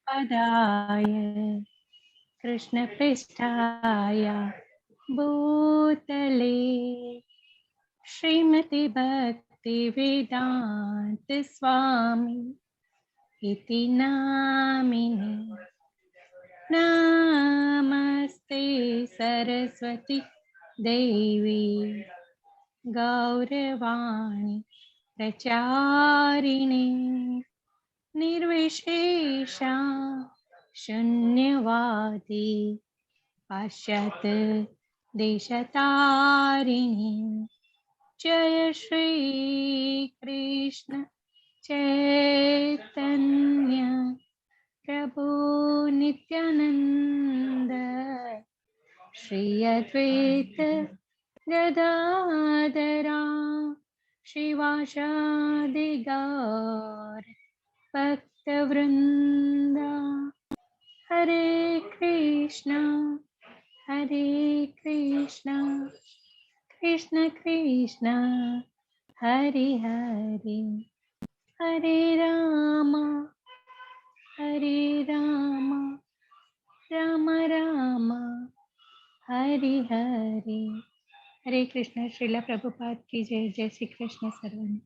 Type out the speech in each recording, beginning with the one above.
पदाय कृष्णपृष्ठाय भूतले श्रीमति भक्तिवेदांत स्वामी इति नामिने। नमस्ते सरस्वती देवी गौरवाणी प्रचारिणे निर्विशेषा शून्यवादी पाश्चात्य देशतारिणी। जय श्री कृष्ण चैतन्य प्रभु नित्यानंद श्री अद्वैत गदाधरा श्रीवासादि गौर भक्तवृंदा। हरे कृष्णा कृष्ण कृष्ण हरे हरे हरे राम राम राम हरे हरे। हरे कृष्ण। श्रीला प्रभुपाद की जय। जय श्री कृष्ण सर्वने।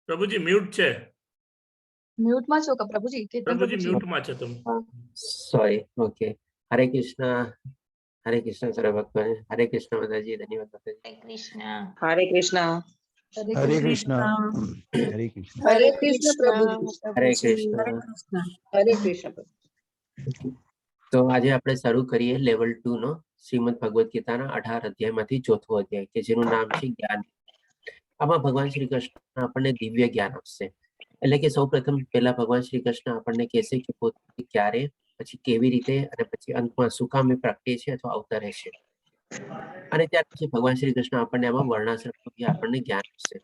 પ્રભુજી મ્યુટ છે. म्यूट માં છો કે પ્રભુજી? કેતન પ્રભુજી પ્રભુજી મ્યુટ માં છે તમે. Sorry okay. हरे कृष्णा सर्व भक्तों ने हरे कृष्ण माताजी। धन्यवाद माताजी। हरे कृष्ण। हरे कृष्णा। हरे कृष्णा। हरे कृष्णा। हरे कृष्ण प्रभुजी। हरे कृष्ण। हरे कृष्ण। तो आज આપણે શરૂ કરીએ લેવલ 2 નો શ્રીમદ ભગવદ ગીતાના 18 અધ્યાયમાંથી ચોથો અધ્યાય કે જેનું નામ છે જ્ઞાન। આમાં ભગવાન શ્રી કૃષ્ણ આપણને દિવ્ય જ્ઞાન આપશે। એટલે કે સૌપ્રથમ પહેલા ભગવાન શ્રી કૃષ્ણ આપણને કહેશે કે પોતે ક્યારે, પછી કેવી રીતે અને પછી અંતમાં શું કામે પ્રગટે છે અથવા અવતરે છે। અને ત્યાર પછી ભગવાન શ્રી કૃષ્ણ આપણને આમાં વર્ણાશ્રમથી આપણને જ્ઞાન આપશે।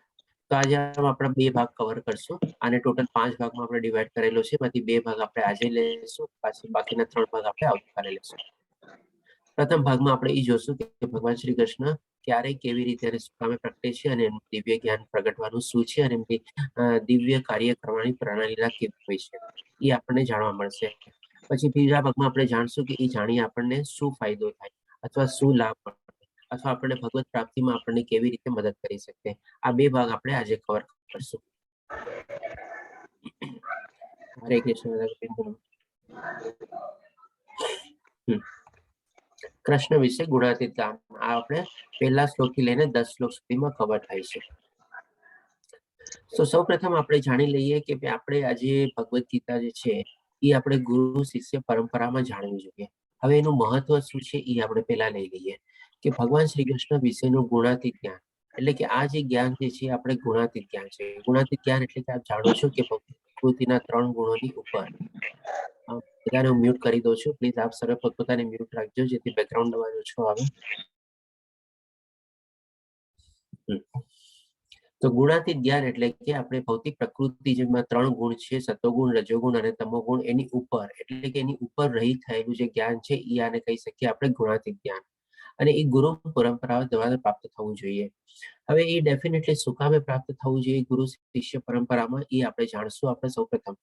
તો આજે આપણે બે ભાગ કવર કરશું। આને ટોટલ 5 ભાગમાં આપણે ડિવાઈડ કરેલો છે, એમાંથી 2 ભાગ આપણે આજે લેશું, પાછી બાકીના 3 ભાગ આપણે આવતીકાલે લેશું। પ્રથમ ભાગમાં આપણે એ જોશું કે ભગવાન શ્રી કૃષ્ણ ક્યારે, કેવી રીતે અને શું કામે પ્રગટે છે અને એનું દિવ્ય જ્ઞાન પ્રગટવાનું શું છે અને એમની દિવ્ય કાર્ય કરવાની પ્રણાલીના કેવી હોય છે એ આપણને જાણવા મળશે। પછી બીજા ભાગમાં આપણે જાણશું કે એ જાણીને આપણને શું ફાયદો થાય અથવા શું લાભ મળે અથવા આપણને ભગવત પ્રાપ્તિમાં આપણને કેવી રીતે મદદ કરી શકે। આ બે ભાગ આપણે આજે કવર કરશું। હરે કૃષ્ણ। કૃષ્ણ વિશે ગુણાતીત જ્ઞાન આ આપણે પહેલા શ્લોકથી લઈને 10 શ્લોક સુધીમાં કવર થાય છે। તો સૌપ્રથમ આપણે જાણી લઈએ કે આપણે આજે ભગવદ ગીતા જે છે એ આપણે ગુરુ શિષ્ય પરંપરામાં જાણવી જોઈએ। હવે એનું મહત્વ શું છે એ આપણે પહેલા લઈ લઈએ કે ભગવાન શ્રી કૃષ્ણ વિશેનું ગુણાતીત જ્ઞાન એટલે કે આ જે જ્ઞાન જે છે આપણે ગુણાતીત જ્ઞાન છે। ગુણાતીત જ્ઞાન એટલે કે આપ જાણો છો કે પ્રકૃતિના 3 ગુણોની ઉપર। બધાને હું મ્યુટ કરી દઉં છું, પ્લીઝ આપ સર્વે પોતપોતાને મ્યુટ રાખજો જેથી બેકગ્રાઉન્ડ અવાજ ઓછો આવે। તો ગુણાતીત જ્ઞાન એટલે કે આપણે ભૌતિક પ્રકૃતિ જેમાં 3 ગુણ છે, સતોગુણ, રજોગુણ અને તમોગુણ, એની ઉપર એટલે કે એની ઉપર રહી થયેલું જે જ્ઞાન છે એ આને કહી શકીએ આપણે ગુણાતીત જ્ઞાન। અને એ ગુરુ પરંપરાઓ દ્વારા પ્રાપ્ત થવું જોઈએ। હવે એ ડેફિનેટલી શું કામે પ્રાપ્ત થવું જોઈએ ગુરુ શિષ્ય પરંપરામાં એ આપણે જાણશું। આપણે સૌપ્રથમ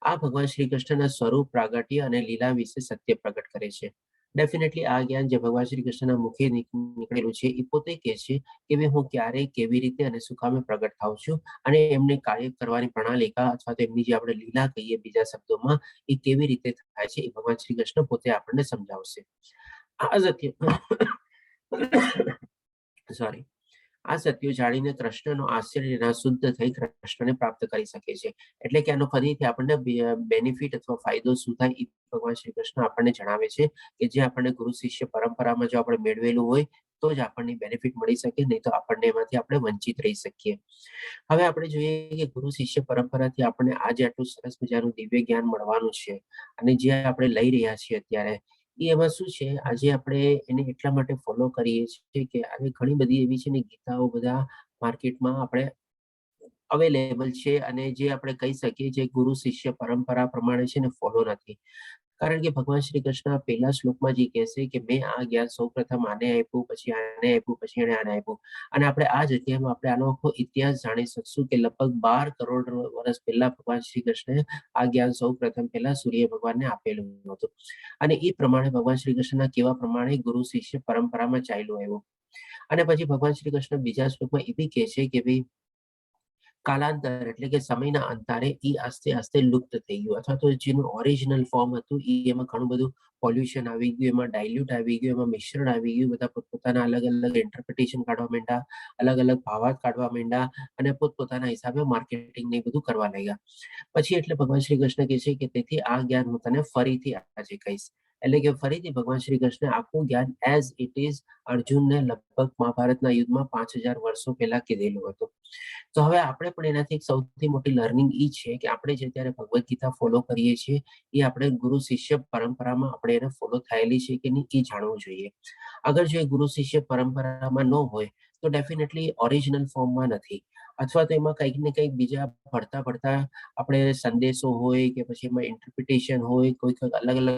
આ ભગવાન શ્રી કૃષ્ણના સ્વરૂપ, પ્રાગટ્ય અને લીલા વિશે સત્ય પ્રગટ કરે છે। ડેફિનેટલી આ જ્ઞાન જે ભગવાન શ્રી કૃષ્ણના મુખે નીકળેલું છે એ પોતે કહે છે કે હું ક્યારે, કેવી રીતે અને શું કામે પ્રગટ થાઉં છું અને એમને કાર્ય કરવાની પ્રણાલિકા અથવા તો એમની જે આપણે લીલા કહીએ બીજા શબ્દોમાં એ કેવી રીતે થાય છે એ ભગવાન શ્રી કૃષ્ણ પોતે આપણને સમજાવશે। આ સત્ય સોરી આ સત્યો જાણીને કૃષ્ણનો આશ્ચર્ય શુદ્ધ થઈ કૃષ્ણને પ્રાપ્ત કરી શકે છે। એટલે કે આનો ફરીથી આપણને બેનિફિટ અથવા ફાયદો શું થાય એ ભગવાન શ્રી કૃષ્ણ આપણને જણાવે છે કે જે આપણને ગુરુ શિષ્ય પરંપરામાં જો આપણે મેળવેલું હોય તો જ આપણને બેનિફિટ મળી શકે, નહીં તો આપણને એમાંથી આપણે વંચિત રહી શકીએ। હવે આપણે જોઈએ કે ગુરુ શિષ્ય પરંપરાથી આપણને આજે આટલું સરસ મજાનું દિવ્ય જ્ઞાન મળવાનું છે અને જે આપણે લઈ રહ્યા છીએ અત્યારે એ એમાં શું છે, આજે આપણે એને એટલા માટે ફોલો કરીએ છીએ કે આજે ઘણી બધી એવી છે ને ગીતાઓ બધા માર્કેટમાં આપણે અવેલેબલ છે, અને જે આપણે કહી શકીએ જે ગુરુ શિષ્ય પરંપરા પ્રમાણે છે ને ફોલો નથી. કારણ કે ભગવાન શ્રી કૃષ્ણ પહેલા શ્લોકમાં જે કહેશે કે મેં આ જ્ઞાન સૌ પ્રથમ આને આપ્યું, પછી આને આપ્યું, પછી એને આને આપ્યું. અને આપણે આ જગ્યામાં આપણે આનો આખો ઇતિહાસ જાણી શકશું કે લગભગ 12 કરોડ વર્ષ પહેલા ભગવાન શ્રી કૃષ્ણે આ જ્ઞાન સૌ પ્રથમ પહેલા સૂર્ય ભગવાનને આપેલું હતું. અને એ પ્રમાણે ભગવાન શ્રી કૃષ્ણના કહેવા પ્રમાણે ગુરુ શિષ્ય પરંપરામાં ચાલ્યું આવ્યું. અને પછી ભગવાન શ્રી કૃષ્ણ બીજા શ્લોકમાં એ બી કહે છે કે ભાઈ કાલાંતર એટલે કે સમયના અંતરે એ આસ્તે આસ્તે લુપ્ત થઈ ગયું, અથવા તો જેનું ઓરિજિનલ ફોર્મ હતું એમાં ઘણું બધું પોલ્યુશન આવી ગયું, એમાં ડાયલ્યુટ આવી ગયું, એમાં મિશ્રણ આવી ગયું, બધા પોતપોતાના અલગ અલગ ઇન્ટરપ્રિટેશન કાઢવા માંડ્યા, અલગ અલગ ભાવાર્થ કાઢવા માંડ્યા, અને પોતપોતાના હિસાબે માર્કેટિંગ ને બધું કરવા લાગ્યા. પછી એટલે ભગવાન શ્રી કૃષ્ણ કહે છે કે તેથી આ જ્ઞાન હું તને ફરીથી આજે કહીશ. એટલે કે ફરીથી ભગવાન શ્રી કૃષ્ણ આખું જ્ઞાન એઝ ઇટ ઇઝ અર્જુનને લગભગ મહાભારતના યુદ્ધમાં 5000 વર્ષો પહેલા કીધેલું હતું. તો હવે આપણે પણ એનાથી સૌથી મોટી લર્નિંગ એ છે કે આપણે જે ત્યારે ભગવદ્ ગીતા ફોલો કરીએ છીએ એ આપણે ગુરુ શિષ્ય પરંપરામાં આપણે એને ફોલો થયેલી છે કે નહીં એ જાણવું જોઈએ. અગર જો એ ગુરુ શિષ્ય પરંપરામાં ન હોય તો ડેફિનેટલી ઓરિજિનલ ફોર્મમાં નથી, અથવા તો એમાં કંઈક ને કંઈક બીજા ભળતા ભળતા આપણે સંદેશો હોય કે પછી એમાં ઇન્ટરપ્રિટેશન હોય, કોઈક અલગ અલગ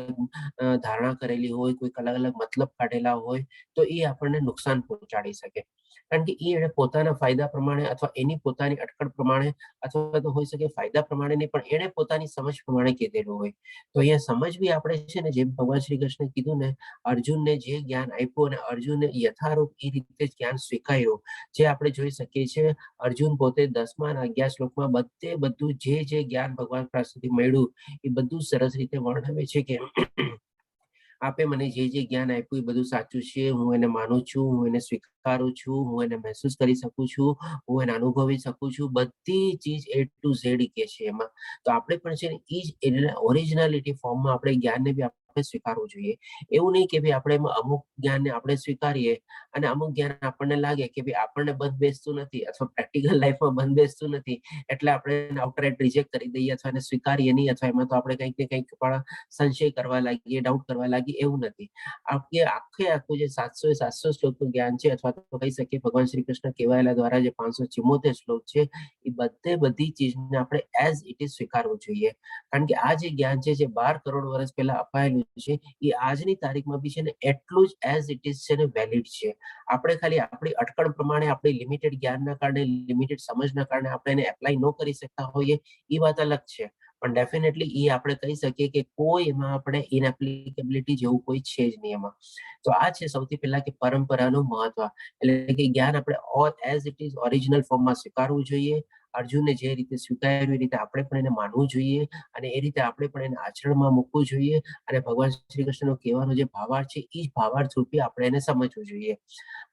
ધારણા કરેલી હોય, કોઈક અલગ અલગ મતલબ કાઢેલા હોય, તો એ આપણને નુકસાન પહોંચાડી શકે. કારણ કે એને પોતાના ફાયદા પ્રમાણે અથવા એની પોતાની અટકળ પ્રમાણે, અથવા તો હોઈ શકે ફાયદા પ્રમાણે નહીં, પણ એને પોતાની સમજ પ્રમાણે કીધેલું હોય. તો અહીંયા સમજવી આપણે છે ને, જેમ ભગવાન શ્રી કૃષ્ણે કીધું ને, અર્જુનને જે જ્ઞાન આપ્યું અને અર્જુનને યથારૂપ એ રીતે જ જ્ઞાન સ્વીકાર્યું, જે આપણે જોઈ શકીએ છીએ. અર્જુન પોતે 10મા અને 11 શ્લોકમાં બધું જે જ્ઞાન ભગવાન પાસેથી મળ્યું એ બધું સરસ રીતે વર્ણવે છે કે આપે મને જે જ્ઞાન આપ્યું એ બધું સાચું છે, હું એને માનું છું, હું એને સ્વીકારું છું, હું એને મહેસૂસ કરી શકું છું, હું એને અનુભવી શકું છું, બધી ચીજ A to Z કે છે એમાં. તો આપણે પણ છે ને એ જ ઓરિજિનાલિટી ફોર્મમાં આપણે જ્ઞાનને બી આપણે સ્વીકારવું જોઈએ. એવું નહીં કે ભાઈ આપણે એમાં અમુક જ્ઞાનને આપણે સ્વીકારીએ અને અમુક જ્ઞાન આપણને લાગે કે ભાઈ આપણને બંધ બેસતું નથી અથવા પ્રેક્ટિકલ લાઈફમાં બંધ બેસતું નથી, એટલે આપણે આઉટરાઇટ રિજેક્ટ કરી દઈએ અથવા એને સ્વીકારીએ નહીં, અથવા એમાં તો આપણે કંઈક ને કંઈક પણ સંશય કરવા લાગીએ, ડાઉટ કરવા લાગીએ, એવું નથી. આખું જે 700 શ્લોકનું જ્ઞાન છે, અથવા તો કહી શકીએ ભગવાન શ્રી કૃષ્ણ કહેવાયેલા દ્વારા જે 574 શ્લોક છે, એ બધી ચીજને આપણે એઝ ઇટ ઇઝ સ્વીકારવું જોઈએ. કારણ કે આ જે જ્ઞાન છે જે 12 કરોડ વર્ષ પહેલા અપાયેલું છે, એ આજની તારીખમાં બી છે ને એટલું જ એઝ ઇટ ઇઝ છે ને વેલિડ છે. આપણે ખાલી આપણી અટકળ પ્રમાણે, આપણી લિમિટેડ જ્ઞાનના કારણે, લિમિટેડ સમજના કારણે આપણે એને એપ્લાય ન કરી શકતા હોઈએ, એ વાત અલગ છે. પણ ડેફિનેટલી એ આપણે કહી શકીએ કે કોઈ એમાં આપણે ઇનએપ્લિકેબિલિટી જેવું કોઈ છે જ નહીં એમાં. તો આ છે સૌથી પહેલા કે પરંપરાનું મહત્વ. એટલે કે જ્ઞાન આપણે એઝ ઇટ ઇઝ ઓરિજિનલ ફોર્મમાં સ્વીકારવું જોઈએ. અર્જુનને જે રીતે સ્વીકાર્યું એ રીતે આપણે પણ એને માનવું જોઈએ, અને એ રીતે આપણે પણ એને આચરણમાં મૂકવું જોઈએ. અને ભગવાન શ્રી કૃષ્ણનો કહેવાનો જે ભાવાર્થ છે એ જ ભાવાર્થ રૂપે આપણે એને સમજવું જોઈએ.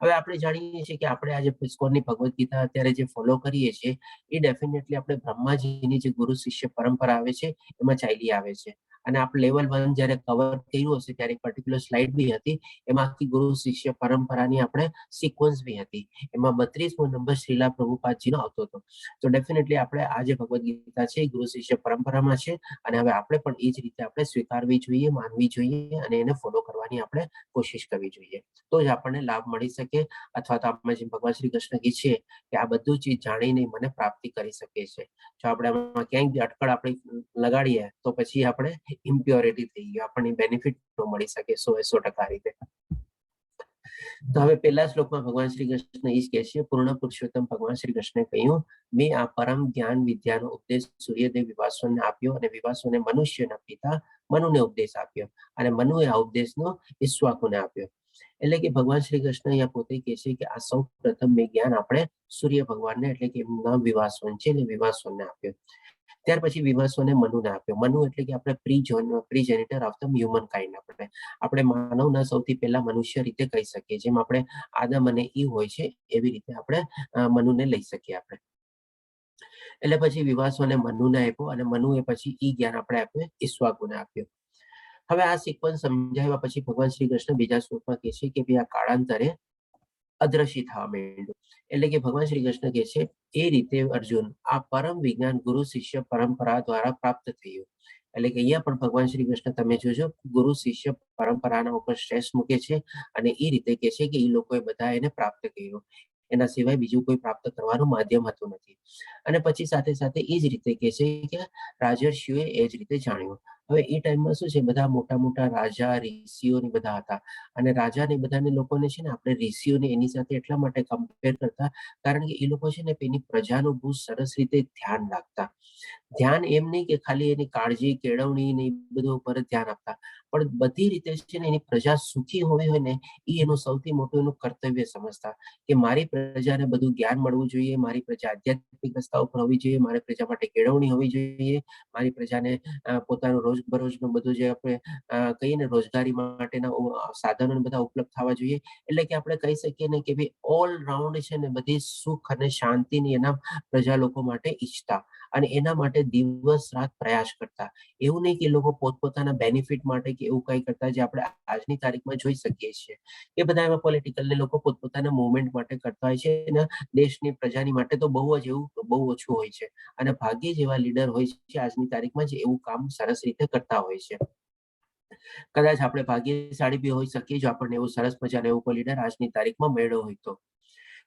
હવે આપણે જાણીએ છીએ કે આપણે આજે ઇસ્કોનની ભગવદ્ ગીતા અત્યારે જે ફોલો કરીએ છીએ એ ડેફિનેટલી આપણે બ્રહ્માજીની જે ગુરુ શિષ્ય પરંપરા આવે છે એમાં ચાલી આવે છે. અને આપણે લેવલ 1 જ્યારે કવર કર્યું હશે ત્યારે એક પર્ટિક્યુલર સ્લાઇડ બી હતી, એમાં આખી ગુરુ શિષ્ય પરંપરાની આપણે સિક્વન્સ બી હતી. એમાં 32મો નંબર શ્રીલા પ્રભુપાદજીનો આવતો હતો. તો ડેફિનેટલી આપણે આ જે ભગવદ્ ગીતા છે એ ગુરુ શિષ્ય પરંપરામાં છે, અને હવે આપણે પણ એ જ રીતે આપણે સ્વીકારવી જોઈએ, માનવી જોઈએ, અને એને ફોલો કરવાની આપણે કોશિશ કરવી જોઈએ. તો જ આપણને લાભ મળી શકે. અથવા તો આપણે જેમ ભગવાન શ્રી કૃષ્ણ કહે છે કે આ બધું ચીજ જાણીને મને પ્રાપ્તિ કરી શકે છે. જો આપણે આમાં ક્યાંક બી અટકળ આપણે લગાડીએ તો પછી આપણે ઇમ્પ્યોરિટી થઈ ગઈ, આપણને બેનિફિટ ન મળી શકે 100% રીતે. તો હવે પહેલા શ્લોકમાં ભગવાન શ્રી કૃષ્ણ એ જ કહે છે, પૂર્ણ પુરુષોત્તમ ભગવાન શ્રી કૃષ્ણે કહ્યું, મેં આ પરમ જ્ઞાન વિદ્યાનો ઉપદેશ સૂર્યદેવ વિવાસોને આપ્યો, અને વિવાસોને મનુષ્યના પિતા મનુને ઉપદેશ આપ્યો, અને મનુએ આ ઉપદેશનો ઈક્ષ્વાકુને આપ્યો. એટલે કે ભગવાન શ્રી કૃષ્ણ અહીંયા પોતે કહે છે કે આ સૌ પ્રથમ મેં જ્ઞાન આપણે સૂર્ય ભગવાનને, એટલે કે એમના વિવાસોન છે ને વિવાસોને આપ્યો. ત્યાર પછી વિવાસોને મનુને આપ્યો. મનુ એટલે કે આપણે પ્રીજેનિટર ઓફ ધ હ્યુમન કાઇન્ડ. આપણે માનવના સૌથી પહેલા મનુષ્ય રીતે કહી શકીએ. જેમ આપણે આદમ અને ઈવ હોય છે એવી રીતે આપણે મનુને લઈ શકીએ આપણે. એટલે પછી વિવાસોને મનુને આપ્યો, અને મનુએ પછી ઈ જ્ઞાન આપણે આપ્યું ઈક્ષ્વાકુને આપ્યું. હવે આ સિક્વન્સ સમજાવ્યા પછી ભગવાન શ્રી કૃષ્ણ બીજા શ્લોકમાં કહે છે કે ભાઈ આ કાળાંતરે અદ્રશ્ય થવા માંડ્યું. એટલે કે ભગવાન શ્રી કૃષ્ણ કહે છે એ રીતે અર્જુન આ પરમ વિજ્ઞાન ગુરુ શિષ્ય પરંપરા દ્વારા પ્રાપ્ત થયું. એટલે કે અહીંયા પણ ભગવાન શ્રી કૃષ્ણ તમે જોજો ગુરુ શિષ્ય પરંપરાના ઉપર સ્ટ્રેસ મૂકે છે અને એ રીતે કે છે કે એ લોકોએ બધા એને પ્રાપ્ત કર્યું, એના સિવાય બીજું કોઈ પ્રાપ્ત કરવાનું માધ્યમ હતું નથી. અને પછી સાથે સાથે એ જ રીતે કે છે કે રાજર્ષિઓએ એ જ રીતે જાણ્યું. હવે એ ટાઈમમાં શું છે, બધા મોટા મોટા રાજા ઋષિઓ ને બધા હતા, અને રાજા ને બધાને લોકોને છે ને આપણે ઋષિઓને એની સાથે એટલા માટે કમ્પેર કરતા કારણ કે એ લોકો છે ને એની પ્રજાનું બહુ સરસ રીતે ધ્યાન રાખતા. ધ્યાન એમ નહીં કે ખાલી એની કાળજી કેળવણી ને બધું ઉપર ધ્યાન આપતા, પણ બધી રીતે છે ને એની પ્રજા સુખી હોવી હોય ને એ એનું સૌથી મોટું એનું કર્તવ્ય સમજતા કે મારી પ્રજાને બધું જ્ઞાન મળવું જોઈએ, મારી પ્રજા આધ્યાત્મિક રસ્તા ઉપર હોવી જોઈએ, મારી પ્રજા માટે કેળવણી હોવી જોઈએ, મારી પ્રજાને પોતાનું રોજબરોજનું બધું જે આપણે કહીએ ને રોજગારી માટેના સાધનો બધા ઉપલબ્ધ થવા જોઈએ. એટલે કે આપણે કહી શકીએ ને કે ભાઈ ઓલ રાઉન્ડ છે ને બધી સુખ અને શાંતિની એના પ્રજા લોકો માટે ઈચ્છતા અને એના માટે દિવસ રાત પ્રયાસ કરતા. એવું નહીં કે લોકો પોતપોતાના બેનિફિટ માટે કે એવું કઈ કરતા જે આપણે આજની તારીખમાં જોઈ શકીએ છીએ. એ બધા એવા પોલિટિકલ લોકો પોતપોતાના મુવમેન્ટ માટે કરતા હોય છે અને દેશની પ્રજાની માટે તો બહુ જ એવું બહુ ઓછું હોય છે. અને ભાગ્યે જ એવા લીડર હોય છે આજની તારીખમાં જે એવું કામ સરસ રીતે કરતા હોય છે. કદાચ આપણે ભાગ્યશાળી બી હોઈ શકીએ જો આપણને એવું સરસ મજાનો એવો કોઈ લીડર આજની તારીખમાં મળ્યો હોય તો.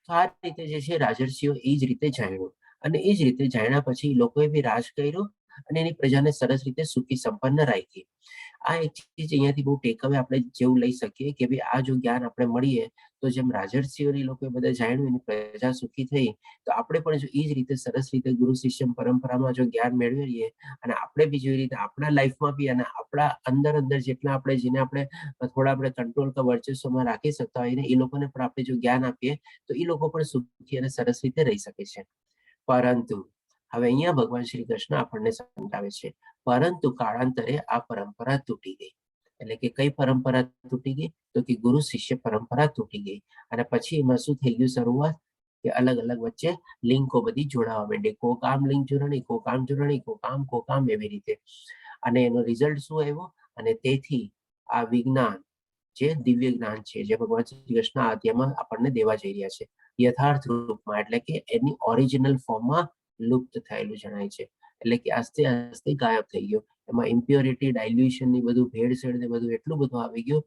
તો આ રીતે જે છે રાજર્ષિઓ એ જ રીતે જાણ્યું અને એ જ રીતે જાણ્યા પછી લોકોએ બી રાજ કર્યું અને એની પ્રજાને સરસ રીતે સુખી સંપન્ન રાખી. આ એક ચીજ અહીંયાથી બહુ ટેકઅવે આપણે જેવું લઈ શકીએ કે ભાઈ આ જો જ્ઞાન આપણે મળીએ તો જેમ રાજર્ષિઓની લોકોએ બધા જાણ્યું એની પ્રજા સુખી થઈ, તો આપણે પણ જો એ જ રીતે સરસ રીતે ગુરુ શિષ્ય પરંપરામાં જો જ્ઞાન મેળવીએ અને આપણે બી જેવી રીતે આપણા લાઈફમાં બી અને આપણા અંદર અંદર જેટલા આપણે જેને આપણે થોડા આપણે કંટ્રોલ કે વર્ચસ્વમાં રાખી શકતા હોય ને એ લોકોને પણ આપણે જો જ્ઞાન આપીએ તો એ લોકો પણ સુખી અને સરસ રીતે રહી શકે છે. પરંતુ હવે અહીંયા ભગવાન શ્રી કૃષ્ણ આપણને સમજાવે છે પરંતુ કાળાંતરે આ પરંપરા તૂટી ગઈ. એટલે કે કઈ પરંપરા તૂટી ગઈ? તો કે ગુરુ શિષ્ય પરંપરા તૂટી ગઈ. અને પછી એમાં શું થઈ ગયું શરૂઆત કે અલગ અલગ વચ્ચે લિંકો બધી જોડાવા માંડી. કોક આમ લિંક જોડાણી, કોક આમ જોડાણી, કોક આમ એવી રીતે. અને એનો રિઝલ્ટ શું આવ્યો? અને તેથી આ વિજ્ઞાન જે દિવ્ય જ્ઞાન છે જે ભગવાન શ્રી કૃષ્ણ આદ્યમાં આપણને દેવા જઈ રહ્યા છે યથાર્થ રૂપમાં એટલે કે એની ઓરિજિનલ ફોર્મમાં લુપ્ત થયેલું જણાય છે. એટલે કે આસ્તે આસ્તે ગાયબ થઈ ગયું. એમાં ઇમ્પ્યોરિટી ડાયલ્યુશન ની બધું ભેળસેળ ને બધું એટલું બધું આવી ગયું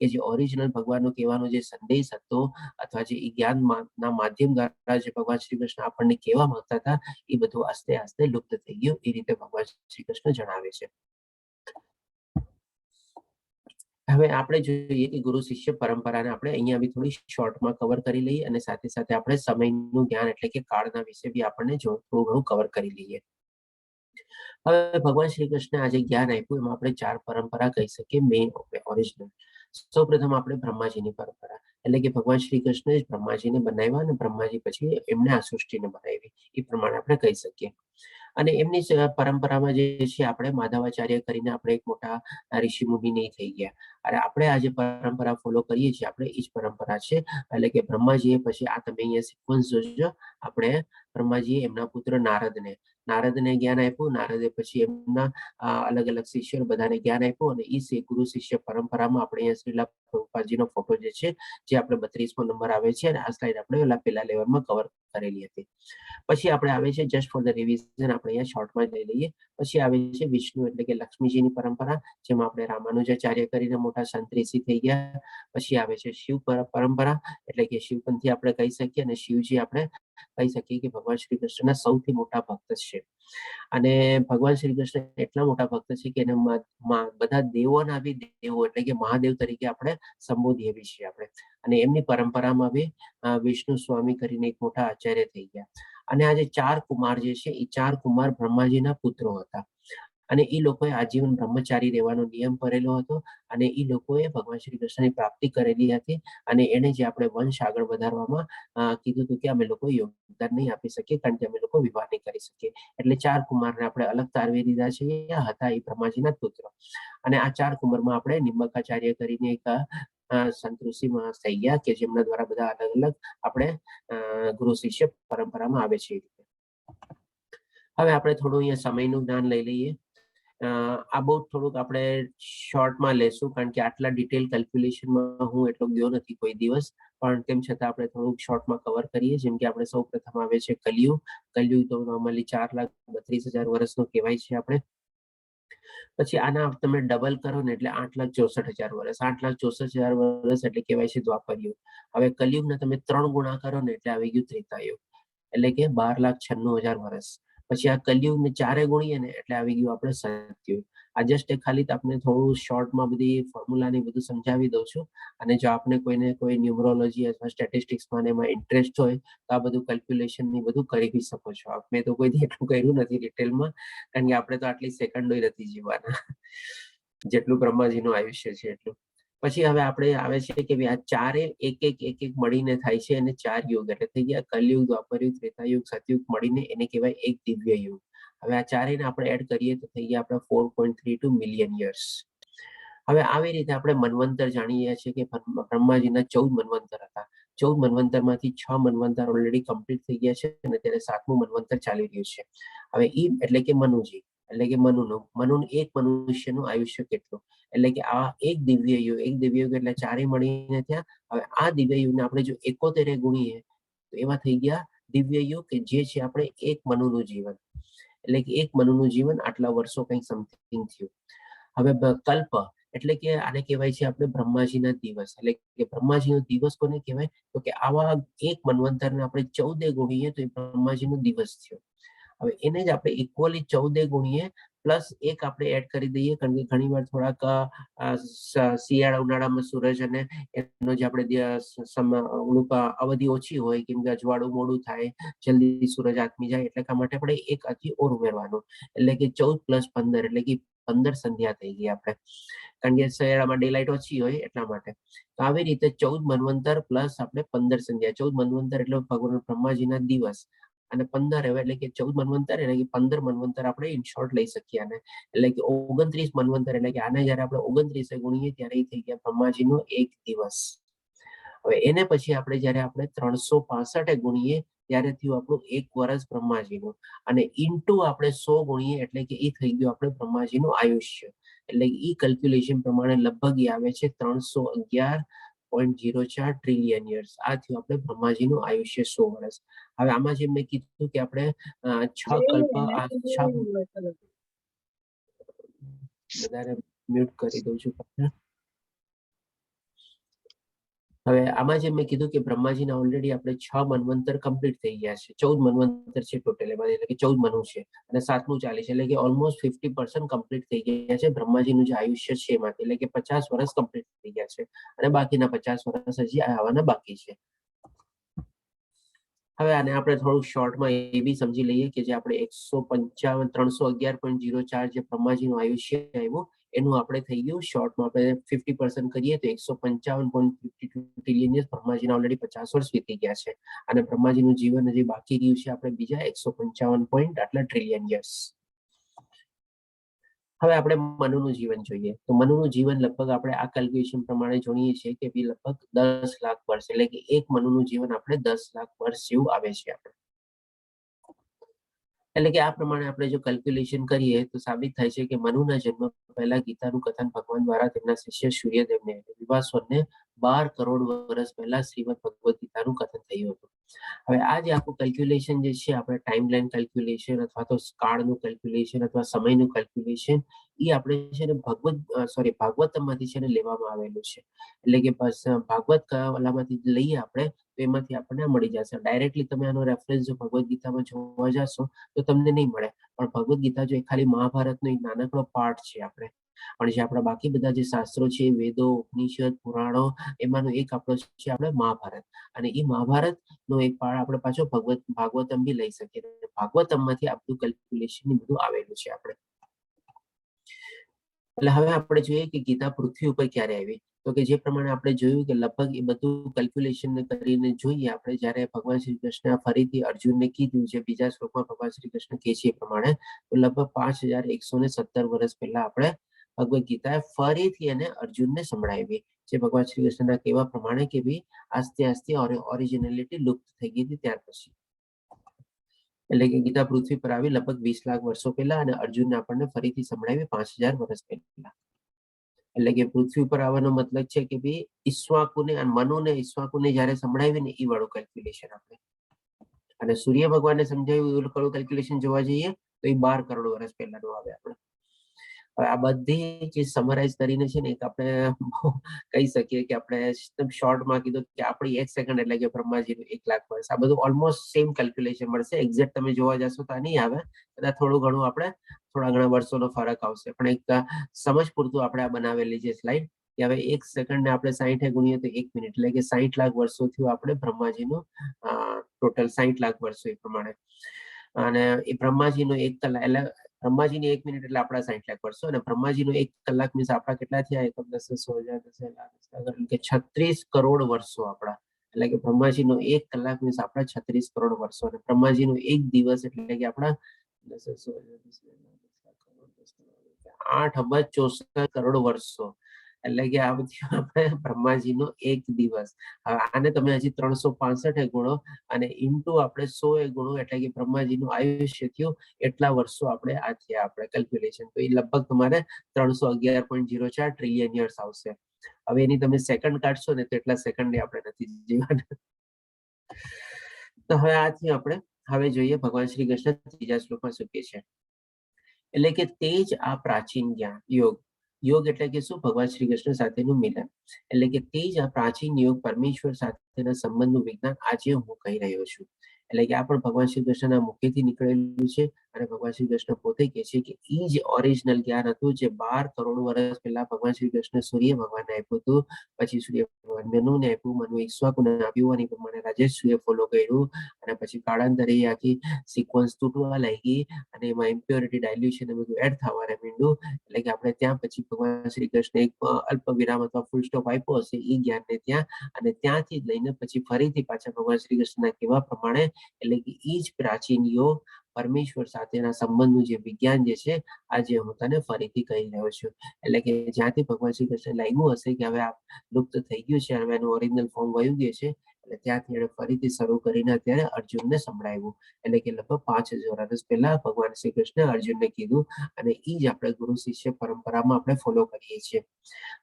કે જે ઓરિજિનલ ભગવાનનો કહેવાનો જે સંદેશ હતો અથવા જે જ્ઞાન ના માધ્યમ દ્વારા જે ભગવાન શ્રી કૃષ્ણ આપણને કહેવા માંગતા હતા એ બધું આસ્તે આસ્તે લુપ્ત થઈ ગયું. એ રીતે ભગવાન શ્રી કૃષ્ણ જણાવે છે. હવે આપણે જોઈએ કે ગુરુ શિષ્ય પરંપરાને આપણે અહીંયા બી થોડી શોર્ટમાં કવર કરી લઈએ અને સાથે સાથે આપણે સમયનું જ્ઞાન એટલે કે કાળના વિશે બી આપણને થોડું ઘણું કવર કરી લઈએ. હવે ભગવાન શ્રી કૃષ્ણ આજે જ્ઞાન આપ્યું એમાં આપણે 4 પરંપરા કહી શકીએ મેઇન ઓરિજિનલ. સૌપ્રથમ આપણે બ્રહ્માજીની પરંપરા એટલે કે ભગવાન શ્રી કૃષ્ણ જ બ્રહ્માજીને બનાવ્યા અને બ્રહ્માજી પછી એમને આ સૃષ્ટિને બનાવી એ પ્રમાણે આપણે કહી શકીએ. અને એમની પરંપરામાં જે છે આપણે માધવાચાર્ય કરીને આપણે એક મોટા ઋષિ મુનિ નહીં થઈ ગયા અને આપણે આ જે પરંપરા ફોલો કરીએ છીએ આપણે એ જ પરંપરા છે. એટલે કે બ્રહ્માજીએ પછી આ તમે અહીંયા સિક્વન્સ જોજો. આપણે બ્રહ્માજીએ એમના પુત્ર નારદને જ્ઞાન આપ્યું. નારદે પછી એમના અલગ અલગ શિષ્યો બધાને જ્ઞાન આપ્યું અને એ ગુરુ શિષ્ય પરંપરામાં આપણે અહીંયા શ્રીલા પ્રભુપાદજીનો ફોટો જે છે જે આપણે 32મો નંબર આવે છે અને આ સ્લાઇડ આપણે પેલા લેવલમાં કવર કરેલી હતી. પછી આપણે આવે છે જસ્ટ ફોર ધ રિવિઝન આપણે અહીંયા શોર્ટમાં લઈ લઈએ. પછી આવે છે વિષ્ણુ એટલે કે લક્ષ્મીજીની પરંપરા જેમાં આપણે રામાનુજાચાર્ય કરીને મોટા સંત ઋષિ થઈ ગયા. પછી આવે છે શિવ પરંપરા એટલે કે શિવપંથી આપણે કહી શકીએ અને શિવજી આપણે કહી શકીએ કે ભગવાન શ્રી કૃષ્ણના સૌથી મોટા ભક્ત છે. અને ભગવાન શ્રી કૃષ્ણ એટલા મોટા ભક્ત છે કે એને બધા દેવોના બી દેવો એટલે કે મહાદેવ તરીકે આપણે સંબોધીએ છીએ આપણે. અને એમની પરંપરામાં બી વિષ્ણુ સ્વામી કરીને એક મોટા આચાર્ય થઈ ગયા. અને આ જે 4 કુમાર જે છે એ 4 કુમાર બ્રહ્માજીના પુત્રો હતા અને એ લોકોએ આજીવન બ્રહ્મચારી રહેવાનો નિયમ કરેલો હતો અને એ લોકોએ ભગવાન શ્રી કૃષ્ણની પ્રાપ્તિ કરેલી હતી અને એને જે આપણે વંશ આગળ વધારવામાં કીધું હતું કે અમે લોકો યોગદાન નહીં આપી શકીએ કારણ કે અમે લોકો વિવાહ નહીં કરી શકીએ. એટલે 4 કુમારને આપણે અલગ તારવી દીધા છે. હતા એ બ્રહ્માજીના પુત્ર અને આ 4 કુમારમાં આપણે નિમ્બકાચાર્ય કરીને એક સંત ઋષિમાં થઈ ગયા કે જેમના દ્વારા બધા અલગ અલગ આપણે ગુરુ શિષ્ય પરંપરામાં આવે છે. હવે આપણે થોડું અહીંયા સમયનું જ્ઞાન લઈ લઈએ. આ બહુ થોડુંક આપણે શોર્ટમાં લેશું કારણ કે આટલા ડિટેલ કેલ્ક્યુલેશનમાં હું એટલો ગયો નથી કોઈ દિવસ, પણ તેમ છતાં આપણે થોડુંક શોર્ટમાં કવર કરીએ. જેમ કે આપણે સૌ પ્રથમ આવે છે કલિયુગ. કલિયુગ તો નોર્મલી 4,32,000 વર્ષનો કહેવાય છે આપણે. પછી આના તમે ડબલ કરો ને એટલે 8,64,000 વર્ષ. 8,64,000 વર્ષ એટલે કહેવાય છે દ્વાપર યુગ. હવે કલયુગના તમે 3 ગુણા કરો ને એટલે આવી ગયું ત્રેતા યુગ, એટલે કે 12,96,000 વર્ષ. પછી આ કલયુગને 4 ગુણીએ ને એટલે આવી ગયું આપણે સતયુગ. આ જસ્ટ ખાલી આપણે થોડું શોર્ટમાં બધી ફોર્મ્યુલા ને બધું સમજાવી દઉં છું. અને જો આપને કોઈને કોઈ ન્યુમરોલોજી અથવા સ્ટેટિસ્ટિક્સમાં એમાં ઇન્ટરેસ્ટ હોય તો આ બધું કેલ્ક્યુલેશન ની બધું કરી બી શકો છો. મેં તો કોઈ એટલું કર્યું નથી ડિટેલમાં, કારણ કે આપણે તો આટલી સેકન્ડો નથી જીવવાના જેટલું બ્રહ્માજીનું આયુષ્ય છે એટલું. પછી હવે આપણે આવે છે કે આ ચારે એક એક મળીને થાય છે અને 4 યુગ, એટલે થઈ ગયા કલયુગ, દ્વાપરયુગ, ત્રેતાયુગ, સતયુગ મળીને એને કહેવાય એક દિવ્ય યુગ. હવે આ ચારેને આપણે એડ કરીએ તો થઈ ગયા આપણે 4.32 મિલિયન યર્સ. હવે આવી રીતે આપણે મન્વંતર જાણીએ છીએ કે બ્રહ્માજીના 14 મન્વંતર હતા. 14 મન્વંતરમાંથી 6 મન્વંતર ઓલરેડી કમ્પ્લીટ થઈ ગયા છે અને ત્યારે 7મું મન્વંતર ચાલી રહ્યું છે. હવે ઈ એટલે કે મનુજી, એટલે કે મનુનું એક મનુષ્યનું આયુષ્ય કેટલું, એટલે કે આ એક દિવ્ય યુગ એટલે ચારે મળીને થયા. હવે આ દિવ્ય યુગને આપણે જો 71 ગુણીએ તો એવા થઈ ગયા દિવ્ય યુગ કે જે છે આપણે એક મનુનું જીવન, એટલે કે એક મનુનું જીવન આટલા વર્ષો કંઈક સમથિંગ થયું. હવે કલ્પ એટલે કે આને કહેવાય છે આપણે બ્રહ્માજીના દિવસ, એટલે કે બ્રહ્માજીનો દિવસ કોને કહેવાય તો કે આવા એક મન્વંતરને આપણે 14 ગુણીએ તો એ બ્રહ્માજીનો દિવસ થયો. હવે એને જ આપણે ઇક્વલી 14 ગુણીએ પ્લસ એક આપણે એડ કરી દઈએ, કારણ કે ઘણી વાર થોડાક શિયાળા ઉનાળામાં સૂરજ અને એનો જે આપણે અવધિ ઓછી હોય, કેમ કે અજવાળું મોડું થાય, જલ્દી સૂરજ આથમી જાય, એટલે માટે આપણે એક અતિ ઓર ઉમેરવાનું, એટલે કે 14 + 15 એટલે કે 15 સંધ્યા થઈ ગઈ આપણે, કારણ કે શિયાળામાં ડે લાઇટ ઓછી હોય એટલા માટે. તો આવી રીતે 14 મન્વંતર પ્લસ આપણે 15 સંધ્યા. 14 મન્વંતર એટલે ભગવાન બ્રહ્માજીના દિવસ અને 15 એટલે કે 14 મન્વંતર એટલે કે 15 મન્વંતર આપણે ઇન શોર્ટ લઈ શકીએ આને, એટલે કે 29 મન્વંતર એટલે કે આને જયારે આપણે 29 ગુણીએ ત્યારે એ થઈ ગયા બ્રહ્માજીનો એક દિવસ. હવે એને પછી આપણે જયારે આપણે 365 ગુણીએ ત્યારે થયું આપણું એક વર્ષ બ્રહ્માજીનું, અને ઇન્ટુ આપણે 100 ગુણીએ એટલે કે એ થઈ ગયું આપણે બ્રહ્માજીનું આયુષ્ય. એટલે ઈ કેલ્ક્યુલેશન પ્રમાણે લગભગ એ આવે છે 311.04 ટ્રિલિયન યર્સ. આ થયું આપણે બ્રહ્માજીનું આયુષ્ય 100 વર્ષ. હવે આમાં જે મેં કીધું કે આપણે 6 કલ્પ વધારે મ્યુટ કરી દઉં છું. હવે આમાં જે મેં કીધું કે બ્રહ્માજીના ઓલરેડી આપણે 6 મન્વંતર કમ્પ્લીટ થઈ ગયા છે, 14 મન્વંતર છે ટોટલ એમાં, એટલે કે 14 મનુ છે અને 7મું ચાલે છે, એટલે કે ઓલમોસ્ટ 50% કમ્પ્લીટ થઈ ગયા છે બ્રહ્માજીનું જે આયુષ્ય છે એમાંથી, એટલે કે 50 વર્ષ કમ્પ્લીટ થઈ ગયા છે અને બાકીના 50 વર્ષ હજી આવવાના બાકી છે. હવે આને આપણે થોડું શોર્ટમાં એ બી સમજી લઈએ કે જે આપણે 311.04 જે બ્રહ્માજીનું આયુષ્ય આવ્યું એનું આપણે થઈ ગયું શોર્ટમાં આપણે 50% કરીએ તો 155.52 ટ્રિલિયન યર્સ. બ્રહ્માજીના ઓલરેડી 50 વર્ષ વીતી ગયા છે અને બ્રહ્માજીનું જીવન હજી બાકી રહ્યું છે આપણે બીજા 155 ટ્રિલિયન યર્સ. હવે આપણે મનુનું જીવન જોઈએ તો મનુનું જીવન લગભગ આપણે આ કેલ્ક્યુલેશન પ્રમાણે જાણીએ છીએ કે લગભગ 10 લાખ વર્ષ, એટલે કે એક મનુનું જીવન આપણે 10 લાખ વર્ષ જેવું આવે છે આપણે. એટલે કે આ પ્રમાણે આપણે જો કેલ્ક્યુલેશન કરીએ તો સાબિત થાય છે કે મનુના જન્મ પહેલા ગીતાનું કથન ભગવાન દ્વારા તેમના શિષ્ય સૂર્યદેવને વિવાસોને 12 કરોડ વર્ષ પહેલા શ્રીમદ ભગવદ ગીતાનું કથન થયું હતું. હવે આ જે આખું કેલ્ક્યુલેશન જે છે આપણે ટાઈમલાઈન કેલ્ક્યુલેશન અથવા તો કાળનું કેલ્ક્યુલેશન અથવા સમયનું કેલ્ક્યુલેશન એ આપણે છે ને ભાગવતમાંથી છે ને લેવામાં આવેલું છે, એટલે કે ભાગવત કલામાંથી લઈએ આપણે તો એમાંથી આપણને મળી જશે. ડાયરેક્ટલી તમે આનો રેફરન્સ જો ભગવદ ગીતામાં જોવા જશો તો તમને નહીં મળે, પણ ભગવદ ગીતા જો ખાલી મહાભારતનો એક નાનકડો પાર્ટ છે આપણે, પણ જે આપણા બાકી બધા જે શાસ્ત્રો છે, વેદો, ઉપનિષદ, પુરાણો, એમાંનો એક આપણો છે આપણે મહાભારત, અને એ મહાભારતનો એક પાર્ટ આપણે પાછો ભાગવતમ બી લઈ શકીએ. ભાગવતમમાંથી આ બધું કેલ્ક્યુલેશન બધું આવેલું છે આપણે. એટલે હવે આપણે જોઈએ કે ગીતા પૃથ્વી ઉપર ક્યારે આવી, તો કે જે પ્રમાણે આપણે જોયું કે લગભગ એ બધું કેલ્ક્યુલેશન કરીને જોઈએ આપણે જ્યારે ભગવાન શ્રી કૃષ્ણ ફરીથી અર્જુનને કીધું છે બીજા શ્લોકમાં ભગવાન શ્રી કૃષ્ણ કહે છે એ પ્રમાણે, તો લગભગ 5117 વર્ષ પહેલા આપણે ભગવદ ગીતા ફરીથી એને અર્જુનને સંભળાવી, જે ભગવાન શ્રી કૃષ્ણના કહેવા પ્રમાણે કે ભાઈ આસ્તે આસ્તે ઓરિજિનલિટી લુપ્ત થઈ ગઈ હતી ત્યાર પછી. એટલે કે ગીતા પૃથ્વી પર આવી લગભગ 20 લાખ વર્ષો પહેલા અને અર્જુનને આપણને ફરીથી સંભળાવી 5000 વર્ષ પહેલા. એટલે કે પૃથ્વી પર આવવાનો મતલબ છે કે ભાઈ ઈશ્વાકુને અને મનુને ઈશ્વાકુને જ્યારે સંભળાવી ને એ વાળું કેલ્ક્યુલેશન આપણે, અને સૂર્ય ભગવાનને સમજાવ્યું એવું કયું કેલ્ક્યુલેશન જોવા જઈએ તો એ 12 કરોડ વર્ષ પહેલાનું આવે આપણે. હવે આ બધી જે સમરાઇઝ કરીને છે ને એક આપણે કહી શકીએ કે આપણે એકદમ શોર્ટમાં કીધું કે આપણી 1 સેકન્ડ એટલે કે બ્રહ્માજીનું 1 લાખ વર્ષ. આ બધું ઓલમોસ્ટ સેમ કેલ્ક્યુલેશન મળશે. એક્ઝેક્ટ તમે જોવા જશો તો આ નહીં આવે, કદાચ થોડું ઘણું આપણે થોડા ઘણા વર્ષોનો ફરક આવશે, પણ એક સમજ પૂરતું આપણે આ બનાવેલી છે સ્લાઇડ કે હવે 1 સેકન્ડને આપણે 60 ગુણીએ તો 1 મિનિટ, એટલે કે 60 લાખ વર્ષોથી આપણે બ્રહ્માજીનું ટોટલ 60 લાખ વર્ષો એ પ્રમાણે, અને એ બ્રહ્માજીનો 1 કલાક એટલે બ્રહ્માજીની 1 મિનિટ એટલે આપણા 60 લાખ વર્ષો, અને બ્રહ્માજીનો 1 કલાક મીન્સ આપણા કેટલા થયા? એકમ 10 100 1000 10 લાખ કે 36 કરોડ વર્ષો આપણા, એટલે કે બ્રહ્માજીનો 1 કલાક મીન્સ આપણા 36 કરોડ વર્ષો, અને બ્રહ્માજીનો 1 દિવસ એટલે કે આપણા 10 100 8 અબજ 64 કરોડ વર્ષો, એટલે કે આ બધી આપણે બ્રહ્માજીનો 1 દિવસ. હવે આને તમે હજી 365 ગુણો અને ઇન્ટુ આપણે 100 ગુણો, એટલે કે બ્રહ્માજીનું આયુષ્ય થયું એટલા વર્ષો આપણે આ થયા આપણે કેલ્ક્યુલેશન, તો એ લગભગ તમારે 311.04 ટ્રિલિયન યર્સ આવશે. હવે એની તમે સેકન્ડ કાઢશો ને તો એટલા સેકન્ડ આપણે નથી જીવવાના. તો હવે આથી આપણે હવે જોઈએ ભગવાન શ્રી કૃષ્ણ ત્રીજા શ્લોકમાં શું કહે છે, એટલે કે તે જ આ પ્રાચીન જ્ઞાન યોગ. યોગ એટલે કે શું? ભગવાન શ્રી કૃષ્ણ સાથેનું મિલન, એટલે કે તે જ આ પ્રાચીન યોગ પરમેશ્વર સાથેના સંબંધનું વિજ્ઞાન આજે હું કહી રહ્યો છું. એટલે કે આ પણ ભગવાન શ્રી કૃષ્ણના મુખેથી નીકળેલું છે, અને ભગવાન શ્રી કૃષ્ણ પોતે કહે છે કે એ જ ઓરિજિનલ જ્ઞાન હતું જે 12 કરોડ વર્ષ પહેલા ભગવાન શ્રી કૃષ્ણ સૂર્ય ભગવાનને આપ્યું હતું, પછી સૂર્ય ભગવાન મનુને આપ્યું, મનુ ઈક્ષ્વાકુને આપ્યું, અને પ્રમાણે રાજેશ્વરીએ ફોલો કર્યું, અને પછી કાળાંતરે આખી સિક્વન્સ તૂટવા લાગી, અને એમાં ઇમ્પ્યોરિટી ડાયલ્યુશન બધું એડ થવા માંડ્યું, એટલે કે આપણે ત્યાં પછી ભગવાન શ્રી કૃષ્ણ એક અલ્પ વિરામ અથવા ફૂલ સ્ટોપ આપ્યો હશે એ જ્ઞાનને ત્યાં, અને ત્યાંથી લઈને પછી ફરીથી પાછા ભગવાન શ્રી કૃષ્ણના કહેવા પ્રમાણે, એટલે કે એ જ પ્રાચીન યોગ પરમેશ્વર સાથેના સંબંધનું જે વિજ્ઞાન જે છે આજે હું તને ફરીથી કહી રહ્યો છું. એટલે કે જ્યાંથી ભગવાન શ્રી કૃષ્ણ લાગ્યું હશે કે હવે આ લુપ્ત થઈ ગયું છે, હવે એનું ઓરિજિનલ ફોર્મ વયું ગયું છે, એટલે ત્યાંથી એને ફરીથી શરૂ કરીને અત્યારે અર્જુનને સંભળાવ્યું. એટલે કે લગભગ 5000 વર્ષ પહેલા ભગવાન શ્રી કૃષ્ણ અર્જુનને કીધું, અને એ જ આપણે ગુરુ શિષ્ય પરંપરામાં આપણે ફોલો કરીએ છીએ.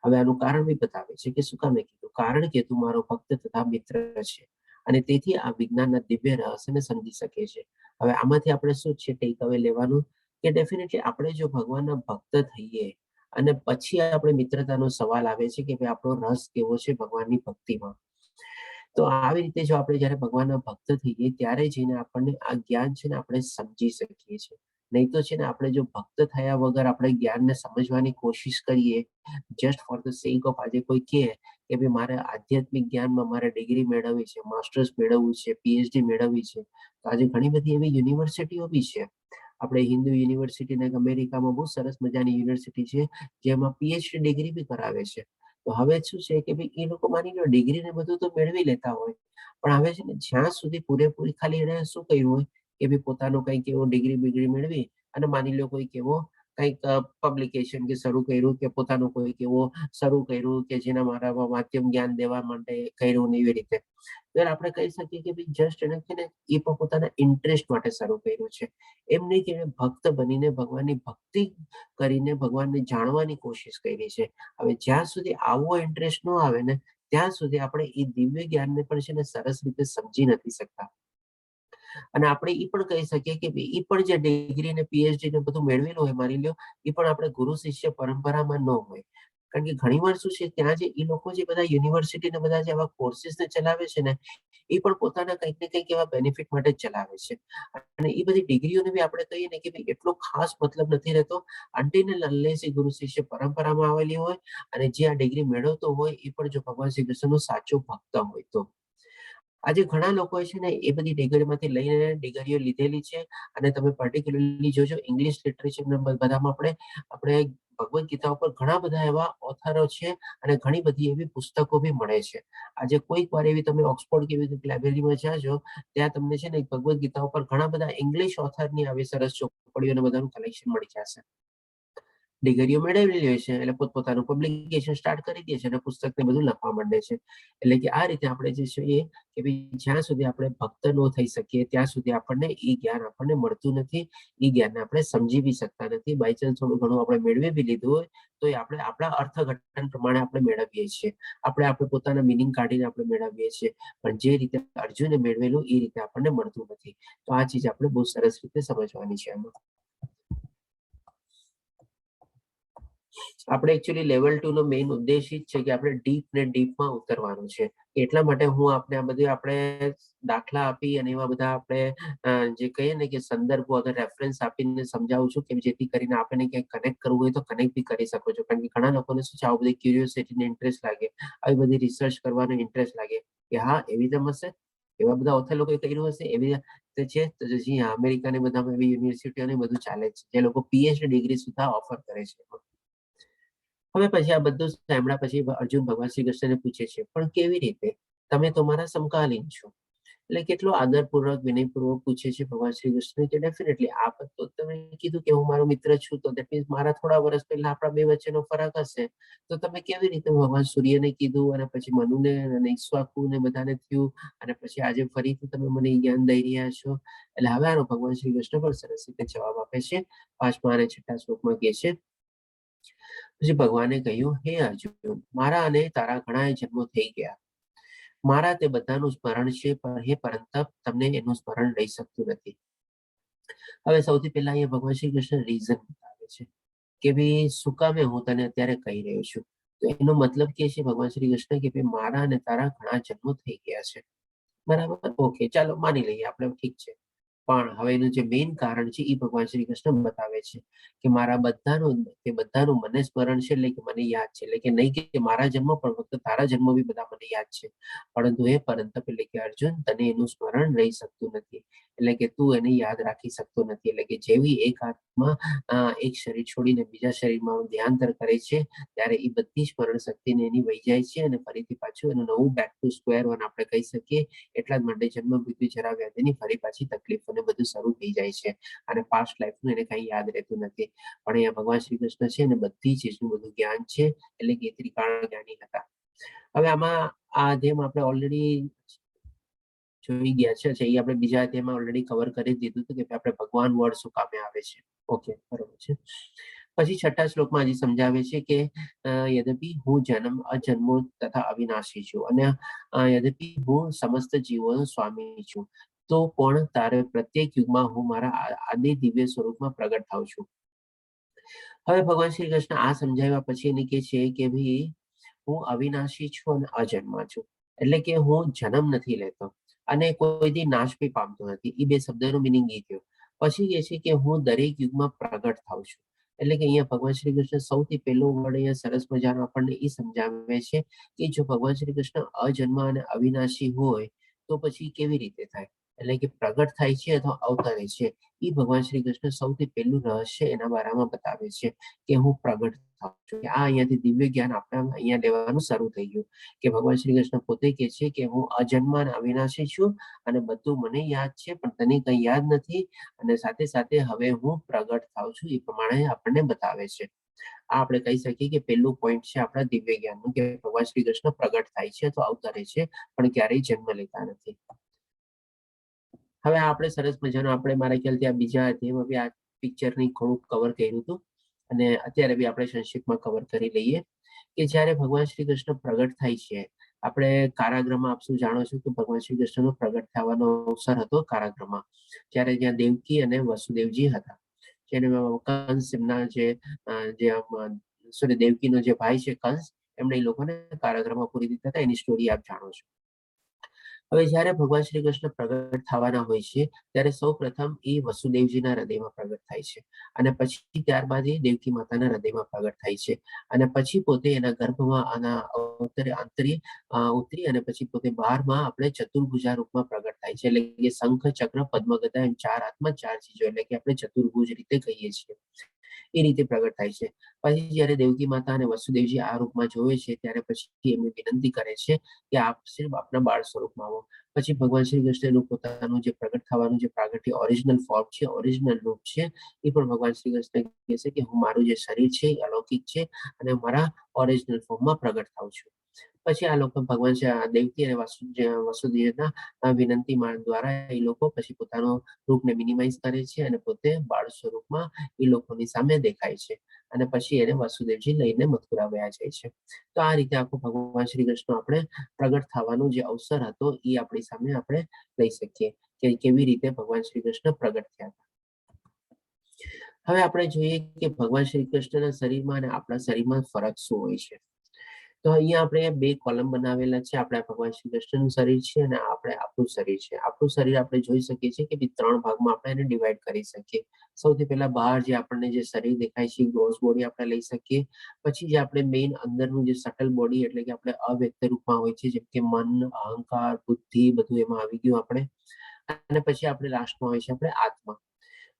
હવે આનું કારણ બી બતાવે છે કે શું કામે કીધું, કારણ કે તું મારો ભક્ત તથા મિત્ર છે, અને તેથી આ વિજ્ઞાનના દિવ્ય રહસ્યને સમજી શકે છે. હવે આમાંથી આપણે શું છે ટેક અવે લેવાનું કે ડેફિનેટલી આપણે જો ભગવાનના ભક્ત થઈએ અને પછી આપણે મિત્રતાનો સવાલ આવે છે કે ભાઈ આપણો રસ કેવો છે ભગવાનની ભક્તિમાં, તો આવી રીતે જો આપણે જયારે ભગવાનના ભક્ત થઈએ ત્યારે જઈને આપણને આ જ્ઞાન છે ને આપણે સમજી શકીએ છીએ. નહીં તો છે ને આપણે જો ભક્ત થયા વગર આપણે જ્ઞાનને સમજવાની કોશિશ કરીએ just for the sec of, આજે કોઈ કહે કે ભાઈ મારે આધ્યાત્મિક જ્ઞાનમાં મારે ડિગ્રી મેળવવી છે, માસ્ટર્સ મેળવવું છે, પીએચડી મેળવવી છે, તો આજે ઘણી બધી એવી યુનિવર્સિટીઓ બી છે. આપણે હિન્દુ યુનિવર્સિટી ને અમેરિકામાં બહુ સરસ મજાની યુનિવર્સિટી છે જેમાં પીએચડી ડિગ્રી બી કરાવે છે. તો હવે શું છે કે ભાઈ એ લોકો માની લો ડિગ્રી ને બધું તો મેળવી લેતા હોય, પણ હવે છે ને જ્યાં સુધી પૂરેપૂરી ખાલી એને શું કર્યું હોય કે ભાઈ પોતાનો કંઈક એવો ડિગ્રી બિગ્રી મેળવી અને માની લો કોઈક એવો કંઈક પબ્લિકેશન કે શરૂ કર્યું કે પોતાનું કોઈક એવો શરૂ કર્યું કે જેના મારા માધ્યમ જ્ઞાન દેવા માટે કર્યું ને એવી રીતે, ત્યારે આપણે કહી શકીએ કે ભાઈ જસ્ટ એને છે ને એ પણ પોતાના ઇન્ટરેસ્ટ માટે શરૂ કર્યું છે. એમ નહીં કે ભક્ત બનીને ભગવાનની ભક્તિ કરીને ભગવાનને જાણવાની કોશિશ કરી છે. હવે જ્યાં સુધી આવો ઇન્ટરેસ્ટ ન આવે ને ત્યાં સુધી આપણે એ દિવ્ય જ્ઞાનને પણ છે ને સરસ રીતે સમજી નથી શકતા. અને આપણે એ પણ કહી શકીએ કે એ પણ જે ડિગ્રી ને પીએચડી ને બધું મેળવેલું હોય માની લો, એ પણ આપણે ગુરુ શિષ્ય પરંપરામાં ન હોય. કારણ કે ઘણી વાર શું છે ત્યાં જે એ લોકો જે બધા યુનિવર્સિટી ને બધા જે આવા કોર્સીસ ને ચલાવે છે ને એ પણ પોતાના કંઈક ને કંઈક એવા બેનિફિટ માટે જ ચલાવે છે. અને એ બધી ડિગ્રીઓને બી આપણે કહીએ ને કે ભાઈ એટલો ખાસ મતલબ નથી રહેતો અનટિલ એન્ડ અનલેસ એ ગુરુ શિષ્ય પરંપરામાં આવેલી હોય અને જે આ ડિગ્રી મેળવતો હોય એ પણ જો ભગવાન શ્રી કૃષ્ણનો સાચો ભક્ત હોય તો. આજે ઘણા લોકો છે ને એ બધી ડિગ્રીમાંથી લઈને ડિગ્રીઓ લીધેલી છે, અને તમે પર્ટિક્યુલરલી જોજો ઇંગ્લિશ લિટરેચરના બધામાં આપણે ભગવદ્ ગીતા ઉપર ઘણા બધા એવા ઓથરો છે અને ઘણી બધી એવી પુસ્તકો બી મળે છે. આજે કોઈક વાર એવી તમે ઓક્સફોર્ડ કેવી લાઇબ્રેરીમાં જાજો ત્યાં તમને છે ને ભગવદ્ ગીતા ઉપર ઘણા બધા ઇંગ્લિશ ઓથરની આવી સરસ ચોપડીઓ અને બધાનું કલેક્શન મળી જશે. ડિગ્રીઓ મેળવેલી હોય છે એટલે પોતપોતાનું પબ્લિકેશન સ્ટાર્ટ કરી દે છે અને પુસ્તકને બધું લખવા માંડે છે. એટલે કે આ રીતે આપણે જે છે એ કે ભાઈ જ્યાં સુધી આપણે ભક્ત ન થઈ શકીએ ત્યાં સુધી આપણને એ જ્ઞાન આપણને મળતું નથી, એ જ્ઞાનને આપણે સમજી બી શકતા નથી. બાય ચાન્સ થોડું ઘણું આપણે મેળવી બી લીધું હોય તો એ આપણે આપણા અર્થઘટન પ્રમાણે આપણે મેળવીએ છીએ, આપણે પોતાના મિનિંગ કાઢીને આપણે મેળવીએ છીએ, પણ જે રીતે અર્જુને મેળવેલું એ રીતે આપણને મળતું નથી. તો આ ચીજ આપણે બહુ સરસ રીતે સમજવાની છે. એમાં આપણે એકચ્યુઅલી લેવલ 2 નો મેઇન ઉદ્દેશ જ છે કે આપણે ડીપ ને ડીપમાં ઉતરવાનું છે. એટલા માટે હું આપણે આ બધી આપણે દાખલા આપી અને એવા બધા આપણે જે કહીએ ને કે સંદર્ભો અથવા રેફરન્સ આપીને સમજાવું છું કે જેથી કરીને આપણને ક્યાંક કનેક્ટ કરવું હોય તો કનેક્ટ બી કરી શકો છો. કારણ કે ઘણા લોકોને શું છે આવું બધી ક્યુરિયોસિટી ને ઇન્ટરેસ્ટ લાગે, આવી બધી રિસર્ચ કરવાનો ઇન્ટરેસ્ટ લાગે કે હા એવી રીતે હશે, એવા બધા ઓથર લોકોએ કર્યું હશે, એવી રીતે છે. તો જી અમેરિકાની બધામાં એવી યુનિવર્સિટીઓને બધું ચાલે છે જે લોકો પીએચડી ડિગ્રી સુધા ઓફર કરે છે. હવે પછી આ બધું સાંભળ્યા પછી અર્જુન ભગવાન શ્રી કૃષ્ણને પૂછે છે પણ કેવી રીતે, તમે તમારા સમકાલીન છો. એટલે કેટલો આદરપૂર્વક વિનયપૂર્વક પૂછે છે ભગવાન શ્રી કૃષ્ણ કે ડેફિનેટલી આપ તો તમે કીધું કે હું મારો મિત્ર છું તો દેટ મીન્સ મારા થોડા વર્ષ પહેલા આપણા બે વચ્ચેનો ફરક હશે. તો તમે કેવી રીતે ભગવાન સૂર્યને કીધું અને પછી મનુને અને ઈક્ષ્વાકુને બધાને થયું અને પછી આજે ફરીથી તમે મને જ્ઞાન દઈ રહ્યા છો. એટલે હવે આનો ભગવાન શ્રી કૃષ્ણ પણ સરસ રીતે જવાબ આપે છે. 5મા અને 6ઠા શ્લોકમાં કહે છે પછી ભગવાને કહ્યું, હે અર્જુન, મારા અને તારા ઘણા જન્મો થઈ ગયા. મારા તે બધાનું સ્મરણ છે પણ હે પરંતપ તમને એનું સ્મરણ રહી શકતું નથી. હવે સૌથી પહેલા અહીંયા ભગવાન શ્રી કૃષ્ણ રીઝન બતાવે છે કે ભાઈ શું કામે હું તને અત્યારે કહી રહ્યો છું. તો એનો મતલબ કે છે ભગવાન શ્રી કૃષ્ણ કે ભાઈ મારા અને તારા ઘણા જન્મો થઈ ગયા છે. બરાબર, ઓકે, ચાલો માની લઈએ આપણે, ઠીક છે. પણ હવે એનું જે મેઇન કારણ છે એ ભગવાન શ્રી કૃષ્ણ બતાવે છે કે મારા બધાનું મને સ્મરણ છે, એટલે કે મને યાદ છે. એટલે કે નહીં કે મારા જન્મ પણ ફક્ત તારા જન્મ બી બધા મને યાદ છે, પરંતુ એ પરંતપ એટલે કે અર્જુન તને એનું સ્મરણ રહી શકતું નથી. એટલે કે તું એને યાદ રાખી શકતો નથી. એટલે કે જેવી એક આત્મા એક શરીર છોડીને બીજા શરીરમાં ધ્યાંતર કરે છે ત્યારે એ બધી સ્મરણ શક્તિને એની વહી જાય છે અને ફરીથી પાછું એનું નવું બેક ટુ સ્ક્વેર વન આપણે કહી શકીએ. એટલા જ માટે જન્મ મૃત્યુ જરા વ્યાધિની ફરી પાછી તકલીફોને બધું શરૂ થઈ જાય છે અને પાસ્ટ લાઈફનું એને કઈ યાદ રહેતું નથી. પણ અહીંયા ભગવાન શ્રી કૃષ્ણ છે ને બધી ચીજનું બધું જ્ઞાન છે, એટલે કે ત્રિકાળ જ્ઞાની હતા. હવે આમાં આ અધ્યાયમાં આપણે ઓલરેડી જોઈ ગયા છે, એ આપણે બીજા અધ્યાયમાં ઓલરેડી કવર કરી દીધું હતું કે આપણે ભગવાન વર્ડ શું કામે આવે છે. ઓકે, બરોબર છે. પછી 6ઠા શ્લોકમાં હજી સમજાવે છે કે યદ્યપિ હું અજન્મો તથા અવિનાશી છું અને યદ્યપિ હું સમસ્ત જીવોનો સ્વામી છું, તો પણ તારે પ્રત્યેક યુગમાં હું મારા આદિ દિવ્ય સ્વરૂપમાં પ્રગટ થાઉં છું. હવે ભગવાન શ્રી કૃષ્ણ આ સમજાવ્યા પછી એને કહે છે કે ભાઈ હું અવિનાશી છું અને અજન્મા છું. એટલે કે હું જન્મ નથી લેતો અને કોઈ દી નાશ બી પામતો નથી. એ બે શબ્દનો મિનિંગ એ થયો. પછી કહે છે કે હું દરેક યુગમાં પ્રગટ થાઉં છું. એટલે કે અહીંયા ભગવાન શ્રી કૃષ્ણ સૌથી પહેલો વર્ડ અહીંયા સરસ મજાનો આપણને એ સમજાવે છે કે જો ભગવાન શ્રી કૃષ્ણ અજન્મા અને અવિનાશી હોય તો પછી કેવી રીતે થાય. એટલે કે પ્રગટ થાય છે અથવા અવતરે છે. એ ભગવાન શ્રી કૃષ્ણ સૌથી પહેલું રહસ્ય એના બારામાં બતાવે છે કે હું પ્રગટ થાઉં છું. આ અહીંયાથી દિવ્ય જ્ઞાન આપણે અહીંયા લેવાનું શરૂ થઈ ગયું કે ભગવાન શ્રી કૃષ્ણ પોતે કહે છે કે હું અજન્મા અને અવિનાશી છું અને બધું મને યાદ છે પણ તને કંઈ યાદ નથી અને સાથે સાથે હવે હું પ્રગટ થાઉં છું. એ પ્રમાણે આપણને બતાવે છે. આ આપણે કહી શકીએ કે પહેલું પોઈન્ટ છે આપણા દિવ્ય જ્ઞાનનું કે ભગવાન શ્રી કૃષ્ણ પ્રગટ થાય છે તો અવતરે છે પણ ક્યારેય જન્મ લેતા નથી. હવે આપણે સરસ મજાનું આપણે મારા ખ્યાલથી આ બીજા અધ્યાયમાં બી આ પિક્ચરની થોડુંક કવર કર્યું હતું અને અત્યારે બી આપણે સંક્ષિપ્તમાં કવર કરી લઈએ કે જ્યારે ભગવાન શ્રી કૃષ્ણ પ્રગટ થાય છે, આપણે કારાગૃહમાં આપ શું જાણો છો કે ભગવાન શ્રી કૃષ્ણનો પ્રગટ થવાનો અવસર હતો કારાગૃહમાં, જ્યારે જ્યાં દેવકી અને વસુદેવજી હતા. જેને કંસ એમના જે દેવકીનો જે ભાઈ છે કંસ, એમણે એ લોકોને કારાગૃહમાં પૂરી દીધા હતા. એની સ્ટોરી આપ જાણો છો. હવે જ્યારે ભગવાન શ્રી કૃષ્ણ પ્રગટ થવાના હોય છે ત્યારે સૌ પ્રથમ એ વસુદેવજીના હૃદયમાં પ્રગટ થાય છે અને પછી ત્યારબાદ એ દેવકી માતાના હૃદયમાં પ્રગટ થાય છે અને પછી પોતે એના ગર્ભમાં ઉતરી અને પછી પોતે બહારમાં આપણે ચતુર્ભુજા રૂપમાં પ્રગટ થાય છે. એટલે કે શંખ, ચક્ર, પદ્મગદા એમ 4 હાથમાં 4 ચીજો, એટલે કે આપણે ચતુર્ભુજ રીતે કહીએ છીએ, એ રીતે પ્રગટ થાય છે. પછી જ્યારે દેવકી માતા અને વસુદેવજી આ રૂપમાં જોવે છે ત્યારે પછી એમને વિનંતી કરે છે કે આપ સિર્ફ આપના બાળ સ્વરૂપમાં આવો. પછી ભગવાન શ્રી કૃષ્ણનું પોતાનું જે પ્રગટ થવાનું જે પ્રાગટ્ય ઓરિજિનલ ફોર્મ છે, ઓરિજિનલ રૂપ છે, એ પણ ભગવાન શ્રી કૃષ્ણ કહે છે કે હું મારું જે શરીર છે એ અલૌકિક છે અને મારા ઓરિજિનલ ફોર્મમાં પ્રગટ થાઉં છું. પછી આ લોકો ભગવાન દેવકી અને વસુદેવના વિનંતી દ્વારા એ લોકો પછી પોતાનું રૂપને મિનિમાઇઝ કરે છે અને પોતે બાળ સ્વરૂપમાં એ લોકોની સામે દેખાય છે અને પછી એને વસુદેવજી લઈને મથુરા વયા જાય છે. તો આ રીતે આખું ભગવાન શ્રી કૃષ્ણ આપણે પ્રગટ થવાનો જે અવસર હતો એ આપણી સામે આપણે લઈ શકીએ કે કેવી રીતે ભગવાન શ્રી કૃષ્ણ પ્રગટ થયા હતા. હવે આપણે જોઈએ કે ભગવાન શ્રી કૃષ્ણના શરીરમાં અને આપણા શરીરમાં ફરક શું હોય છે. તો અહીંયા આપણે બે કોલમ બનાવેલા છે. આપણે ભગવાન શ્રી કૃષ્ણનું શરીર છે અને આપણે આપણું શરીર છે. આપણું શરીર આપણે જોઈ શકીએ છીએ કે 3 ભાગમાં આપણે એને ડિવાઈડ કરી શકીએ. સૌથી પહેલા બહાર જે આપણને જે શરીર દેખાય છે ગ્રોસ બોડી આપણે લઈ શકીએ. પછી જે આપણે મેઇન અંદરનું જે સટલ બોડી એટલે કે આપણે અવ્યક્ત રૂપમાં હોય છે, જેમ કે મન, અહંકાર, બુદ્ધિ બધું એમાં આવી ગયું આપણે. અને પછી આપણે લાસ્ટમાં હોય છે આપણે આત્મા.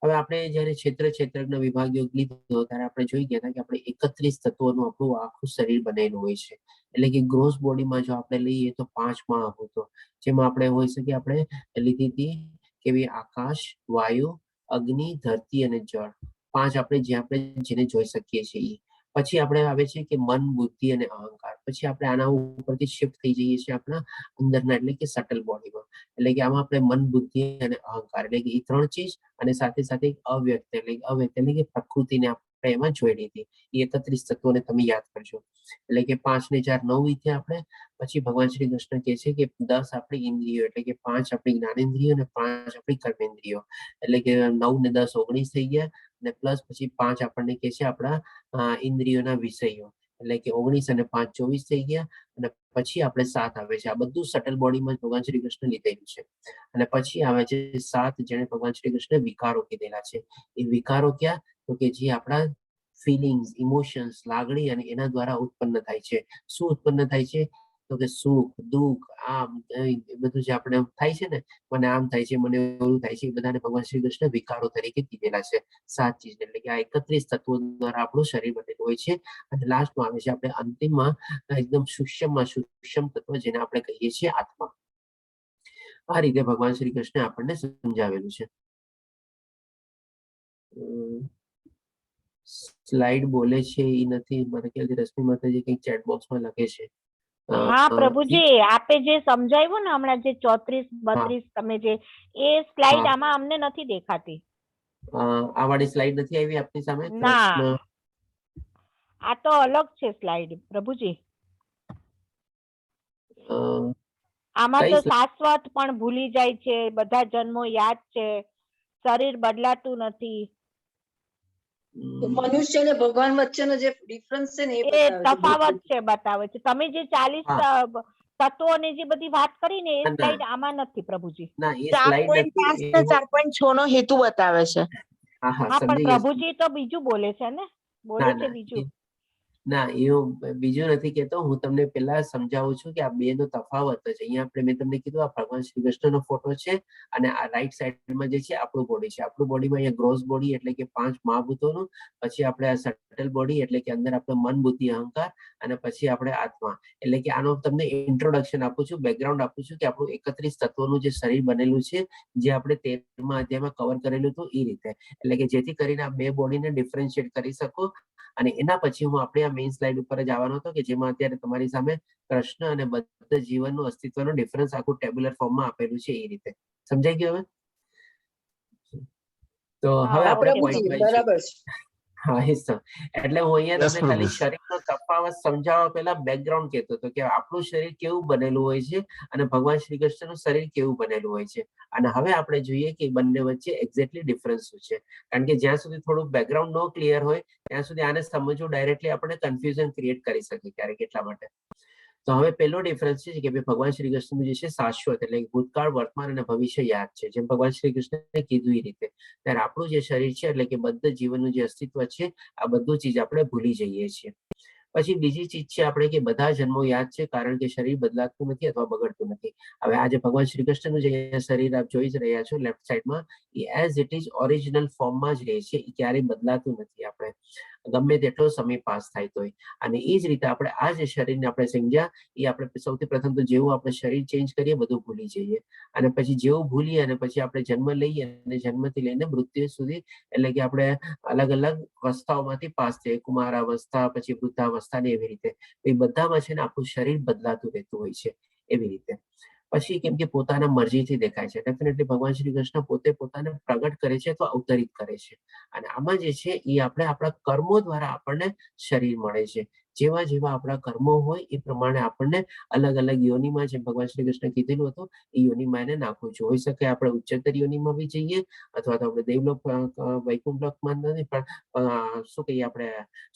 હવે આપણે જ્યારે ક્ષેત્રજ્ઞ વિભાગ યોગ લીધો ત્યારે આપણે જોઈ ગયા હતા કે આપણે 31 તત્વોનું આપણું આખું શરીર બનેલું હોય છે. એટલે કે ગ્રોસ બોડીમાં જો આપણે લઈએ તો 5 મહાભૂતો, જેમાં આપણે હોઈ શકે આપણે લીધી હતી કેવી આકાશ, વાયુ, અગ્નિ, ધરતી અને જળ. 5 આપણે જેને જોઈ શકીએ છીએ. પછી આપણે આવે છે કે મન, બુદ્ધિ અને અહંકાર. પછી આપણે આના ઉપરથી શિફ્ટ થઈ જઈએ છીએ આપણા અંદરના એટલે કે સટલ બોડીમાં. એટલે કે આમાં આપણે મન, બુદ્ધિ અને અહંકાર એટલે કે એ 3 ચીજ અને સાથે સાથે અવ્યક્ત એટલે કે પ્રકૃતિને આપણે એમાં જોઈ લીધી. એ 31 તત્વોને તમે યાદ કરજો. એટલે કે 5 ને 4 9 થયા આપણે. પછી ભગવાન શ્રી કૃષ્ણ કહે છે કે 10 આપણી ઇન્દ્રિયો એટલે કે 5 આપણી જ્ઞાનેન્દ્રિયો અને 5 આપણી કર્મેન્દ્રિયો. એટલે કે 9 ને 10 19 થઈ ગયા અને પ્લસ પછી 5 આપણને કહે છે આપણા ઇન્દ્રિયોના વિષયો. એટલે કે 19 અને 5 24 થઈ ગયા. અને પછી આપણે 7 આવે છે. આ બધું સટલ બોડીમાં ભગવાન શ્રી કૃષ્ણ લીધેલું છે. અને પછી આવે છે 7 જેને ભગવાન શ્રી કૃષ્ણ વિકારો કીધેલા છે. એ વિકારો ક્યાં? તો કે જે આપણા ફિલિંગ્સ, ઇમોશન્સ, લાગણી અને એના દ્વારા ઉત્પન્ન થાય છે. શું ઉત્પન્ન થાય છે? તો કે સુખ, દુઃખ, આમ બધું જે આપણે થાય છે ને, મને આમ થાય છે, મને એવું થાય છે, એ બધાને ભગવાન શ્રી કૃષ્ણ વિકારો તરીકે કીધેલા છે. 7 ચીજ એટલે કે આ 31 તત્વો દ્વારા આપણું શરીર બનેલું હોય છે. અને લાસ્ટમાં આવે છે આપણે અંતિમમાં એકદમ સૂક્ષ્મ તત્વ જેને આપણે કહીએ છીએ આત્મા. આ રીતે ભગવાન શ્રી કૃષ્ણ આપણને સમજાવેલું છે. સ્લાઇડ બોલે છે એ નથી, મને ખ્યાલથી રશ્મિ માતાજી કંઈક ચેટ બોક્સમાં લખે છે. હા પ્રભુજી, આપે જે સમજાવ્યું ને હમણાં જે 34 32 તમે જે એ સ્લાઇડ આમાં અમને નથી દેખાતી. આ વાળી સ્લાઇડ નથી આવી આપની સામે? ના, આ તો અલગ છે સ્લાઇડ પ્રભુજી. આમાં તો શાશ્વત પણ ભૂલી જાય છે, બધા જન્મો યાદ છે, શરીર બદલાતું નથી. મનુષ્ય અને ભગવાન વચ્ચેનો જે ડિફરન્સ છે ને એ તફાવત છે બતાવે છે. તમે જે 40 તત્વોની જે બધી વાત કરી ને એ સ્લાઇડ આમાં નથી પ્રભુજી. ના, એ સ્લાઇડ નથી. 4.6 નો હેતુ બતાવે છે. હા પણ પ્રભુજી તો બીજું બોલે છે ને, બોલે છે બીજું. ના, એવું બીજું નથી કહેતો. હું તમને પહેલા સમજાવું છું કે આ બે નો તફાવત છે. અહીંયા મેં તમને કીધું આ ભગવાન શ્રી કૃષ્ણનો ફોટો છે અને આ રાઈટ સાઈડમાં જે છે આપણું બોડી છે. આપણું બોડીમાં અહીંયા ગ્રોસ બોડી એટલે કે 5 મહાભૂતોનું, પછી આપણે આ સટલ બોડી એટલે કે અંદર આપણે મન, બુદ્ધિ, અહંકાર અને પછી આપણે આત્મા. એટલે કે આનો તમને ઇન્ટ્રોડક્શન આપું છું, બેકગ્રાઉન્ડ આપું છું કે આપણું 31 તત્વોનું જે શરીર બનેલું છે, જે આપણે 13મા અધ્યાયમાં કવર કરેલું હતું એ રીતે. એટલે કે જેથી કરીને આ બે બોડીને ડિફરન્શિએટ કરી શકો. અને એના પછી હું આપણે આ મેઇન સ્લાઇડ ઉપર જ આવવાનો હતો કે જેમાં અત્યારે તમારી સામે કૃષ્ણ અને બધા જીવનનું અસ્તિત્વનો ડિફરન્સ આખું ટેબ્યુલર ફોર્મમાં આપેલું છે એ રીતે. સમજાઈ ગયું હવે? તો હવે આપણે પોઈન્ટ બરાબર છે. હા, એટલે હું અહીંયા તમને ખાલી શરીરનો તફાવત સમજાવવા પહેલા બેકગ્રાઉન્ડ કહેતો હતો કે આપણું શરીર કેવું બનેલું હોય છે અને ભગવાન શ્રી કૃષ્ણનું શરીર કેવું બનેલું હોય છે. અને હવે આપણે જોઈએ કે બંને વચ્ચે એક્ઝેક્ટલી ડિફરન્સ શું છે. કારણ કે જ્યાં સુધી થોડું બેકગ્રાઉન્ડ ન ક્લિયર હોય ત્યાં સુધી આને સમજવું ડાયરેક્ટલી આપણે કન્ફ્યુઝન ક્રિએટ કરી શકીએ ક્યારેક. એટલા માટે તો હવે પહેલો ડિફરન્સ છે કે ભગવાન શ્રી કૃષ્ણનું જે છે શાશ્વત એટલે ભૂતકાળ, વર્તમાન અને ભવિષ્ય યાદ છે. જેમ ભગવાન શ્રી કૃષ્ણને કીધું એ રીતે. ત્યારે આપણું જે શરીર છે એટલે કે બધા જીવનનું જે અસ્તિત્વ છે આ બધું ચીજ આપણે ભૂલી જઈએ છીએ. પછી બીજી ચીજ છે આપણે કે બધા જન્મો યાદ છે કારણ કે શરીર બદલાતું નથી અથવા બગડતું નથી. હવે આજે ભગવાન શ્રી કૃષ્ણનું જે શરીર આપ જોઈ જ રહ્યા છો લેફ્ટ સાઈડમાં, એ એઝ ઇટ ઇઝ ઓરિજિનલ ફોર્મમાં જ રહે છે. એ ક્યારેય બદલાતું નથી. આપણે ગમે તેટલો સમય પાસ થાય તોય. અને એ જ રીતે આપણે આ જે શરીરને આપણે સમજ્યા એ આપણે સૌથી પ્રથમ તો જેવું આપણે શરીર ચેન્જ કરીએ બધું ભૂલી જઈએ. અને પછી જેવું ભૂલીએ અને પછી આપણે જન્મ લઈએ અને જન્મથી લઈને મૃત્યુ સુધી એટલે કે આપણે અલગ અલગ અવસ્થાઓમાંથી પાસ થઈએ. કુમારાવસ્થા, પછી વૃદ્ધાવસ્થા ને એવી રીતે. એ બધામાં છે ને આપણું શરીર બદલાતું રહેતું હોય છે એવી રીતે. પછી કેમ કે પોતાના મરજીથી દેખાય છે. ડેફિનેટલી ભગવાન શ્રી કૃષ્ણ પોતે પોતાને પ્રગટ કરે છે અથવા અવતરિત કરે છે. અને આમાં જે છે એ આપણે આપણા કર્મો દ્વારા આપણને શરીર મળે છે. જેવા જેવા આપણા કર્મો હોય એ પ્રમાણે આપણને અલગ અલગ યોનિમાં, જેમ ભગવાન શ્રી કૃષ્ણ કીધેલું હતું, એ યોનિમાં એને નાખવું છે. હોઈ શકે આપણે ઉચ્ચતર યોનિમાં બી જઈએ, અથવા તો આપણે દેવલોક, વૈકુંઠ લોકમાં નથી, પણ શું કહીએ, આપણે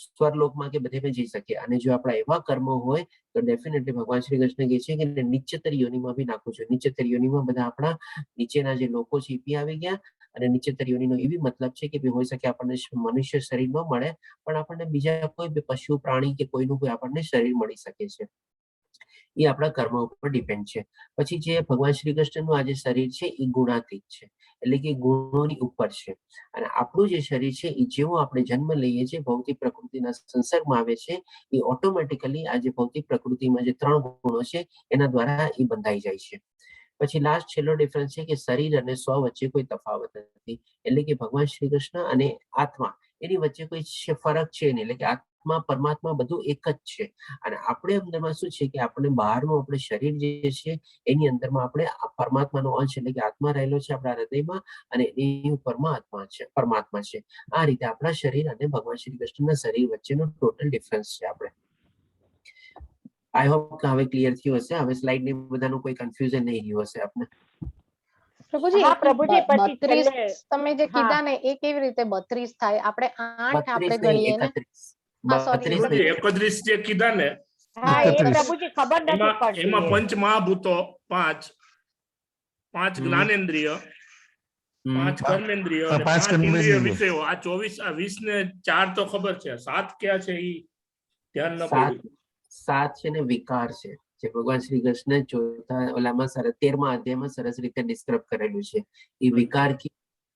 સ્વરલોકમાં કે બધે પણ જઈ શકીએ. અને જો આપણા એવા કર્મો હોય તો ડેફિનેટલી ભગવાન શ્રી કૃષ્ણ કહે છે કે નીચતર યોનિમાં બી નાખવું જોઈએ. નીચતર યોનિમાં બધા આપણા નીચેના જે લોકો છે એ બી આવી ગયા. અને નીચેતર યોનિનો એવી મતલબ છે કે હોઈ શકે આપણને મનુષ્ય શરીર ન મળે, પણ આપણને બીજા કોઈ બી પશુ, પ્રાણી કે કોઈનું કોઈ આપણને શરીર મળી શકે છે. એ આપણા કર્મ ઉપર ડિપેન્ડ છે. પછી જે ભગવાન શ્રી કૃષ્ણનું આ જે શરીર છે એ ગુણાતીત છે, એટલે કે ગુણોની ઉપર છે. અને આપણું જે શરીર છે એ જેવો આપણે જન્મ લઈએ છીએ, ભૌતિક પ્રકૃતિના સંસર્ગમાં આવે છે, એ ઓટોમેટિકલી આ જે ભૌતિક પ્રકૃતિમાં જે 3 ગુણો છે એના દ્વારા એ બંધાઈ જાય છે. પછી લાસ્ટ છેલ્લો ડિફરન્સ છે કે શરીર અને સ્વ વચ્ચે કોઈ તફાવત નથી, એટલે કે ભગવાન શ્રી કૃષ્ણ અને આત્મા એની વચ્ચે કોઈ ફરક છે નહીં, એટલે કે આત્મા પરમાત્મા બધું એક જ છે. અને આપણે અંદરમાં શું છે કે આપણે બહારનું આપણે શરીર જે છે એની અંદરમાં આપણે પરમાત્માનો અંશ, એટલે કે આત્મા રહેલો છે આપણા હૃદયમાં, અને એની ઉપરમાં આત્મા છે, પરમાત્મા છે. આ રીતે આપણા શરીર અને ભગવાન શ્રી કૃષ્ણના શરીર વચ્ચેનો ટોટલ ડિફરન્સ છે. આપણે આઈ હોપ કે હવે ક્લિયર થયું હશે. હવે સ્લાઇડ ની બધાનું કોઈ કન્ફ્યુઝન નહીં રહ્યું હશે આપને. પ્રભુજી હા પ્રભુજી, પછી 32 છેલ્લે તમે જે કીધા ને એ કેવી રીતે 32 થાય? આપણે 8 આપણે ગણીએ ને. 32 હા, sorry, પ્રભુજી 31 જે કીધા ને, હા, એ 31. પ્રભુજી ખબર નથી એમાં પડતી. એમાં પંચ મહાભૂતો 5, 5 જ્ઞાનેન્દ્રિય, 5 કર્મેન્દ્રિય અને 5 5 ઇન્દ્રિય કર્મેન્દ્રિય. વિષયો. આ 24, આ 20 ને 4 તો ખબર છે, 7 ક્યાં છે એ ધ્યાન ન સાત પડ્યું. સાત છે ને વિકાર છે, જે ભગવાન શ્રી કૃષ્ણ ચોથા ઓલામાં 13મા અધ્યાયમાં સરસ રીતે ડિસ્ક્રાઇબ કરેલું છે. એ વિકાર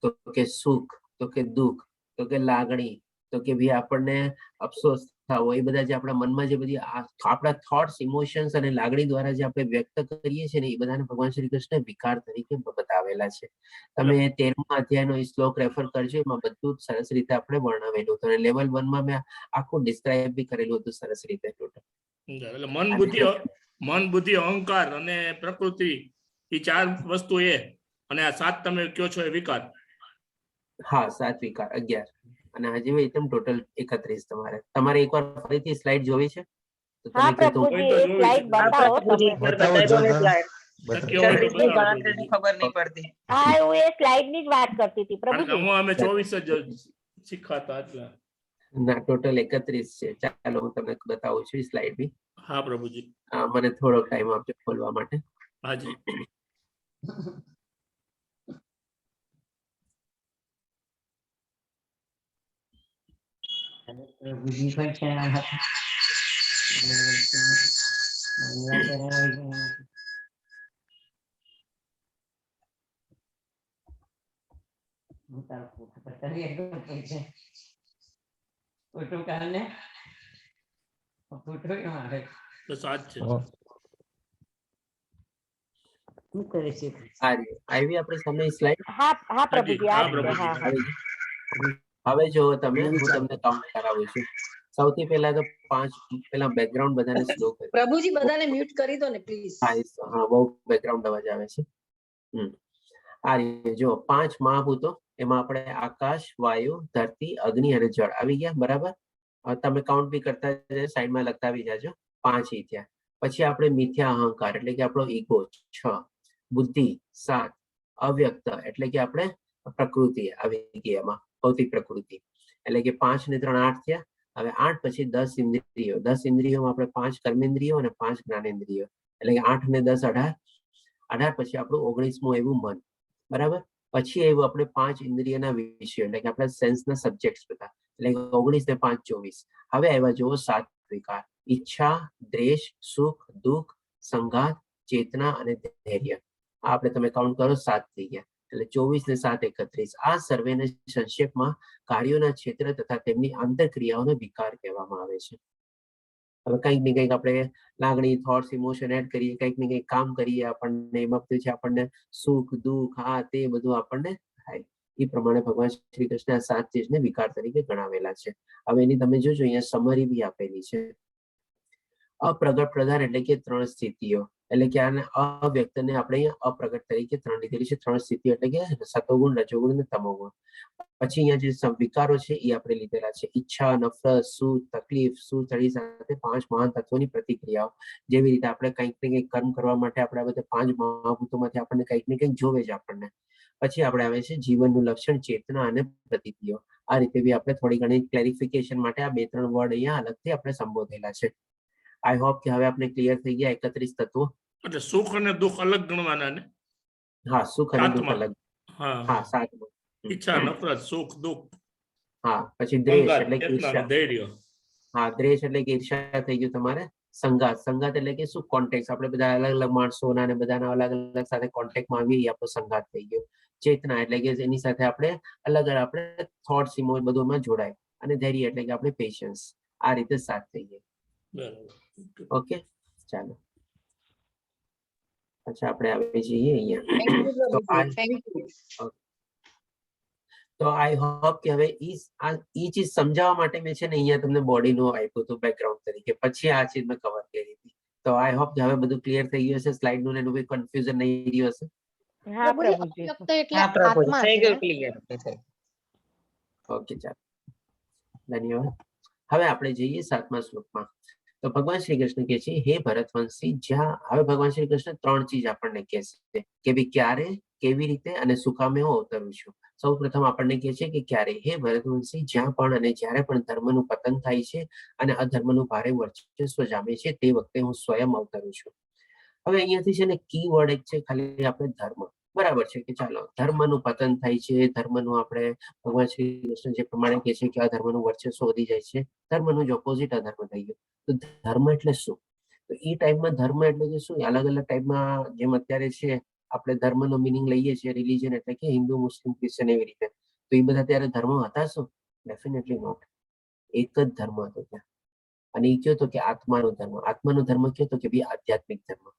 તો કે સુખ, તો કે દુઃખ, તો કે લાગણી, તો કે ભાઈ આપણને અફસોસ થવો, એ બધા જે આપણા મનમાં જે બધી આપણા થોટ્સ, ઇમોશન્સ અને લાગણી દ્વારા જે આપણે વ્યક્ત કરીએ છીએ ને, એ બધાને ભગવાન શ્રી કૃષ્ણ વિકાર તરીકે બતાવેલા છે. તમે 13મા અધ્યાયનો એ શ્લોક રેફર કરજો, એમાં બધું સરસ રીતે આપણે વર્ણવેલું હતું. અને લેવલ 1માં મેં આખું ડિસ્ક્રાઇબ બી કરેલું હતું સરસ રીતે ટોટલ. એટલે મન, બુદ્ધિ, અહંકાર અને પ્રકૃતિ, એ 4 વસ્તુ એ, અને આ 7 તમે કયો છો એ વિકાર. હા, 7 વિકાર 11, અને હજી એકદમ ટોટલ 31. તમારે એકવાર ફરીથી સ્લાઇડ જોવી છે તો હા તમે કહો તો પ્રભુજી, તો એ જોવી સ્લાઇડ છે. બતાવો પ્રભુજી, તમે. એકવાર બતાવો બતાવી દો ને જરા. slide. શક્ય હોય તો 36 ની બતાવો ગણતરીની પ્રભુજી. ખબર નહીં પડતી. હા, હું એ સ્લાઇડ ની જ વાત કરતી હતી કારણ કે પ્રભુજી. આમાં અમે 24 જ શીખાતા એટલે. ના, ટોટલ 31 છે. ચાલો હું તમને બતાવું છું સ્લાઇડ બી. હા પ્રભુજી. મને થોડો ટાઈમ આપજો ખોલવા માટે. હાજી. પ્રભુજી પણ છે ફોટો કાઢને ફોટો મારે તો 7 છે. શું કરે છે? આવી આપણી સામે સ્લાઇડ. હા હા હાજી, પ્રભુજી, આ હા જ છે. હા પ્રભુજી. હા. હવે જો તમે, હું તમને કાઉન્ટ કરાવું છું. સૌથી પહેલા તો 5 પેલા બેકગ્રાઉન્ડ બધાને સ્લો કરી. પ્રભુજી બધાને મ્યુટ કરી દો ને પ્લીઝ. હા, બહુ બેકગ્રાઉન્ડ અવાજ આવે છે. આ રીતે જો 5 મહાભૂતો, એમાં આપણે આકાશ, વાયુ, ધરતી, અગ્નિ અને જળ આવી ગયા. બરાબર. તમે કાઉન્ટ બી કરતા સાઈડમાં લખતા આવી જાજો. 5 ઈ થયા. પછી આપણે મિથ્યા અહંકાર, એટલે કે આપણો ઈગો 6, બુદ્ધિ 7, અવ્યક્ત એટલે કે આપણે પ્રકૃતિ આવી ગઈ, એમાં ભૌતિક પ્રકૃતિ, એટલે કે 5 ને 3 8 થયા. હવે 8 પછી 10 ઇન્દ્રિયો. 10 ઇન્દ્રિયોમાં આપણે 5 કર્મેન્દ્રિયો અને 5 જ્ઞાનેન્દ્રિયો, એટલે કે 8 ને 10 18. 18 પછી આપણું 19મું એવું મન. બરાબર. પછી આવ્યું આપણે 5 ઇન્દ્રિયના વિષયો, એટલે કે આપણા સેન્સના સબ્જેક્ટ્સ બધા, એટલે 19 ને 5 24. હવે આવ્યા જુઓ 7 વિકાર: ઈચ્છા, દ્વેષ, સુખ, દુઃખ, સંઘાત, ચેતના અને ધૈર્ય. આ આપણે તમે કાઉન્ટ કરો 7 થઈ ગયા. એટલે 24 ને 7 31. આ સર્વેને સંક્ષેપમાં કાર્યોના ક્ષેત્ર તથા તેમની આંતરક્રિયાઓનો વિકાર કહેવામાં આવે છે. હવે કંઈક ને કંઈક આપણે લાગણી, થોટ્સ, ઇમોશન એડ કરીએ, કંઈક ને કંઈક કામ કરીએ, આપણને એમાં છે આપણને સુખ, દુઃખ, આ તે બધું આપણને થાય. એ પ્રમાણે ભગવાન શ્રી કૃષ્ણ આ 7 ચીજને વિકાર તરીકે ગણાવેલા છે. હવે એની તમે જોજો અહીંયા સમરી બી આપેલી છે. અપ્રગટ પ્રધાન એટલે કે 3 સ્થિતિઓ, એટલે કે આને અવ્યક્તને આપણે અહીંયા અપ્રગટ તરીકે 3 લીધેલી છે. 3 સ્થિતિ એટલે કે સતોગુણ, રજોગુણ અને તમોગુણ. પછી અહીંયા જે વિકારો છે એ આપણે લીધેલા છે. ઈચ્છા, નફરત, સુખ, તકલીફ, સુખ ચડી સાથે 5 મહાન તત્વોની પ્રતિક્રિયાઓ. જેવી રીતે આપણે કંઈક ને કંઈક કર્મ કરવા માટે આપણે આ બધા 5 મહાભૂતોમાંથી આપણને કંઈક ને કંઈક જોવે છે આપણને. પછી આપણે આવે છે જીવનનું લક્ષણ, ચેતના અને પ્રતિક્રિયાઓ. આ રીતે બી આપણે થોડી ઘણી ક્લેરિફિકેશન માટે આ 2-3 વર્ડ અહીંયા અલગથી આપણે સંબોધેલા છે. આઈ હોપ કે હવે આપણે ક્લિયર થઈ ગયા 31 તત્વો. એટલે સુખ અને દુઃખ અલગ ગણવાના ને? હા, સુખ અને દુઃખ સાતમા. અલગ. હા હા, 7. ઈચ્છા, નફરત, સુખ, દુઃખ, હા, પછી દ્વેષ અહંકાર, એટલે કે ચેતના, ઈર્ષ્યા. ધૈર્ય. હા, દ્વેષ એટલે કે ઈર્ષ્યા થઈ ગયું તમારે. સંગાત, સંગાત એટલે કે શું? કોન્ટેક્ટ. આપણે બધા અલગ અલગ માણસોના અને બધાના અલગ અલગ સાથે કોન્ટેક્ટમાં આવીએ એ આપણો સંગાત થઈ ગયો. ચેતના એટલે કે એની સાથે આપણે અલગ અલગ આપણે થોટ્સ ઇમોશન બધુંમાં જોડાય. અને ધૈર્ય એટલે કે આપણે પેશન્સ. આ રીતે 7 થઈ ગયા. બરાબર. ઓકે, ચાલો પછી આપણે આવી જઈએ અહીંયા. Thank you, તો પ્રભુજી. Thank you. તો આઈ હોપ કે હવે ઈ ચીજ સમજાવવા માટે મેં છે ને અહીંયા તમને બોડીનું આપ્યું હતું બેકગ્રાઉન્ડ તરીકે. પછી આ ચીજ મેં કવર કરી હતી. તો આઈ હોપ કે હવે બધું ક્લિયર થઈ ગયું હશે. સ્લાઇડ નું એનું કોઈ કન્ફ્યુઝન નહીં રહ્યું હશે. હા પ્રભુજી, પ્રભુજી. અવ્યક્ત એટલે હા પ્રભુ આત્મા થઈ છે ગયું ને? ક્લિયર. ઓકે, ચાલો, ધન્યવાદ. હવે આપણે જઈએ 7મા શ્લોકમાં. તો ભગવાન શ્રી કૃષ્ણ કહે છે, હે ભરતવંશી, જ્યાં હવે ભગવાન શ્રી કૃષ્ણ 3 ચીજ આપણને કહે છે કે ભાઈ ક્યારે, કેવી રીતે અને શું કામે હું અવતરું છું. સૌ પ્રથમ આપણને કહે છે કે ક્યારે. હે ભરતવંશી, જ્યાં પણ અને જ્યારે પણ ધર્મનું પતન થાય છે અને અધર્મનું ભારે વર્ચસ્વ જામે છે તે વખતે હું સ્વયં અવતરું છું. હવે અહીંયાથી છે ને કી વર્ડ એક છે ખાલી આપણે ધર્મ. બરાબર છે કે ચાલો ધર્મનું પતન થાય છે, ધર્મનું આપણે ભગવાન શ્રી કૃષ્ણ જે પ્રમાણે કહે છે કે આ ધર્મનું વર્ચસ્વ વધી જાય છે. ધર્મનું જ ઓપોઝિટ અધર્મ થઈ ગયું. તો ધર્મ એટલે શું? તો એ ટાઈમમાં ધર્મ એટલે કે શું? અલગ અલગ ટાઈપમાં જેમ અત્યારે છે આપણે ધર્મનો મિનિંગ લઈએ છીએ રિલિજન એટલે કે હિન્દુ, મુસ્લિમ, ક્રિશ્ચન એવી રીતે. તો એ બધા ત્યારે ધર્મ હતા શું? Definitely not. એક જ ધર્મ હતો ત્યાં. અને એ કયો તો કે આત્માનો ધર્મ. આત્માનો ધર્મ કયો તો કે ભાઈ આધ્યાત્મિક ધર્મ.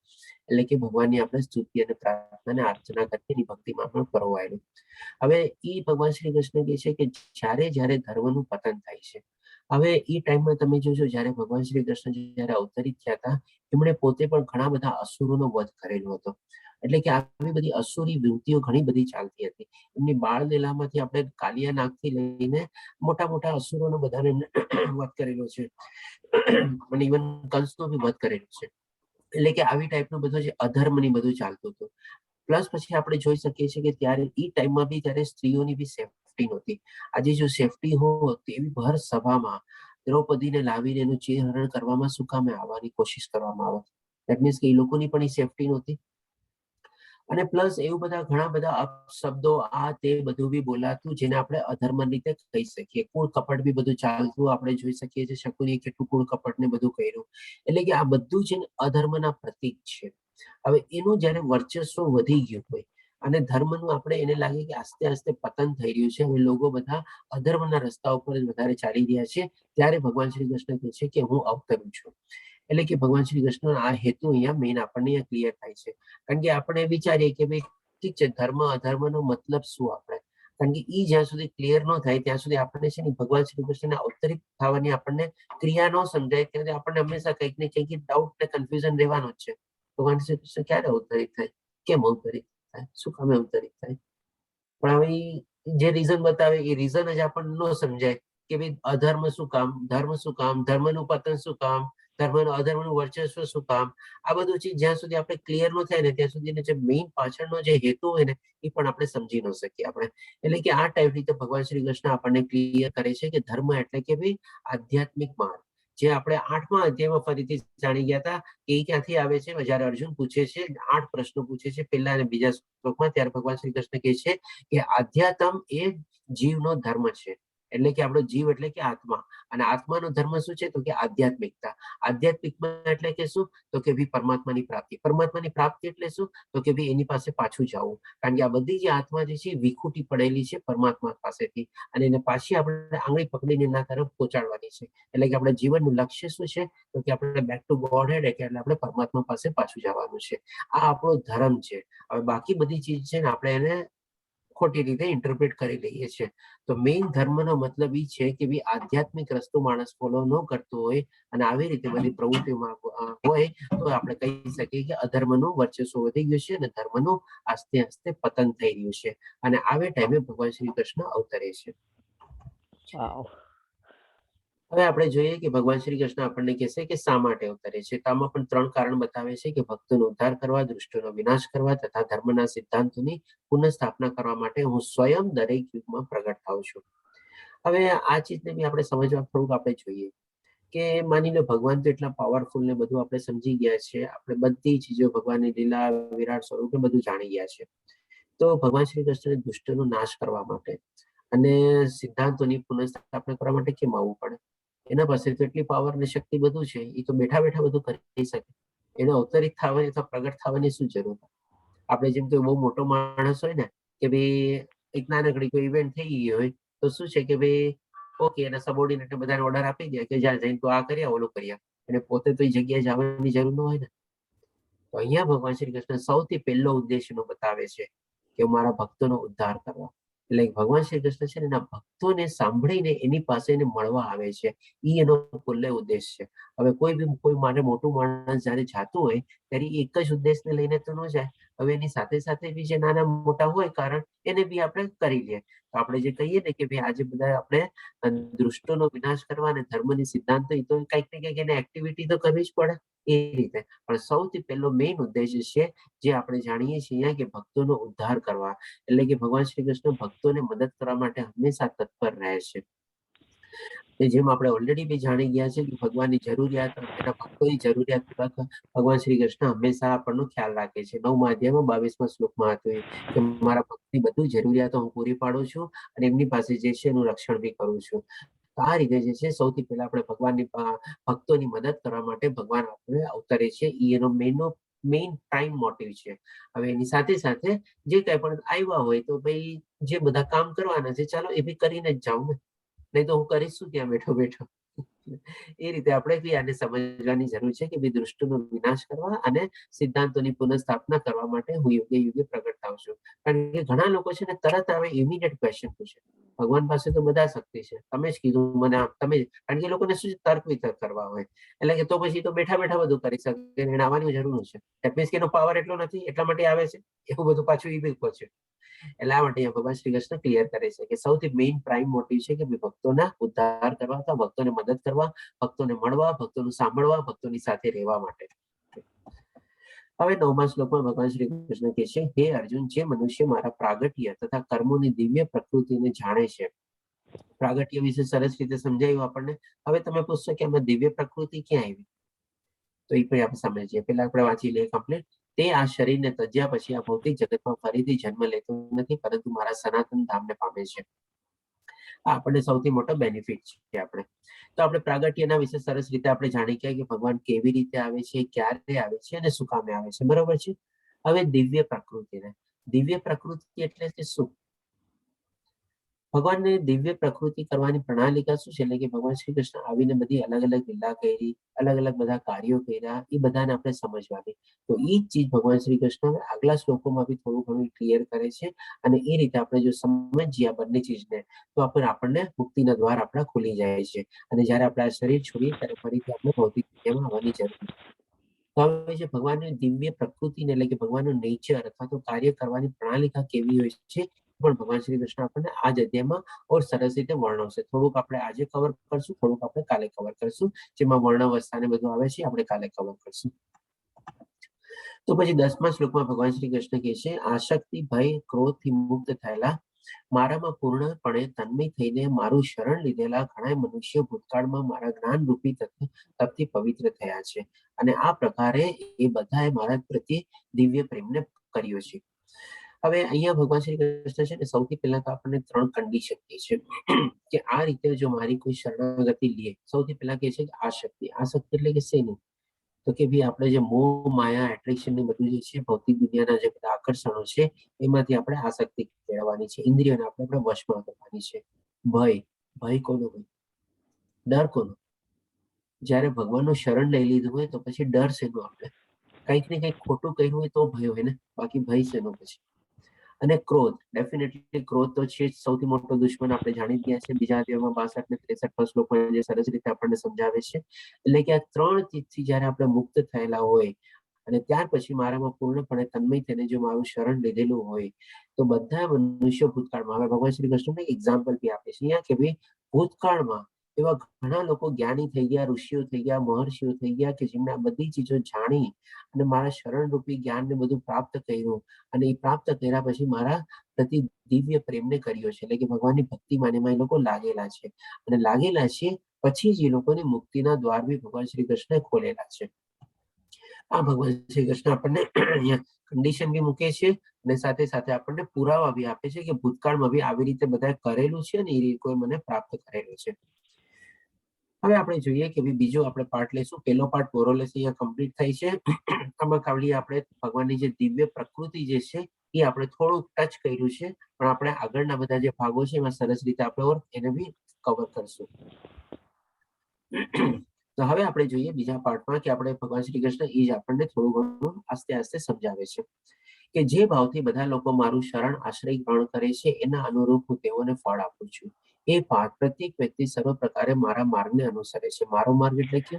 એટલે કે ભગવાનની આપણે સ્તુતિ અને પ્રાર્થના અને અર્ચના કરતી એની ભક્તિમાં પણ પરોવાયેલું. હવે એ ભગવાન શ્રી કૃષ્ણ કહે છે કે જ્યારે ધર્મનું પતન થાય છે. હવે એ ટાઈમમાં તમે જોજો જ્યારે ભગવાન શ્રી કૃષ્ણ જ્યારે અવતરિત થયા હતા એમણે પોતે પણ ઘણા બધા અસુરોનો વધ કરેલો હતો. એટલે કે આવી બધી અસુરી વૃત્તિઓ ઘણી બધી ચાલતી હતી. એમની બાળ લીલામાંથી આપણે કાલિયા નાગથી લઈને મોટા મોટા અસુરોનો બધાને વધ કરેલો છે. અને ઇવન કંસનો બી વધ કરેલો છે. એટલે કે આવી ટાઈપનું બધું જે અધર્મની બધું ચાલતું હતું. પ્લસ પછી આપણે જોઈ શકીએ છીએ કે ત્યારે એ ટાઈમમાં બી ત્યારે સ્ત્રીઓની બી સેફટી નહોતી. આજે જો સેફટી હોત તો એવી ભર સભામાં દ્રૌપદીને લાવીને એનું ચીરહરણ કરવામાં શું કામે આવવાની કોશિશ કરવામાં આવે. દેટ મીન્સ કે એ લોકોની પણ એ સેફટી નહોતી. અને પ્લસ એવું બધા ઘણા બધા અપશબ્દો આ તે બધું બી બોલાતું જેને આપણે અધર્મ રીતે કહી શકીએ. કુળ કપટ બી બધું ચાલતું આપણે જોઈ શકીએ છીએ. શકુનીએ કેટલું કુળ કપટ ને બધું કર્યું. એટલે કે આ બધું છે ને અધર્મના પ્રતીક છે. હવે એનું જયારે વર્ચસ્વ વધી ગયું હોય અને ધર્મનું આપણે એને લાગે કે આસ્તે આસ્તે પતન થઈ રહ્યું છે, હવે લોકો બધા અધર્મના રસ્તા ઉપર જ વધારે ચાલી રહ્યા છે, ત્યારે ભગવાન શ્રી કૃષ્ણ કહે છે કે હું અવતરું છું. એટલે કે ભગવાન શ્રી કૃષ્ણ આ હેતુ અહીંયા મેઇન આપણને ક્લિયર થાય છે. કારણ કે આપણે વિચારીએ કે ભાઈ ઠીક છે ધર્મ અધર્મનો મતલબ શું આપણે, કારણ કે ઈ જ્યાં સુધી ક્લિયર ન થાય ત્યાં સુધી આપણને છે ને ભગવાન શ્રી કૃષ્ણને અવતરિત થવાની આપણને ક્રિયા ન સમજાય ત્યારે આપણને હંમેશા કંઈક ને કંઈક ડાઉટ ને કન્ફ્યુઝન રહેવાનું જ છે. ભગવાન શ્રી કૃષ્ણ ક્યારે અવતરિત થાય, કેમ અવતરિત થાય, શું કામે અવતરિત થાય. પણ હવે જે રીઝન બતાવે એ રીઝન જ આપણને ન સમજાય કે ભાઈ અધર્મ શું કામ, ધર્મ શું કામ, ધર્મનું પતન શું કામ, અધર્મનું વર્ચસ્વ શું કામ. આ બધું ચીજ જ્યાં સુધી આપણે ક્લિયર ન થાય ને ત્યાં સુધી જે મેઇન પાછળનો જે હેતુ હોય ને એ પણ આપણે સમજી ન શકીએ આપણે. એટલે કે આ ટાઈપ રીતે ભગવાન શ્રી કૃષ્ણ આપણને ક્લિયર કરે છે કે ધર્મ એટલે કે ભાઈ આધ્યાત્મિક માર્ગ. જે આપણે 8મા અધ્યાયમાં ફરીથી જાણી ગયા હતા એ ક્યાંથી આવે છે. જયારે અર્જુન પૂછે છે 8 પ્રશ્નો પૂછે છે પહેલા અને બીજા શ્લોકમાં, ત્યારે ભગવાન શ્રી કૃષ્ણ કહે છે કે આધ્યાત્મ એ જીવનો ધર્મ છે. એટલે કે આપણો જીવ એટલે કે આત્મા, અને આત્માનો ધર્મ શું છે તો કે આધ્યાત્મિકતા. આધ્યાત્મિકતા એટલે કે શું તો કે ભાઈ પરમાત્માની પ્રાપ્તિ. પરમાત્માની પ્રાપ્તિ એટલે શું તો કે ભાઈ એની પાસે પાછું જવું. કારણ કે આ બધી જે આત્મા જે છે વિખૂટી પડેલી છે પરમાત્મા પાસેથી, અને એને પાછી આપણે આંગળી પકડીને એના તરફ પહોંચાડવાની છે. એટલે કે આપણા જીવનનું લક્ષ્ય શું છે તો કે આપણે બેક ટુ ગોડ હેડ, એટલે આપણે પરમાત્મા પાસે પાછું જવાનું છે. આ આપણો ધર્મ છે. હવે બાકી બધી ચીજ છે ને આપણે એને ખોટી રીતે ઇન્ટરપ્રેટ કરી લઈએ છીએ. તો મેઇન ધર્મનો મતલબ એ છે કે ભાઈ આધ્યાત્મિક રસ્તો માણસ ફોલો ન કરતો હોય અને આવી રીતે બધી પ્રવૃત્તિમાં હોય તો આપણે કહી શકીએ કે અધર્મનું વર્ચસ્વ વધી ગયું છે અને ધર્મનું આસ્તે આસ્તે પતન થઈ રહ્યું છે. અને આવે ટાઈમે ભગવાન શ્રી કૃષ્ણ અવતરે છે. હવે આપણે જોઈએ કે ભગવાન શ્રી કૃષ્ણ આપણને કહેશે કે શા માટે અવતરે છે. તો આમાં પણ 3 કારણ બતાવે છે કે ભક્તોનો ઉદ્ધાર કરવા, દુષ્ટોનો વિનાશ કરવા તથા ધર્મના સિદ્ધાંતોની પુનઃસ્થાપના કરવા માટે હું સ્વયં દરેક યુગમાં પ્રગટ થાઉં છું. હવે આ ચીજને બી આપણે સમજવા થોડુંક આપણે જોઈએ કે માની લો ભગવાન તો એટલા પાવરફુલ ને બધું આપણે સમજી ગયા છે, આપણે બધી ચીજો ભગવાનની લીલા વિરાટ સ્વરૂપે બધું જાણી ગયા છે. તો ભગવાન શ્રી કૃષ્ણને દુષ્ટનો નાશ કરવા માટે અને સિદ્ધાંતોની પુનઃસ્થાપના કરવા માટે કેમ આવવું પડે? એના પાસે તો એટલી પાવર ને શક્તિ બધું છે, એ તો બેઠા બેઠા બધું કરી શકે. એને અવતરિત થવાની અથવા પ્રગટ થવાની શું જરૂર? આપણે જેમ કે બહુ મોટો માણસ હોય ને કે ભાઈ એક નાનકડી કોઈ ઇવેન્ટ થઈ ગઈ હોય તો શું છે કે ભાઈ ઓકે એના સબોર્ડિનેટ બધાને ઓર્ડર આપી દે કે જ્યાં જઈને તો આ કર્યા ઓલું કર્યા, એને પોતે તો એ જગ્યાએ જવાની જરૂર ન હોય ને. તો અહીંયા ભગવાન શ્રી કૃષ્ણ સૌથી પહેલો ઉદ્દેશનો બતાવે છે કે મારા ભક્તોનો ઉદ્ધાર કરવા. એટલે ભગવાન શ્રી કૃષ્ણ છે ને એના ભક્તોને સાંભળીને એની પાસે એને મળવા આવે છે. એ એનો કુલ્લે ઉદ્દેશ છે. હવે કોઈ મારે મોટું માણસ જયારે જાતું હોય ત્યારે એક જ ઉદ્દેશને લઈને તો ન જાય. હવે એની સાથે સાથે બી જે નાના મોટા હોય કારણ એને બી આપણે કરી લઈએ. તો આપણે જે કહીએ ને કે ભાઈ આજે બધા આપણે દુષ્ટોનો વિનાશ કરવા અને ધર્મની સિદ્ધાંતો એ તો કંઈક ને કંઈક એને એક્ટિવિટી તો કરવી જ પડે એ રીતે. પણ સૌથી પહેલો મેઇન ઉદ્દેશ છે જે આપણે જાણીએ છીએ કે ભક્તોનો ઉદ્ધાર કરવા. એટલે કે ભગવાન શ્રી કૃષ્ણ ભક્તોને મદદ કરવા માટે હંમેશા તત્પર રહે છે. જેમ આપણે ઓલરેડી બી જાણી ગયા છે કે ભગવાનની જરૂરિયાત એના ભક્તોની જરૂરિયાત પૂરા ભગવાન શ્રી કૃષ્ણ હંમેશા આપણનો ખ્યાલ રાખે છે. 9મા અધ્યાયમાં 22મા શ્લોકમાં હતું કે મારા ભક્તની બધી જરૂરિયાતો હું પૂરી પાડું છું અને એમની પાસે જે છે એનું રક્ષણ બી કરું છું. તો આ રીતે જે છે સૌથી પહેલા આપણે ભગવાનની ભક્તોની મદદ કરવા માટે ભગવાન આપણે અવતરે છે. એનો મેઇન પ્રાઇમ મોટિવ છે. હવે એની સાથે સાથે જે કઈ પણ આવ્યા હોય તો ભાઈ જે બધા કામ કરવાના છે ચાલો એ બી કરીને જ જાઉં ને, નહીં તો હું કરીશ શું ત્યાં બેઠો બેઠો. એ રીતે આપણે બી આને સમજવાની જરૂર છે કે દુષ્ટનો વિનાશ કરવા અને સિદ્ધાંતોની પુનઃસ્થાપના કરવા માટે હું યુગે યુગે પ્રગટ થાઉં છું. કારણ કે ઘણા લોકો છે ને તરત આવે ઇમિડિયેટ ક્વેશ્ચન પૂછે. ભગવાન પાસે તો બધા શક્તિ છે, તમે જ કીધું મને તમે કારણ કે લોકોને શું તર્ક વિતર્ક કરવા હોય એટલે કે તો પછી તો બેઠા બેઠા બધું કરી શકે એને આવવાની જરૂર છે. ધેટ મીન્સ કે એનો પાવર એટલો નથી એટલા માટે આવે છે એવું બધું પાછું એ બી છે. એટલા માટે ભગવાન શ્રી કૃષ્ણ ક્લિયર કરે છે કે સૌથી મેઇન પ્રાઇમ મોટિવ છે કે ભક્તોના ઉદ્ધાર કરવા અથવા ભક્તોને મદદ કરવા, ભક્તોને મળવા, ભક્તોનું સાંભળવા, ભક્તોની સાથે રહેવા માટે. હવે 9મા શ્લોકમાં ભગવાન શ્રી કૃષ્ણ કહે છે હે અર્જુન, જે મનુષ્ય મારા પ્રાગટ્ય તથા કર્મોની દિવ્ય પ્રકૃતિને જાણે છે. પ્રાગટ્ય વિશે સરસ રીતે સમજાયું આપણને. હવે તમે પૂછશો કે આમાં દિવ્ય પ્રકૃતિ ક્યાં આવી? તો એ પણ આપણે સમજીએ. પેલા આપણે વાંચી લઈએ કમ્પ્લીટ. તે આ શરીરને તજ્યા પછી આ ભૌતિક જગતમાં ફરીથી જન્મ લેતો નથી પરંતુ મારા સનાતન ધામને પામે છે. આ આપણને સૌથી મોટો બેનિફિટ છે. આપણે તો આપણે પ્રાગટ્યના વિશે સરસ રીતે આપણે જાણી ગયા કે ભગવાન કેવી રીતે આવે છે, ક્યારે આવે છે અને શું કામે આવે છે. બરોબર છે. હવે દિવ્ય પ્રકૃતિ એટલે કે શું? ભગવાનને દિવ્ય પ્રકૃતિ કરવાની પ્રણાલિકા શું છે? એટલે કે ભગવાન શ્રી કૃષ્ણ આવીને બધી અલગ અલગ લીલા કરી, અલગ અલગ બધા કાર્યો કર્યા, એ બધાને આપણે સમજવાની. તો એ જ ચીજ ભગવાન શ્રી કૃષ્ણ આગલા શ્લોકોમાં બી થોડું ઘણું ક્લિયર કરે છે. અને એ રીતે આપણે જો સમજીએ આ બંને ચીજને તો આપણને મુક્તિના દ્વાર આપણા ખુલી જાય છે. અને જયારે આપણે આ શરીર છોડીએ ત્યારે ફરીથી આપણે ભૌતિક દુનિયામાં આવવાની જરૂર. તો હવે જે ભગવાનની દિવ્ય પ્રકૃતિને એટલે કે ભગવાનનું નેચર અથવા તો કાર્ય કરવાની પ્રણાલિકા કેવી હોય છે પણ ભગવાન શ્રી કૃષ્ણ આપણને આ જ અધ્યાયમાં ઓર સરસ રીતે વર્ણવશે. થોડુંક આપણે આજે કવર કરશું, થોડુંક આપણે કાલે કવર કરશું. જેમાં વર્ણાવસ્થા ને બધું આવે છે આપણે કાલે કવર કરશું. તો પછી 10મા શ્લોકમાં ભગવાન શ્રી કૃષ્ણ કહે છે આસક્તિ, ભય, ક્રોધથી મુક્ત થયેલા મારામાં પૂર્ણપણે તન્મય થઈને મારું શરણ લીધેલા ઘણા મનુષ્યો ભૂતકાળમાં મારા જ્ઞાન રૂપી તપથી પવિત્ર થયા છે. અને આ પ્રકારે એ બધાએ મારા પ્રત્યે દિવ્ય પ્રેમને કર્યો છે. હવે અહીંયા ભગવાન શ્રી કૃષ્ણ છે ને સૌથી પહેલા તો આપણને 3 કન્ડિશન કહે છે કે આ રીતે જો મારી કોઈ શરણાગતિ લે. સૌથી પહેલા કહે છે કે આસક્તિ એટલે કે શેની? તો કે ભાઈ આપણે જે મોહ, માયા, એટ્રેક્શન ને બધું જે છે ભૌતિક દુનિયાના જે બધા આકર્ષણો છે એમાંથી આપણે આસક્તિ કેળવવાની છે. ઇન્દ્રિયોને આપણે વશમાં કરવાની છે. ભય કોનો હોય? ડર કોનો? જયારે ભગવાનનું શરણ લઈ લીધું હોય તો પછી ડર શેનો? આપણે કંઈક ને કંઈક ખોટું કર્યું હોય તો ભય હોય ને, બાકી ભય શેનો પછી? અને ક્રોધ, ડેફિનેટલી ક્રોધ તો છે જ સૌથી મોટો દુશ્મન, આપણે જાણી ગયા છે. બીજા અધ્યાયમાં 62 ને 63 શ્લોકો જે સરસ રીતે આપણને સમજાવે છે. એટલે કે આ 3 ચીજથી જયારે આપણે મુક્ત થયેલા હોય અને ત્યાર પછી મારામાં પૂર્ણપણે તન્મય થઈને જો મારું શરણ લીધેલું હોય તો બધા મનુષ્યો ભૂતકાળમાં, હવે ભગવાન શ્રી કૃષ્ણ એક એક્ઝામ્પલ બી આપે છે અહીંયા કે ભાઈ ભૂતકાળમાં એવા ઘણા લોકો જ્ઞાની થઈ ગયા, ઋષિઓ થઈ ગયા, મહર્ષિઓ થઈ ગયા કે જેમને આ બધી ચીજો જાણી અને મારા શરણ રૂપી જ્ઞાનને બધું પ્રાપ્ત કર્યું અને એ પ્રાપ્ત કર્યા પછી મારા પ્રતિ દિવ્ય પ્રેમને કર્યો છે. એટલે કે ભગવાનની ભક્તિમાં એમાં એ લોકો લાગેલા છે અને લાગેલા છે પછી જ એ લોકોને મુક્તિના દ્વાર બી ભગવાન શ્રી કૃષ્ણે ખોલેલા છે. આ ભગવાન શ્રી કૃષ્ણ આપણને અહીંયા કન્ડિશન બી મૂકે છે અને સાથે સાથે આપણને પુરાવા બી આપે છે કે ભૂતકાળમાં બી આવી રીતે બધા કરેલું છે અને એ રીતે મને પ્રાપ્ત કરેલું છે. હવે આપણે જોઈએ કે બીજો આપણે પાર્ટ લઈશું. પહેલો પાર્ટ મોરલેસ અહીંયા કમ્પ્લીટ થાય છે. આમાં ખાલી આપણે ભગવાનની જે દિવ્ય પ્રકૃતિ જે છે એ આપણે થોડું ટચ કર્યું છે, પણ આપણે આગળના બધા જે ભાગો છે એમાં સરસ રીતે આપણે એને બી કવર કરશું. તો હવે આપણે જોઈએ બીજા પાર્ટમાં કે આપણે ભગવાન શ્રી કૃષ્ણ એ જ આપણને થોડું ઘણું આસ્તે આસ્તે સમજાવે છે કે જે ભાવથી બધા લોકો મારું શરણ આશ્રય ગ્રહણ કરે છે એના અનુરૂપ હું તેઓને ફળ આપું છું. એ પાઠ પ્રત્યેક વ્યક્તિ સર્વ પ્રકારે મારા માર્ગને અનુસરે છે. મારો માર્ગ એટલે કે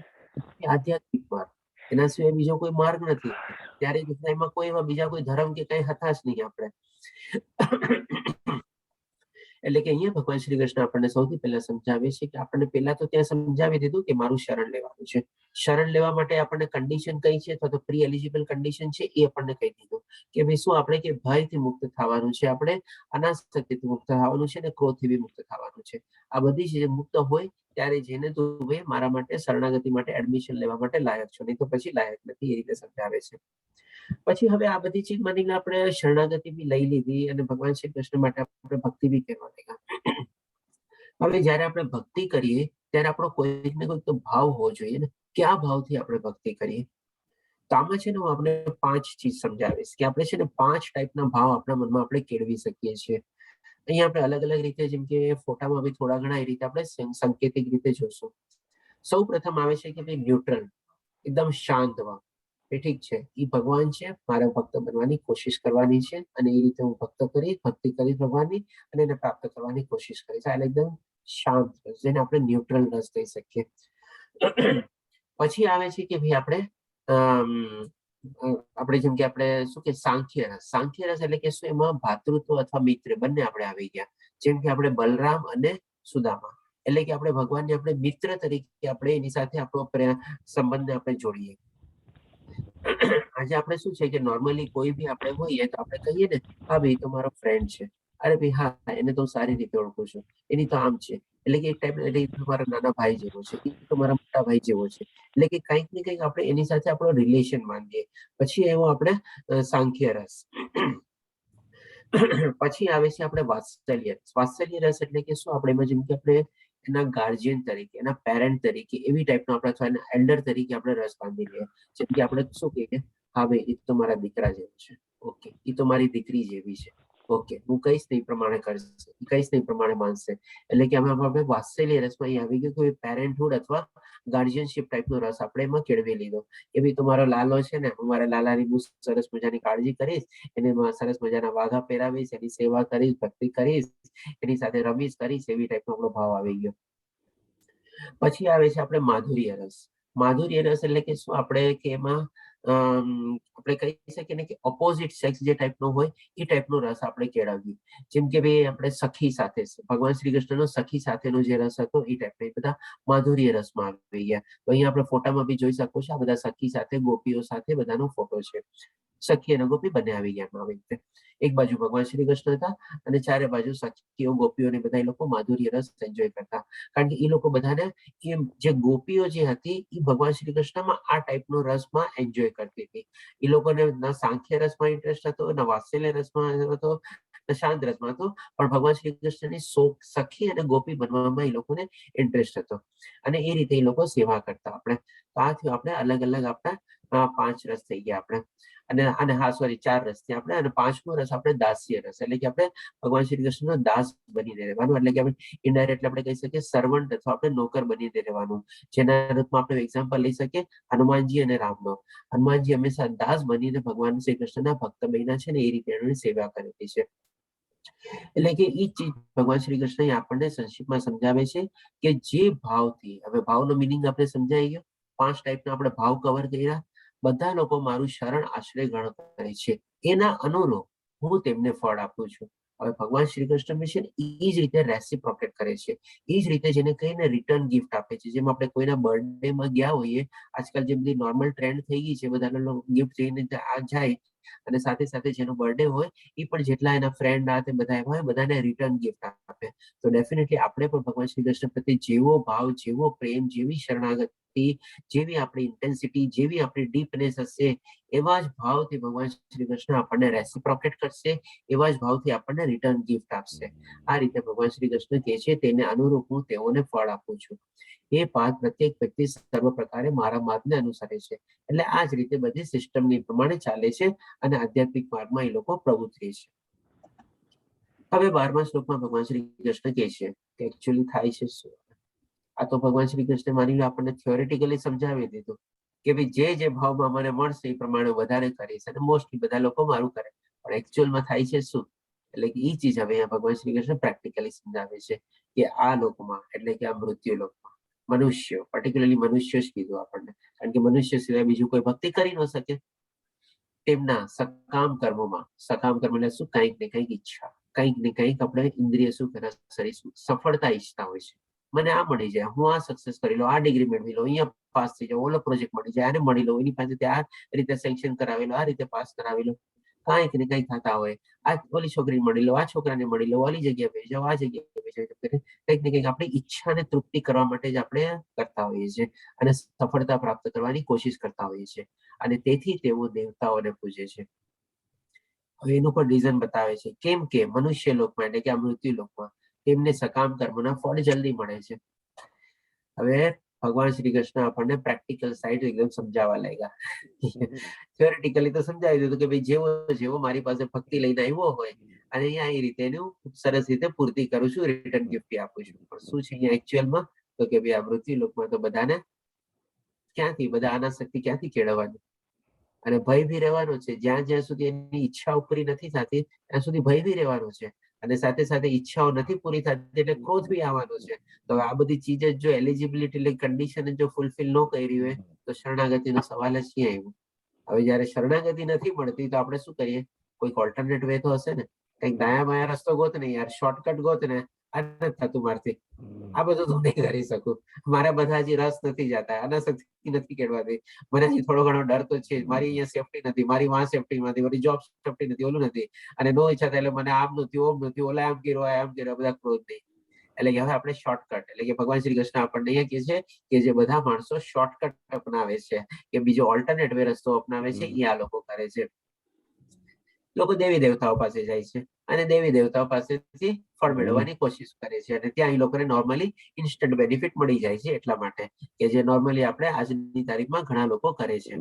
આધ્યાત્મિક માર્ગ, એના સિવાય બીજો કોઈ માર્ગ નથી. ત્યારે એમાં કોઈ એવા બીજા કોઈ ધર્મ કે કઈ હતા જ નહીં આપણે. એટલે કે અહીંયા ભગવાન શ્રી કૃષ્ણ આપણને સૌથી પહેલા સમજાવે છે કે આપણને પહેલા તો ત્યાં સમજાવી દીધું કે મારું શરણ લેવાનું છે. શરણ લેવા માટે આપણને કન્ડિશન કઈ છે અથવા તો પ્રી એલિજિબલ કન્ડિશન છે એ આપણને કહી દીધું કે ભાઈ શું આપણે કે ભયથી મુક્ત થવાનું છે, આપણે અનાસક્તિથી મુક્ત થવાનું છે અને ક્રોધથી બી મુક્ત થવાનું છે. આ બધી ચીજ મુક્ત હોય ત્યારે જેને તું ભાઈ મારા માટે શરણાગતિ માટે એડમિશન લેવા માટે લાયક છો, નહીં તો પછી લાયક નથી, એ રીતે સમજાવે છે. પછી હવે આ બધી ચીજ માનીને આપણે શરણાગતિ બી લઈ લીધી અને ભગવાન શ્રી કૃષ્ણ માટે આપણે ભક્તિ બી કરવા લાગ્યા. હવે જયારે આપણે ભક્તિ કરીએ ત્યારે આપણો કોઈક ને કોઈક તો ભાવ હોવો જોઈએ ને, કે આ ભાવથી આપણે ભક્તિ કરીએ. તો આમાં છે ને હું આપણે 5 ચીજ સમજાવીશ કે આપણે છે ને 5 ટાઈપના ભાવ આપણા મનમાં આપણે કેળવી શકીએ છીએ. અહીંયા આપણે અલગ અલગ રીતે, જેમ કે ફોટામાં બી થોડા ઘણા એ રીતે આપણે સંકેતિક રીતે જોશું. સૌ પ્રથમ આવે છે કે ભાઈ ન્યુટ્રલ, એકદમ શાંત ભાવ. ઠીક છે, એ ભગવાન છે, મારે ભક્ત બનવાની કોશિશ કરવાની છે અને એ રીતે હું ભક્તિ કરી ભગવાનની અને એને પ્રાપ્ત કરવાની કોશિશ કરીશ. આ એકદમ શાંત રસ, જેને આપણે ન્યુટ્રલ રસ કહી શકીએ. પછી આવે છે કે ભાઈ આપણે જેમ કે આપણે શું કે સાંખ્ય રસ. સાંખ્ય રસ એટલે કે શું, એમાં ભાતૃત્વ અથવા મિત્ર બંને આપણે આવી ગયા. જેમ કે આપણે બલરામ અને સુદામા, એટલે કે આપણે ભગવાનને આપણે મિત્ર તરીકે આપણે એની સાથે આપણો સંબંધને આપણે જોડીએ. આજે આપણે શું છે કે નોર્મલી કોઈ બી આપણે હોઈએ તો આપણે કહીએ ને, હા ભાઈ તો મારો ફ્રેન્ડ છે, અરે ભાઈ હા એને તો સારી રીતે ઓળખું છું, એની તો આમ છે, એટલે કે એક ટાઈપ મારા નાના ભાઈ જેવો છે, એ તો મારા મોટા ભાઈ જેવો છે. એટલે કે કંઈક ને કંઈક આપણે એની સાથે આપણો રિલેશન માનીએ. પછી એવો આપણે સાંખ્ય રસ. પછી આવે છે આપણે વાત્સલ્ય રસ. વાત્સલ્ય રસ એટલે કે શું, આપણે એમાં જેમ કે આપણે એના ગાર્જિયન તરીકે, એના પેરેન્ટ તરીકે, એવી ટાઈપનો આપણે અથવા એના એલ્ડર તરીકે આપણે રસ બાંધી લઈએ. જેમ કે આપણે શું કહીએ, હા ભાઈ એ તો મારા દીકરા જેવું છે, ઓકે, એ તો મારી દીકરી જેવી છે, ઓકે, હું કહીશ ને એ પ્રમાણે કરશે, કહીશ ને એ પ્રમાણે માનશે. એટલે કે આપણે વાત્સલ્ય રસમાં અહીં આવી ગયું કોઈ પેરેન્ટહુડ અથવા ગાર્જિયનશિપ ટાઈપનો રસ આપણે એમાં કેળવી લીધો. એ બી તો મારો લાલો છે ને, હું મારા લાલાની બહુ સરસ મજાની કાળજી કરીશ, એને સરસ મજાના વાઘા પહેરાવીશ, એની સેવા કરીશ, ભક્તિ કરીશ, એની સાથે રમીશ કરીશ, એવી ટાઈપનો આપણો ભાવ આવી ગયો. પછી આવે છે આપણે માધુર્ય રસ. માધુર્ય રસ એટલે કે શું, આપણે કે એમાં આપણે કહી શકીએ ને કે ઓપોઝિટ સેક્સ જે ટાઈપનો હોય એ ટાઈપનો રસ આપણે કેળવીએ. જેમ કે ભાઈ આપણે સખી સાથે, ભગવાન શ્રી કૃષ્ણનો સખી સાથેનો જે રસ હતો એ ટાઈપના બધા માધુર્ય રસમાં આવી ગયા. તો અહીંયા આપણે ફોટામાં બી જોઈ શકો છો, આ બધા સખી સાથે, ગોપીઓ સાથે બધાનો ફોટો છે. સખી અને ગોપી બંને આવી ગયા આવી રીતે. એક બાજુ ભગવાન શ્રી કૃષ્ણ હતા અને ચારે બાજુ સખીઓ, ગોપીઓને બધા એ લોકો માધુર્ય રસ એન્જોય કરતા. કારણ કે એ લોકો બધાને જે ગોપીઓ જે હતી એ ભગવાન શ્રી કૃષ્ણમાં આ ટાઈપનો રસમાં એન્જોય કરતી હતી. એ લોકોને ના સાંખ્ય રસમાં ઇન્ટરેસ્ટ હતો, ના વાત્સલ્ય રસમાં હતો, ના શાંત રસમાં હતો, પણ ભગવાન શ્રી કૃષ્ણની સખી અને ગોપી બનવામાં એ લોકોને ઇન્ટરેસ્ટ હતો અને એ રીતે એ લોકો સેવા કરતા. આપણે આ થયું આપણે અલગ અલગ આપણા હા 5 રસ થઈ ગયા આપણે. અને હા સોરી 4 રસ થયા આપણે. અને 5મો રસ આપણે દાસ્ય રસ, એટલે કે આપણે ભગવાન શ્રી કૃષ્ણનો દાસ બનીને રહેવાનું, એટલે કે આપણે ઇનડાયરેક્ટલી આપણે કહી શકીએ સર્વન્ટ અથવા આપણે નોકર બનીને રહેવાનું. જેના રૂપમાં આપણે એક્ઝામ્પલ લઈ શકીએ હનુમાનજી અને રામનો. હનુમાનજી હંમેશા દાસ બનીને ભગવાન શ્રી કૃષ્ણના ભક્ત બન્યા છે ને એ રીતે એમની સેવા કરેલી છે. એટલે કે એ ચીજ ભગવાન શ્રી કૃષ્ણ આપણને સંક્ષિપ્તમાં સમજાવે છે કે જે ભાવથી, હવે ભાવનો મિનિંગ આપણે સમજાઈ ગયો. 5 ટાઈપના આપણે ભાવ કવર કર્યા. બધા લોકો મારું શરણ આશ્રય ગ્રહણ કરે છે, એના અનુરૂપ હું તેમને ફળ આપું છું. હવે ભગવાન શ્રી કૃષ્ણ મિશન એ જ રીતે રેસિપ્રોકેટ કરે છે, એ જ રીતે જેને કહીને રિટર્ન ગિફ્ટ આપે છે. જેમ આપણે કોઈના બર્થડે માં ગયા હોઈએ, આજકાલ જે બધી નોર્મલ ટ્રેન્ડ થઈ ગઈ છે, બધા લોકો ગિફ્ટ જઈને જાય અને સાથે સાથે જેનો બર્થડે હોય એ પણ જેટલા એના ફ્રેન્ડ આ તે બધા હોય બધાને રિટર્ન ગિફ્ટ આપે. તો ડેફિનેટલી આપણે પણ ભગવાન શ્રી કૃષ્ણ પ્રત્યે જેવો ભાવ, જેવો પ્રેમ, જેવી શરણાગતિ, જેવી આપણી ઇન્ટેન્સિટી, જેવી આપણી ડીપનેસ હશે, એવા જ ભાવથી ભગવાન શ્રી કૃષ્ણ આપણને રેસિપ્રોકેટ કરશે, એવા જ ભાવથી આપણને રિટર્ન ગિફ્ટ આપશે. આ રીતે ભગવાન શ્રી કૃષ્ણ કહે છે તેને અનુરૂપ હું તેઓને ફળ આપું છું. એ પાઠ પ્રત્યેક વ્યક્તિ સર્વ પ્રકારે મારા માર્ગને અનુસરે છે. એટલે આ જ રીતે બધી સિસ્ટમની પ્રમાણે ચાલે છે અને આધ્યાત્મિક માર્ગમાં એ લોકો પ્રવૃત્તિ છે. હવે 12મા શ્લોકમાં ભગવાન શ્રી કૃષ્ણ કહે છે કે એકચ્યુઅલી થાય છે શું. આ તો ભગવાન શ્રી કૃષ્ણ માની લો આપણને થિયોરેટિકલી સમજાવી દીધું કે ભાઈ જે ભાવમાં મને મળશે એ પ્રમાણે વધારે કરીશ અને મોસ્ટલી બધા લોકો મારું કરે, પણ એકચ્યુઅલમાં થાય છે શું. એટલે કે એ ચીજ હવે અહીંયા ભગવાન શ્રી કૃષ્ણ પ્રેક્ટિકલી સમજાવે છે કે આ લોકમાં, એટલે કે આ મૃત્યુ લોકમાં મનુષ્યો, પર્ટિક્યુલરલી મનુષ્યો જ કીધું આપણને, કારણ કે મનુષ્ય સિવાય બીજું કોઈ ભક્તિ કરી ન શકે. તેમના સકામ કર્મોમાં, સકામ કર્મ એટલે શું, કંઈક ને કંઈક ઈચ્છા, કંઈક ને કંઈક આપણે ઇન્દ્રિય સુખ અને શરીર સફળતા ઈચ્છતા હોય છે. મને આ મળી જાય, હું આ સક્સેસ કરી લો, આ ડિગ્રી મેળવી લો, અહીંયા પાસ થઈ જાવ, ઓલો પ્રોજેક્ટ મળી જાય, આને મળી લો, એની પાસેથી આ રીતે સેન્કશન કરાવી લો, આ રીતે પાસ કરાવી લો, કાંઈક ને કંઈક થતા હોય. આ ઓલી છોકરી મળી લો, આ છોકરાને મળી લો, ઓલી જગ્યાએ બેસી જાવ, આ જગ્યાએ બેસી જાવ, કંઈક ને કંઈક આપણી ઈચ્છાને તૃપ્તિ કરવા માટે જ આપણે કરતા હોઈએ છીએ અને સફળતા પ્રાપ્ત કરવાની કોશિશ કરતા હોઈએ છીએ. અને તેથી તેઓ દેવતાઓને પૂજે છે. હવે એનું પણ રીઝન બતાવે છે કેમ કે મનુષ્ય લોકમાં, એટલે કે આ મૃત્યુ લોકમાં તેમને સકામ કર્મના ફળ જલ્દી મળે છે. હવે ભગવાન શ્રી કૃષ્ણ આપણને પ્રેક્ટિકલ સાઈડ એકદમ સમજાવવા લાગ્યા. થિયોરેટિકલી તો સમજાવી દીધું કે ભાઈ જેવો જેવો મારી પાસે ભક્તિ લઈને આવ્યો હોય અને અહીંયા એ રીતે એનું સરસ રીતે પૂર્તિ કરું છું, રિટર્ન ગિફ્ટ આપું છું. પણ શું છે અહીંયા એકચ્યુઅલમાં, તો કે ભાઈ આ મૃત્યુ લોકમાં તો બધાને ક્યાંથી, બધા અનાસક્તિ ક્યાંથી કેળવવાની અને ભય ભી રહેવાનો છે. જ્યાં જ્યાં સુધી એની ઈચ્છાઓ પૂરી નથી થતી ત્યાં સુધી ભય ભી રહેવાનો છે અને સાથે સાથે ઈચ્છાઓ નથી પૂરી થતી એટલે ક્રોધ બી આવવાનો છે. તો આ બધી ચીજ જો એલિજિબિલિટી એટલે કન્ડિશન જો ફૂલફિલ ન કરી હોય તો શરણાગતિનો સવાલ જ ક્યાં આવ્યો. હવે જયારે શરણાગતિ નથી મળતી તો આપણે શું કરીએ, કોઈક ઓલ્ટરનેટ વે તો હશે ને, કંઈક દાયા બાયા રસ્તો ગોત ને યાર, શોર્ટકટ ગોત ને. આ નથી થતું મારથી, આ બધું તો નહીં કરી શકું, મારા બધા હજી રસ નથી જતા, અનાસક્તિ નથી કેળવાતી, મને હજી થોડો ઘણો ડર તો છે, મારી અહીંયા સેફટી નથી, મારી વાં સેફટી નથી, મારી જોબ સેફટી નથી, ઓલું નથી, અને નો ઈચ્છા થાય એટલે મને આમ નથી, ઓમ નથી, ઓલા આમ કર્યો, આમ કર્યો, બધા ક્રોધ નહીં. એટલે કે હવે આપણે શોર્ટકટ, એટલે કે ભગવાન શ્રી કૃષ્ણ આપણને અહીંયા કહે છે કે જે બધા માણસો શોર્ટકટ અપનાવે છે કે બીજો ઓલ્ટરનેટ વે રસ્તો અપનાવે છે એ આ લોકો કરે છે. લોકો દેવી દેવતાઓ પાસે જાય છે અને દેવી દેવતાઓ પાસેથી ફળ મેળવવાની કોશિશ કરે છે અને ત્યાં એ લોકોને નોર્મલી ઇન્સ્ટન્ટ બેનિફિટ મળી જાય છે. એટલા માટે કે જે નોર્મલી આપણે આજની તારીખમાં ઘણા લોકો કરે છે,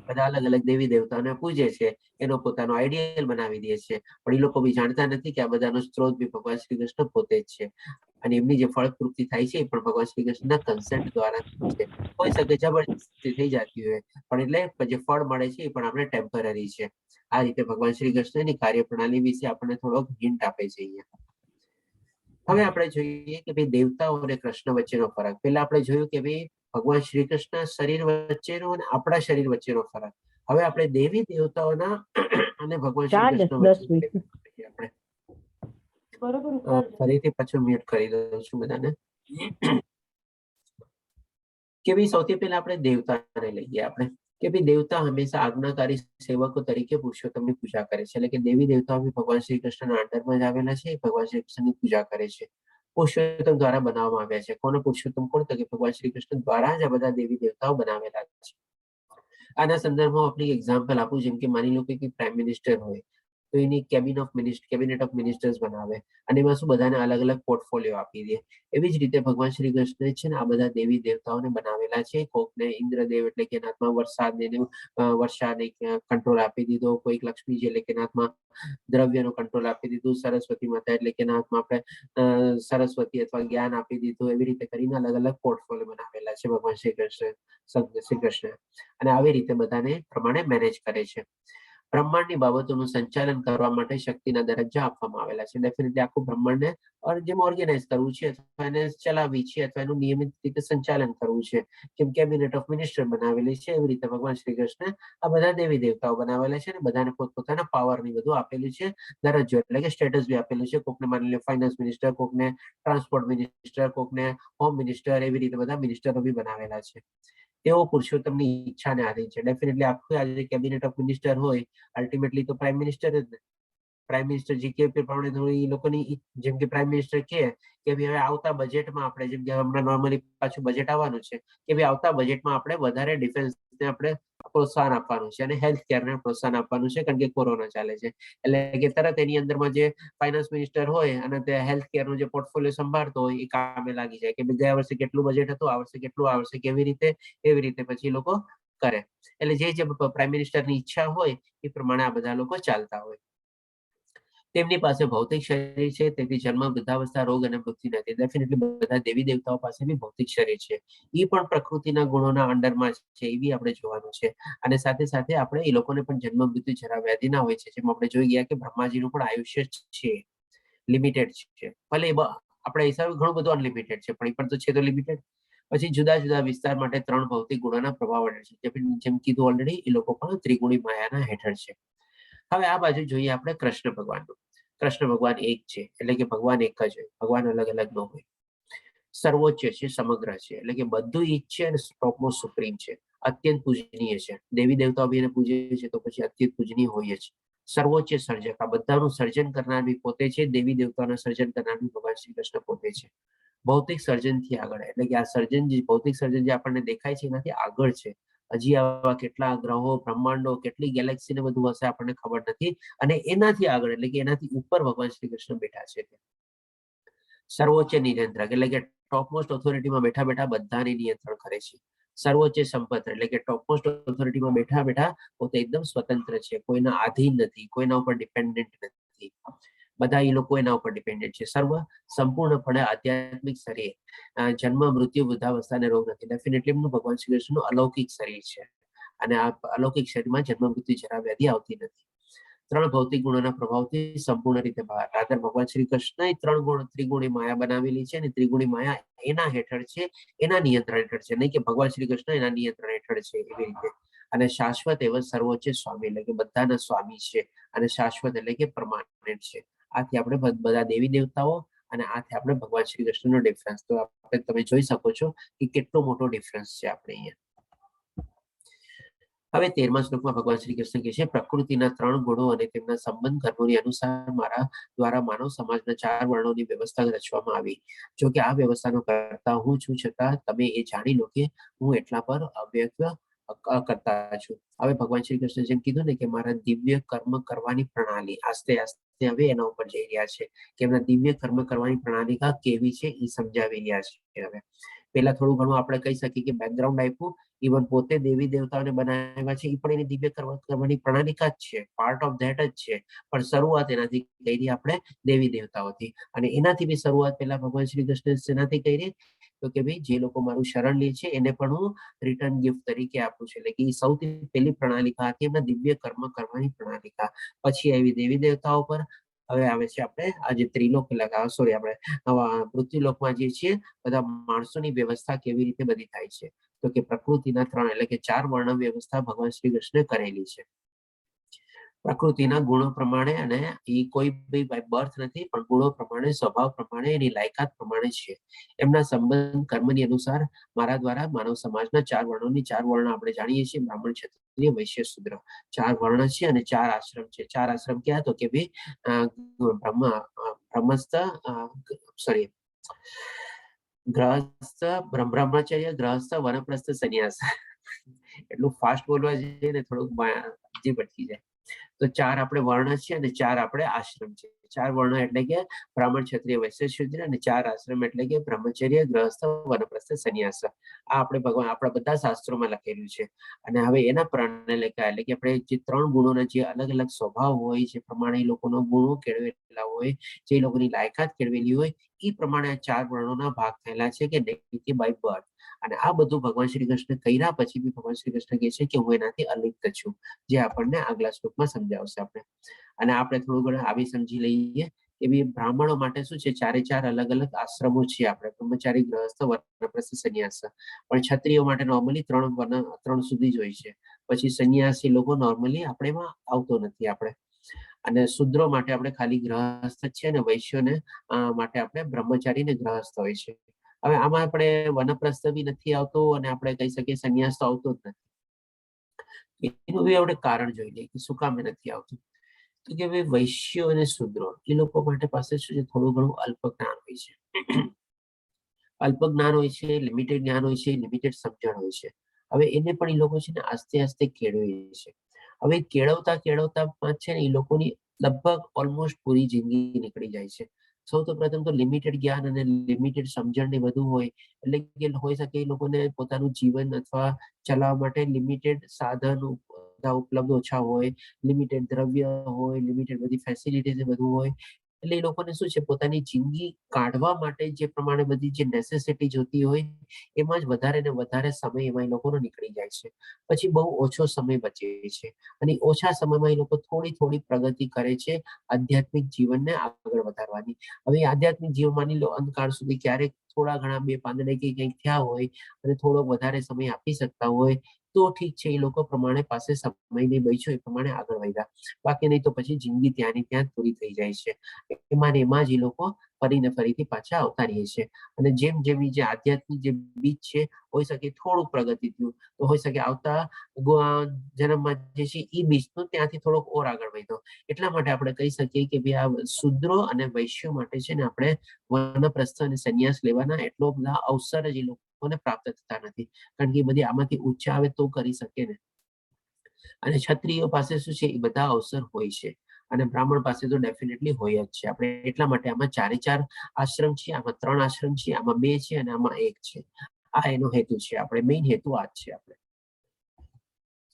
બધા અલગ અલગ દેવી દેવતાઓને પૂજે છે, એનો પોતાનો આઈડિયલ બનાવી દે છે, પણ એ લોકો બી જાણતા નથી કે આ બધાનો સ્ત્રોત બી ભગવાન શ્રી કૃષ્ણ પોતે જ છે અને એમની જે ફળપૂર્તિ થાય છે એ પણ ભગવાન શ્રી કૃષ્ણના કન્સેન્ટ દ્વારા છે. કોઈ શકે જબરજસ્તી થઈ જતી હોય પણ એટલે જે ફળ મળે છે એ પણ આપણે ટેમ્પરરી છે. આ રીતે ભગવાન શ્રી કૃષ્ણની કાર્યપ્રણાલી વિશે આપણને થોડોક હિન્ટ આપે છે અહીંયા. હવે આપણે જોઈએ કે ભાઈ દેવતાઓ અને કૃષ્ણ વચ્ચેનો ફરક. પહેલા આપણે જોયું કે ભાઈ ભગવાન શ્રી કૃષ્ણ શરીર વચ્ચેનો અને આપણા શરીર વચ્ચેનો ફરક. હવે આપણે દેવી દેવતાઓના અને ભગવાન શ્રી કૃષ્ણ વચ્ચે આપણે ફરીથી પાછું મ્યુટ કરી દઉં છું બધાને કે ભાઈ સૌથી પહેલા આપણે દેવતાને લઈએ આપણે કે ભાઈ દેવતા હંમેશા આજ્ઞાકારી સેવકો તરીકે પુરુષોત્તમની પૂજા કરે છે. એટલે કે દેવી દેવતાઓ બી ભગવાન શ્રી કૃષ્ણના અંડરમાં જ આવેલા છે, ભગવાન શ્રી કૃષ્ણની પૂજા કરે છે. પુરુષોત્તમ દ્વારા બનાવવામાં આવ્યા છે. કોનો પુરુષોત્તમ કોણ? તો કે ભગવાન શ્રી કૃષ્ણ દ્વારા જ આ બધા દેવી દેવતાઓ બનાવેલા છે. આના સંદર્ભમાં આપણે એક્ઝામ્પલ આપું, જેમ કે માની લો કે પ્રાઇમ મિનિસ્ટર હોય તો એની કેબિનેટ ઓફ મિનિસ્ટર્સ બનાવે અને એમાં શું બધાને અલગ અલગ પોર્ટફોલિયો આપી દે. એવી જ રીતે ભગવાન શ્રી કૃષ્ણ છે ને આ બધા દેવી દેવતાઓને બનાવેલા છે. કોકને ઇન્દ્રદેવ એટલે કે નાથમાં વર્ષાને કંટ્રોલ આપી દીધો, કોઈક લક્ષ્મીજી એટલે કે નાથમાં દ્રવ્યનો કંટ્રોલ આપી દીધું, સરસ્વતી માતા એટલે કે નાથમાં આપણે સરસ્વતી અથવા જ્ઞાન આપી દીધું. એવી રીતે કરીને અલગ અલગ પોર્ટફોલિયો બનાવેલા છે ભગવાન શ્રી કૃષ્ણ અને આવી રીતે બધાને પ્રમાણે મેનેજ કરે છે. બ્રહ્માંડની બાબતોનું સંચાલન કરવા માટે શક્તિના દરજ્જા આપવામાં આવેલા છે. ડેફિનેટલી આખું બ્રહ્માંડને જેમ ઓર્ગેનાઇઝ કરવું છે અથવા એને ચલાવવી છે અથવા એનું નિયમિત રીતે સંચાલન કરવું છે, જેમ કેબિનેટ ઓફ મિનિસ્ટર બનાવેલી છે એવી રીતે ભગવાન શ્રી કૃષ્ણ આ બધા દેવી દેવતાઓ બનાવેલા છે અને બધાને પોતપોતાના પાવર ની બધું આપેલું છે, દરજ્જો એટલે કે સ્ટેટસ બી આપેલું છે. કોકને માની લે ફાઇનાન્સ મિનિસ્ટર, કોકને ટ્રાન્સપોર્ટ મિનિસ્ટર, કોકને હોમ મિનિસ્ટર, એવી રીતે બધા મિનિસ્ટરો બી બનાવેલા છે. તેઓ પુરુષોત્તમની ઈચ્છાને આધીન છે. ડેફિનેટલી આખું આજે કેબિનેટ ઓફ મિનિસ્ટર હોય, અલ્ટિમેટલી તો પ્રાઇમ મિનિસ્ટર જ ને. પ્રાઇમ મિનિસ્ટર જે કે પ્રમાણે થોડી એ લોકોની જેમ કે પ્રાઇમ મિનિસ્ટર કે હવે આવતા બજેટમાં આપણે જેમ કે હમણાં નોર્મલી પાછું બજેટ આવવાનું છે કે ભાઈ આવતા બજેટમાં આપણે વધારે ડિફેન્સને આપણે પ્રોત્સાહન આપવાનું છે અને હેલ્થ કેરને પ્રોત્સાહન આપવાનું છે કારણ કે કોરોના ચાલે છે. એટલે કે તરત એની અંદરમાં જે ફાઇનાન્સ મિનિસ્ટર હોય અને તે હેલ્થ કેરનું જે પોર્ટફોલિયો સંભાળતો હોય એ કામે લાગી જાય કે ગયા વર્ષે કેટલું બજેટ હતું, આ વર્ષે કેટલું, આ વર્ષે કેવી રીતે, એવી રીતે પછી લોકો કરે. એટલે જે પ્રાઇમ મિનિસ્ટરની ઈચ્છા હોય એ પ્રમાણે આ બધા લોકો ચાલતા હોય. તેમની પાસે ભૌતિક શરીર છે, તેથી જન્મ, વૃદ્ધાવસ્થા, રોગ અને મૃત્યુ નથી. ડેફિનેટલી બધા દેવી દેવતાઓ પાસે બી ભૌતિક શરીર છે. એ પણ પ્રકૃતિના ગુણોના અંડરમાં છે, એ બી આપણે જોવાનું છે. અને સાથે સાથે આપણે એ લોકોને પણ જન્મ, મૃત્યુ, જરા વ્યાધિ ના હોય છે. જેમ આપણે જોઈ ગયા કે બ્રહ્માજીનું પણ આયુષ્ય છે, લિમિટેડ છે. ભલે આપણે હિસાબે ઘણું બધું અનલિમિટેડ છે, પણ એ પણ તો છે તો લિમિટેડ. પછી જુદા જુદા વિસ્તાર માટે 3 ભૌતિક ગુણોના પ્રભાવ હેઠળ છે. જેમ કીધું ઓલરેડી, એ લોકો પણ ત્રિગુણી માયાના હેઠળ છે. હવે આ બાજુ જોઈએ આપણે કૃષ્ણ ભગવાનનું. કૃષ્ણ ભગવાન એક છે એટલે કે ભગવાન એક જ હોય, ભગવાન અલગ અલગ ન હોય. સર્વોચ્ચ છે, સમગ્ર છે એટલે કે બધું ઈ છે અને ટોપમોસ્ટ સુપ્રીમ છે. અત્યંત પૂજનીય છે. દેવી દેવતાઓ બી એને પૂજે છે તો પછી અત્યંત પૂજનીય હોય જ. સર્વોચ્ચ સર્જક, આ બધાનું સર્જન કરનાર બી પોતે છે. દેવી દેવતાઓના સર્જન કરનાર બી ભગવાન શ્રી કૃષ્ણ પોતે છે. ભૌતિક સર્જનથી આગળ એટલે કે આ સર્જન જે ભૌતિક સર્જન જે આપણને દેખાય છે એનાથી આગળ છે. હજી આવા કેટલા ગ્રહો, બ્રહ્માંડો, કેટલી ગેલેક્સી ને બધું હશે આપણને ખબર નથી. અને એનાથી આગળ એટલે કે એનાથી ઉપર ભગવાન શ્રી કૃષ્ણ બેઠા છે. સર્વોચ્ચ નિયંત્રક એટલે કે ટોપમોસ્ટ ઓથોરિટીમાં બેઠા બેઠા બધાને નિયંત્રણ કરે છે. સર્વોચ્ચ સંપત એટલે કે ટોપમોસ્ટ ઓથોરિટીમાં બેઠા બેઠા પોતે એકદમ સ્વતંત્ર છે, કોઈના આધીન નથી, કોઈના ઉપર ડિપેન્ડન્ટ નથી. બધા એ લોકો એના ઉપર ડિપેન્ડન્ટ છે. સર્વ સંપૂર્ણપણે આધ્યાત્મિક શરીર, જન્મ, મૃત્યુ, વૃદ્ધાવસ્થા અને રોગ નથી. ડેફિનેટલી એમનું ભગવાન શ્રી કૃષ્ણનું અલૌકિક શરીર છે અને આ અલૌકિક શરીરમાં જન્મ, મૃત્યુ, જરા વ્યાધિ આવતી નથી. 3 ભૌતિક ગુણોના પ્રભાવથી સંપૂર્ણ રીતે બહાર. રાધર ભગવાન શ્રી કૃષ્ણએ 3 ગુણ ત્રિગુણી માયા બનાવેલી છે અને ત્રિગુણી માયા એના હેઠળ છે, એના નિયંત્રણ હેઠળ છે, નહીં કે ભગવાન શ્રી કૃષ્ણ એના નિયંત્રણ હેઠળ છે એવી રીતે. અને શાશ્વત એવા સર્વોચ્ચ સ્વામી એટલે કે બધાના સ્વામી છે અને શાશ્વત એટલે કે પરમાનન્ટ છે. આથી આપણે બધા દેવી દેવતાઓ અને આથી આપણે ભગવાન શ્રી કૃષ્ણનો ડિફરન્સ તો આપણે તમે જોઈ શકો છો કે કેટલો મોટો ડિફરન્સ છે આપણે અહીંયા. હવે 13મા શ્લોકમાં ભગવાન શ્રી કૃષ્ણ કહે છે, પ્રકૃતિના 3 ગુણો અને તેમના સંબંધ કર્મોની અનુસાર મારા દ્વારા માનવ સમાજના 4 વર્ણોની વ્યવસ્થા રચવામાં આવી. જો કે આ વ્યવસ્થાનો કરતા હું છું, છતાં તમે એ જાણી લો કે હું એટલા પર અવ્યક્ત કરતા છું. હવે ભગવાન શ્રી કૃષ્ણ જેમ કીધું ને કે મારા દિવ્ય કર્મ કરવાની પ્રણાલી આસ્તે આસ્તે હવે એના ઉપર જઈ રહ્યા છે કે એમના દિવ્ય કર્મ કરવાની પ્રણાલી કેવી છે એ સમજાવી રહ્યા છે. હવે પેલા થોડું ઘણું આપણે કહી શકીએ કે બેકગ્રાઉન્ડ આપ્યું. ઇવન પોતે દેવી દેવતાઓને બનાવ્યા છે એ પણ એની દિવ્ય કરવાની પ્રણાલિકા જ છે, પાર્ટ ઓફ ધેટ જ છે. પણ શરૂઆત એનાથી કરી આપણે દેવી દેવતાઓથી. અને એનાથી બી શરૂઆત પેલા ભગવાન શ્રી કૃષ્ણ શેનાથી કરી તો કે ભાઈ જે લોકો મારું શરણ લે છે એને પણ હું રિટર્ન ગિફ્ટ તરીકે આપું છું. એટલે કે સૌથી પહેલી પ્રણાલિકા હતી એમના દિવ્ય કર્મ કરવાની પ્રણાલિકા. પછી આવી દેવી દેવતાઓ પર. હવે આવે છે આપણે આજે ત્રિલોક સોરી આપણે પૃથ્વીલોકમાં જે છીએ બધા માણસોની વ્યવસ્થા કેવી રીતે બધી થાય છે તો કે પ્રકૃતિના 3 એટલે કે 4 વર્ણ વ્યવસ્થા ભગવાન શ્રી કૃષ્ણે કરેલી છે. પ્રકૃતિના ગુણો પ્રમાણે અને એ કોઈ બી બર્થ નથી પણ ગુણો પ્રમાણે, સ્વભાવ પ્રમાણે, એની લાયકાત પ્રમાણે છે. એમના સંબંધ કર્મની અનુસાર મારા દ્વારા માનવ સમાજના 4 વર્ણોની 4 વર્ણ આપણે જાણીએ છીએ, બ્રાહ્મણ, ક્ષત્રિય, વૈશ્ય, શૂદ્ર. 4 વર્ણ છે અને 4 આશ્રમ છે. 4 આશ્રમ ક્યાં તો કે ભાઈ ગ્રહસ્થ, બ્રહ્મચર્ય, ગ્રહસ્થ, વનપ્રસ્થ, સંન્યાસ. એટલું ફાસ્ટ બોલવા જઈએ ને થોડુંક અટકી જાય. તો 4 આપણે વર્ણ છે અને 4 આપણે આશ્રમ છે. 4 વર્ણ એટલે કે બ્રાહ્મણ, ક્ષત્રિય, વૈશ્ય, શૂદ્ર, અને 4 આશ્રમ એટલે કે બ્રહ્મચર્ય, ગ્રહસ્થ, વનપ્રસ્થ, સંન્યાસ. આ આપણે ભગવાન આપણા બધા શાસ્ત્રોમાં લખેલું છે. અને હવે એના પ્રણાલિકા એટલે કે આપણે જે 3 ગુણોના જે અલગ અલગ સ્વભાવ હોય, જે પ્રમાણે એ લોકોનો ગુણો કેળવેલા હોય, જે લોકોની લાયકાત કેળવેલી હોય, એ પ્રમાણે આ 4 વર્ણોના ભાગ થયેલા છે કે નહીં બાય બર્થ. અને આ બધું ભગવાન શ્રી કૃષ્ણ કર્યા પછી બી ભગવાન શ્રી કૃષ્ણ કહે છે કે હું એનાથી અલિપ્ત છું, જે આપણને આગલા શ્લોકમાં સમજાવશે આપણે. અને આપણે થોડું ઘણું આવી સમજી લઈએ કે ભાઈ બ્રાહ્મણો માટે શું છે, 4 અલગ અલગ આશ્રમો છે આપણે, બ્રહ્મચારી, ગ્રહસ્થ, વાનપ્રસ્થ, સંન્યાસ. પણ ક્ષત્રિયો માટે નોર્મલી 3 સુધી જ હોય છે. પછી સંન્યાસી લોકો નોર્મલી આપણે એમાં આવતો નથી આપણે. અને શૂદ્રો માટે આપણે ખાલી ગ્રહસ્થ છે, અને વૈશ્યોને માટે આપણે બ્રહ્મચારી ને ગ્રહસ્થ હોય છે. હવે આમાં આપણે વનપ્રસ્થ બી નથી આવતો, અને આપણે કહી શકીએ સંન્યાસ તો આવતો જ નથી. એનું બી આપણે કારણ જોઈ લઈએ કે શું કામ નથી આવતું. તો કે ભાઈ વૈશ્યો અને શૂદ્રો એ લોકો માટે પાસે શું છે, થોડું ઘણું અલ્પ જ્ઞાન હોય છે. અલ્પ જ્ઞાન હોય છે, લિમિટેડ જ્ઞાન હોય છે, લિમિટેડ સમજણ હોય છે. હવે એને પણ એ લોકો છે ને આસ્તે આસ્તે કેળવે છે. હવે કેળવતા છે ને એ લોકોની લગભગ ઓલમોસ્ટ પૂરી જિંદગી નીકળી જાય છે. સૌથી પ્રથમ તો લિમિટેડ જ્ઞાન અને લિમિટેડ સમજણ ને બધું હોય, એટલે કે હોઈ શકે એ લોકોને પોતાનું જીવન અથવા ચલાવવા માટે લિમિટેડ સાધન ઉપલબ્ધ ઓછા હોય, લિમિટેડ દ્રવ્ય હોય, લિમિટેડ બધી ફેસિલિટીઝ બધું હોય. એટલે એ લોકોને શું છે, પોતાની જિંદગી કાઢવા માટે જે પ્રમાણે બધી જે નેસેસિટી જોતી હોય એમાં જ વધારે ને વધારે સમય એમાં એ લોકોનો નીકળી જાય છે. પછી બહુ ઓછો સમય બચે છે, અને ઓછા સમયમાં એ લોકો થોડી પ્રગતિ કરે છે આધ્યાત્મિક જીવનને આગળ વધારવાની. હવે આધ્યાત્મિક જીવન માની લો અંતકાળ સુધી ક્યારેક થોડા ઘણા 2 પાંદડે કે કંઈક થયા હોય અને થોડો વધારે સમય આપી શકતા હોય તો ઠીક છે, એ લોકો પ્રમાણે પાસે સમયની બચ્યો એ પ્રમાણે આગળ વધ્યા. બાકી નહીં તો પછી જિંદગી ત્યાંની ત્યાં પૂરી થઈ જાય છે. એમાં ને એમાં જ એ લોકો ફરીથી પાછા આવતા રહે છે. અને જેમ જેમ જે આધ્યાત્મિક જે બીજ છે, હોઈ શકે થોડુંક પ્રગતિ થયું તો હોઈ શકે આવતા જન્મમાં જે છે એ બીજનું ત્યાંથી થોડોક ઓર આગળ વધ્યો. એટલા માટે આપણે કહી શકીએ કે ભાઈ આ શૂદ્રો અને વૈશ્યો માટે છે ને આપણે વાનપ્રસ્થ અને સંન્યાસ લેવાના એટલો બધા અવસર જ એ લોકોને પ્રાપ્ત થતા નથી, કારણ કે એ બધી આમાંથી ઊંચા આવે તો કરી શકે ને. અને ક્ષત્રિયો પાસે શું છે, એ બધા અવસર હોય છે, અને બ્રાહ્મણ પાસે તો ડેફિનેટલી હોય જ છે. આપણે એટલા માટે આમાં 4 આશ્રમ છે, આમાં 3 આશ્રમ છે, આમાં 2 છે અને આમાં 1 છે. આ એનો હેતુ છે, આપણે મેઇન હેતુ આ જ છે. આપણે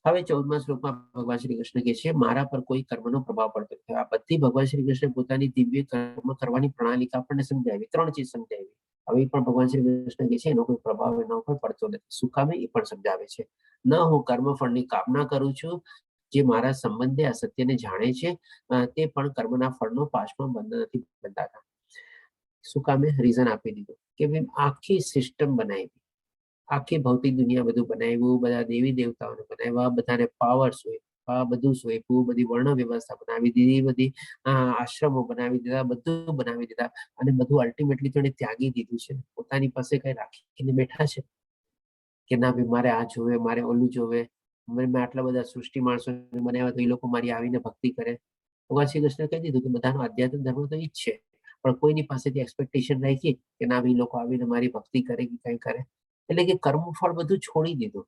હવે 14મા શ્લોકમાં ભગવાન શ્રી કૃષ્ણ કહે છે મારા પર કોઈ કર્મનો પ્રભાવ પડતો નથી. આ બધી ભગવાન શ્રી કૃષ્ણ પોતાની દિવ્ય કર્મ કરવાની પ્રણાલિકા આપણને સમજાવી, 3 ચીજ સમજાવી. હવે પણ ભગવાન શ્રી કૃષ્ણ કહે છે એનો કોઈ પ્રભાવ એના ઉપર પડતો નથી. શું કામે એ પણ સમજાવે છે. ન હું કર્મફળની કામના કરું છું, જે મારા સંબંધે આ સત્યને જાણે છે તે પણ કર્મના ફળનો પાશમાં બંધ નથી બંધાતા. શું કામે? રીઝન આપી દીધું કે ભાઈ આખી સિસ્ટમ બનાવી, આખી ભૌતિક દુનિયા બધું બનાવ્યું, બધા દેવી દેવતાઓને બનાવ્યા, બધાને પાવર્સ હોય, બધું સોંપ્યું, બધી વર્ણ વ્યવસ્થા બનાવી દીધી, બધી આશ્રમો બનાવી દીધા, બધું બનાવી દીધા, અને બધું અલ્ટિમેટલી તો એને ત્યાગી દીધું છે. પોતાની પાસે કઈ રાખીને બેઠા છે કે ના ભાઈ મારે આ જોવે, મારે ઓલું જોવે, મેં આટલા બધા સૃષ્ટિ માણસો બનાવ્યા તો એ લોકો મારી આવીને ભક્તિ કરે. ભગવાન શ્રી કૃષ્ણ કહી દીધું કે બધાનો આધ્યાત્મિક ધર્મ તો ઈ જ છે, પણ કોઈની પાસેથી એક્સપેક્ટેશન રાખી કે ના ભાઈ લોકો આવીને મારી ભક્તિ કરે કે કઈ કરે. એટલે કે કર્મફળ બધું છોડી દીધું.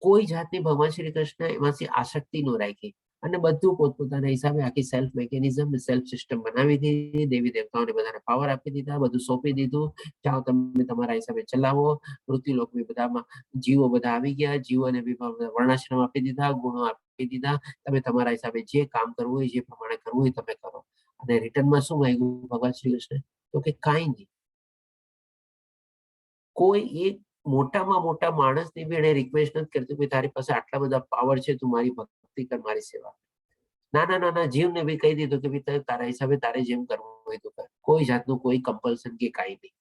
કોઈ જાતની ભગવાન શ્રી કૃષ્ણ એમાંથી આસક્તિ ન રાખી, અને બધું પોતપોતાના હિસાબે આખી સેલ્ફ મેકેનિઝમ, સેલ્ફ સિસ્ટમ બનાવી દીધી, દેવી દેવતાઓને બધાને પાવર આપી દીધા, બધું સોંપી દીધું, જાઓ તમે તમારા હિસાબે ચલાવો. મૃત્યુલોક બી બધામાં જીવો બધા આવી ગયા, જીવોને બી વર્ણાશ્રમ આપી દીધા, ગુણો આપી દીધા, તમે તમારા હિસાબે જે કામ કરવું હોય, જે પ્રમાણે કરવું હોય તમે કરો. અને રિટર્નમાં શું માંગ્યું ભગવાન શ્રી કૃષ્ણ? તો કે કાંઈ નહીં. કોઈ એક મોટામાં મોટા માણસની બી એને રિક્વેસ્ટ નથી કરતું કે તારી પાસે આટલા બધા પાવર છે, તું મારી ભક્તિ કર, મારી સેવા. નાના જીવને બી કહી દીધું કે ભાઈ તારા હિસાબે તારે જેમ કરવું હોય તો કર. કોઈ જાતનું કોઈ કમ્પલ્શન કે કાંઈ નહીં.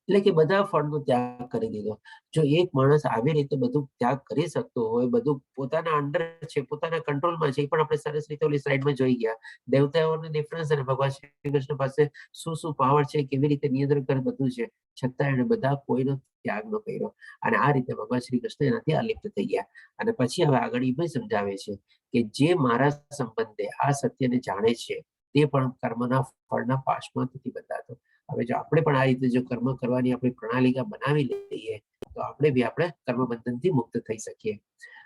એટલે કે બધા ફળનો ત્યાગ કરી દીધો. જો એક માણસ આવી રીતે બધું ત્યાગ કરી શકતો હોય, બધું પોતાના અંડર છે, પોતાના કંટ્રોલમાં છે, એ પણ આપણે સરસ રીતે ઓલી સ્લાઇડમાં જોઈ ગયા. દેવતાઓનો ડિફરન્સ અને ભગવાન શ્રી કૃષ્ણ પાસે શું પાવર છે, કેવી રીતે નિયંત્રણ કરે, બધું છે, છતાં એને બધા કોઈનો ત્યાગ ન કર્યો. અને આ રીતે ભગવાન શ્રી કૃષ્ણ એનાથી અલિપ્ત થઈ ગયા. અને પછી હવે આગળ એ પણ સમજાવે છે કે જે મારા સંબંધે આ સત્યને જાણે છે તે પણ કર્મના ફળના પાશમાં નથી બંધાતો. હવે જો આપણે પણ આ રીતે જો કર્મ કરવાની આપણી પ્રણાલિકા બનાવી લઈએ તો આપણે બી આપણે કર્મ બંધનથી મુક્ત થઈ શકીએ.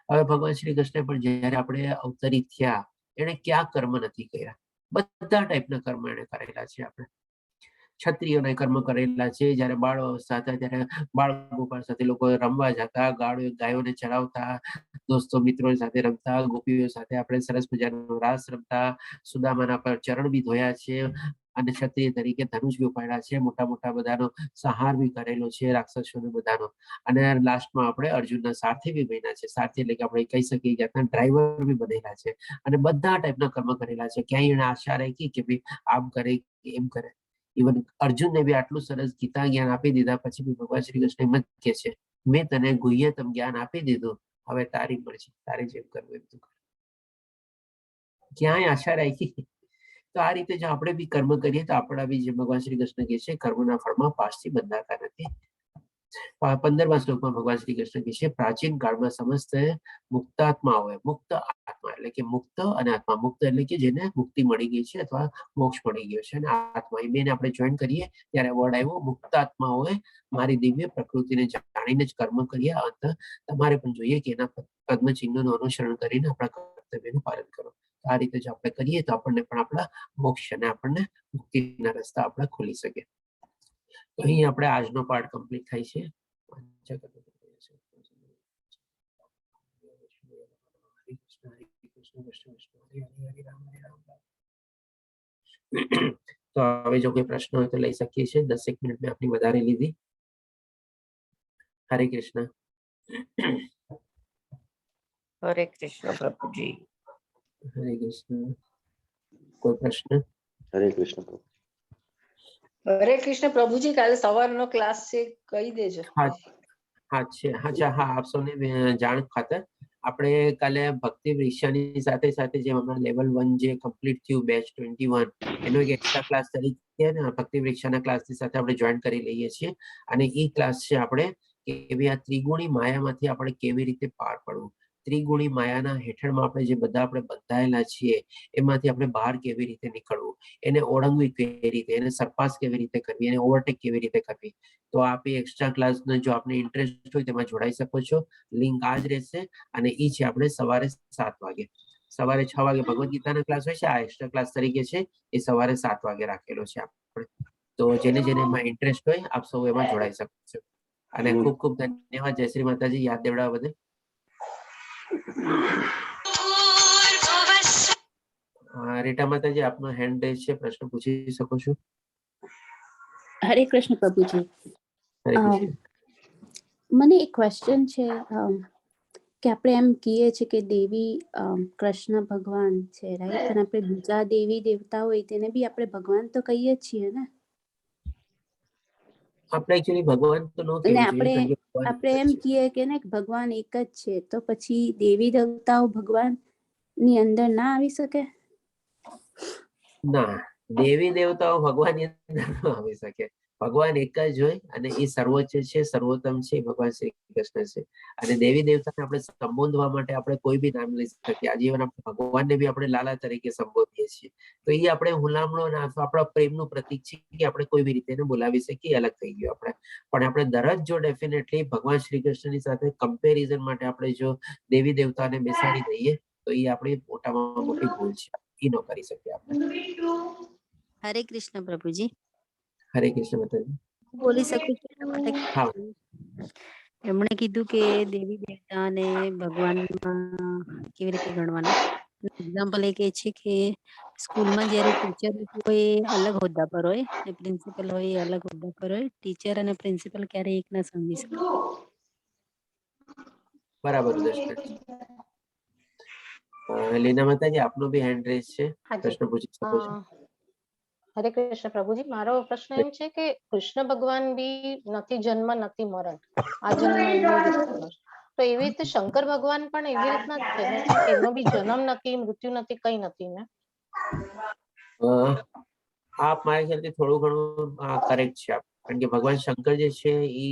હવે ભગવાન શ્રી કૃષ્ણ પણ જ્યારે આપણે અવતરિત થયા એને ક્યાં કર્મ નથી કર્યા, બધા ટાઈપના કર્મ એને કરેલા છે. આપણે ક્ષત્રિયોના કર્મ કરેલા છે. જ્યારે બાળ અવસ્થા હતા ત્યારે બાળ ગોપાલ સાથે લોકો રમવા જતા, ગાયોને ચરાવતા, દોસ્તો મિત્રો સાથે રમતા, ગોપીઓ સાથે આપણે સરસ મજાનો રાસ રમતા, સુદામાના પર ચરણ બી ધોયા છે અને ક્ષત્રિય તરીકે ધનુષ બી ઉપાડ્યા છે, મોટા મોટા બધાનો સંહાર બી કરેલો છે રાક્ષસોનો બધાનો. અને લાસ્ટમાં આપણે અર્જુનના સારથી બી બન્યા છે. સારથી એટલે કે આપણે કહી શકીએ કે ડ્રાઈવર બી બનેલા છે અને બધા ટાઈપના કર્મ કરેલા છે. ક્યાંય એને આશા રાખી કે ભાઈ આમ કરે કે એમ કરે. ઇવન અર્જુનને બી આટલું સરસ ગીતા જ્ઞાન આપી દીધા પછી બી ભગવાન શ્રી કૃષ્ણ એમ જ કહે છે, મેં તને ગુહ્યતમ જ્ઞાન આપી દીધું, હવે તારી મરજી, તારે જેમ કરવું એમ તું કર. ક્યાંય આશા રાખી. તો આ રીતે જો આપણે બી કર્મ કરીએ તો આપણા બી જે ભગવાન શ્રી કૃષ્ણ કહે છે કર્મના ફળમાં પાસથી બંધાતા નથી. 15મા શ્લોકમાં ભગવાન શ્રી કૃષ્ણ કહે છે, પ્રાચીન કાળમાં સમસ્ત મુક્તાત્મા હોય, મુક્ત આત્મા એટલે કે મુક્ત અને આત્મા. મુક્ત એટલે કે જેને મુક્તિ મળી ગઈ છે અથવા મોક્ષ મળી ગયો છે, અને આત્મા એ બેને આપણે જોઈન કરીએ ત્યારે વર્ડ આવ્યો મુક્તાત્મા હોય, મારી દિવ્ય પ્રકૃતિને જાણીને જ કર્મ કર્યા. અંત તમારે પણ જોઈએ કે એના પદ્મચિહ્નોનું અનુસરણ કરીને આપણા કર્તવ્યનું પાલન કરો. આ રીતે જો આપણે કરીએ તો આપણને પણ આપણા મોક્ષ અને આપણને મુક્તિના રસ્તા આપણા ખુલી શકે. તો અહીં આપણે આજનો પાઠ કમ્પ્લીટ થાય છે. તો હવે જો કોઈ પ્રશ્ન હોય તો લઈ શકીએ છીએ. 10 મિનિટ મેં આપની વધારે લીધી. હરે કૃષ્ણ. હરે કૃષ્ણ પ્રભુજી. હરે કૃષ્ણ. કોઈ પ્રશ્ન? હરે કૃષ્ણ પ્રભુ. હરે કૃષ્ણ પ્રભુજી, કાલે સવારનો ક્લાસ છે, કહી દેજો. હા છે. હા આપ સૌને જાણ ખાતર આપણે કાલે ભક્તિ પરીક્ષાની સાથે સાથે જે હમણાં લેવલ 1 જે કમ્પ્લીટ થયું બેચ 21 એનો એક એક્સ્ટ્રા ક્લાસ તરીકે ભક્તિ પરીક્ષાના ક્લાસની સાથે આપણે જોઈન કરી લઈએ છીએ. અને એ ક્લાસ છે આપણે કે આ ત્રિગુણી માયામાંથી આપણે કેવી રીતે પાર પડવું, ત્રિગુણી માયાના હેઠળમાં આપણે જે બધા આપણે બંધાયેલા છીએ એમાંથી આપણે બહાર કેવી રીતે નીકળવું, એને ઓળંગવી કેવી રીતે, એને સરપાસ કેવી રીતે કરવી, એને ઓવરટેક કેવી રીતે કરવી. તો આપ એક્સ્ટ્રા ક્લાસનો જો આપને ઇન્ટરેસ્ટ હોય તેમાં જોડાઈ શકો છો. લિંક આ જ રહેશે અને એ છે આપણે સવારે 7 વાગે. સવારે 6 વાગે ભગવદ ગીતાના ક્લાસ હોય છે. આ એક્સ્ટ્રા ક્લાસ તરીકે છે એ સવારે 7 વાગે રાખેલો છે આપણે. તો જેને એમાં ઇન્ટરેસ્ટ હોય આપ સૌ એમાં જોડાઈ શકો છો. અને ખૂબ ખૂબ ધન્યવાદ. જય શ્રી માતાજી યાદ દેવડાવવા બદલ. રીટા માતાજી આપનો હેન્ડ રેઝ છે, પ્રશ્ન પૂછી શકો છો. હરે કૃષ્ણ પ્રભુજી. હરે કૃષ્ણ. મને એક ક્વેશ્ચન છે કે આપણે એમ કહીએ છીએ કે દેવી કૃષ્ણ ભગવાન છે, રાઈટ? અને આપણે બીજા દેવી દેવતા હોય તેને બી આપણે ભગવાન તો કહીએ છીએ ને? આપણે એકચ્યુઅલી ભગવાન તો ન અને કહેવું જોઈએ, આપણે કારણ કે ભગવાન આપણે એક જ એમ છે. કહીએ કે ને ભગવાન એક જ છે, તો પછી દેવી દેવતાઓ ભગવાન ની અંદર ના આવી શકે? ના, દેવી દેવતાઓ ભગવાનની અંદર ન આવી શકે. ભગવાન એક જ હોય અને એ સર્વોચ્ચ છે, સર્વોત્તમ છે, ભગવાન શ્રી કૃષ્ણ છે. અને દેવી દેવતાને આપણે સંબોધવા માટે આપણે કોઈ બી નામ લઈ શકીએ. આજીવન આપણે ભગવાનને બી આપણે લાલા તરીકે સંબોધીએ છીએ. તો એ આપણે હુલામણો અને આપણા પ્રેમનું પ્રતીક છે કે આપણે કોઈ બી રીતે એને બોલાવી શકીએ. અલગ થઈ ગયું આપણે. પણ આપણે દરજ જો ડેફિનેટલી ભગવાન શ્રી કૃષ્ણની સાથે કમ્પેરિઝન માટે આપણે જો દેવી દેવતાને બેસાડી દઈએ તો એ આપણી મોટામાં મોટી ભૂલ છે. એ ન કરી શકીએ આપણે. હરે કૃષ્ણ પ્રભુજી. હરે કૃષ્ણ માતાજી. બોલી શકું છું એના માટે? હા. એમણે કીધું કે દેવી દેવતા અને ભગવાનમાં કેવી રીતે ગણવાના. એક્ઝામ્પલ એ કે છે કે સ્કૂલમાં જ્યારે ટીચર હોય અલગ હોદ્દા પર હોય અને પ્રિન્સિપલ હોય એ અલગ હોદ્દા પર હોય. ટીચર અને પ્રિન્સિપલ ક્યારેય એક ના સમજી શકે. બરાબર દર્શન. લીના માતાજી આપનો બી હેન્ડ રેઝ છે, પ્રશ્ન પૂછી શકો છો. હરે કૃષ્ણ પ્રભુજી, મારો પ્રશ્ન એમ છે કે કૃષ્ણ ભગવાન બી નથી જન્મ નથી મરણ, આ જન્મ એમની રીતે. તો એવી રીતે શંકર ભગવાન પણ એવી રીતના જ છે ને, એમનો બી જન્મ નથી, મૃત્યુ નથી, કઈ નથી ને? આપ મારા ખ્યાલથી થોડું ઘણું કરેક્ટ છે. કારણ કે ભગવાન શંકર જે છે એ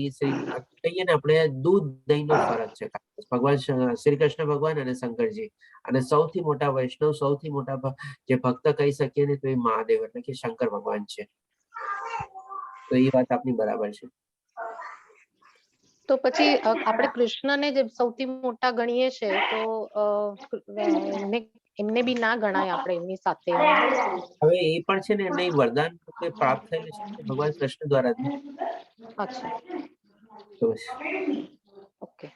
કહીએ ને આપણે દૂધ દહીંનો ફરક છે. ભગવાન શ્રી કૃષ્ણ ભગવાન અને શંકરજી. અને સૌથી મોટા વૈષ્ણવ, સૌથી મોટા જે ભક્ત કહી શકીએ ને તો એ મહાદેવ એટલે કે શંકર ભગવાન છે. તો એ વાત આપની બરાબર છે. તો પછી આપણે કૃષ્ણને જે સૌથી મોટા ગણીએ છે તો એમને બી ના ગણાય આપણે એમની સાથે. હવે એ પણ છે ને એમને વરદાન રૂપે પ્રાપ્ત થયેલું છે ભગવાન કૃષ્ણ દ્વારા જ. અચ્છા, તો ઓકે,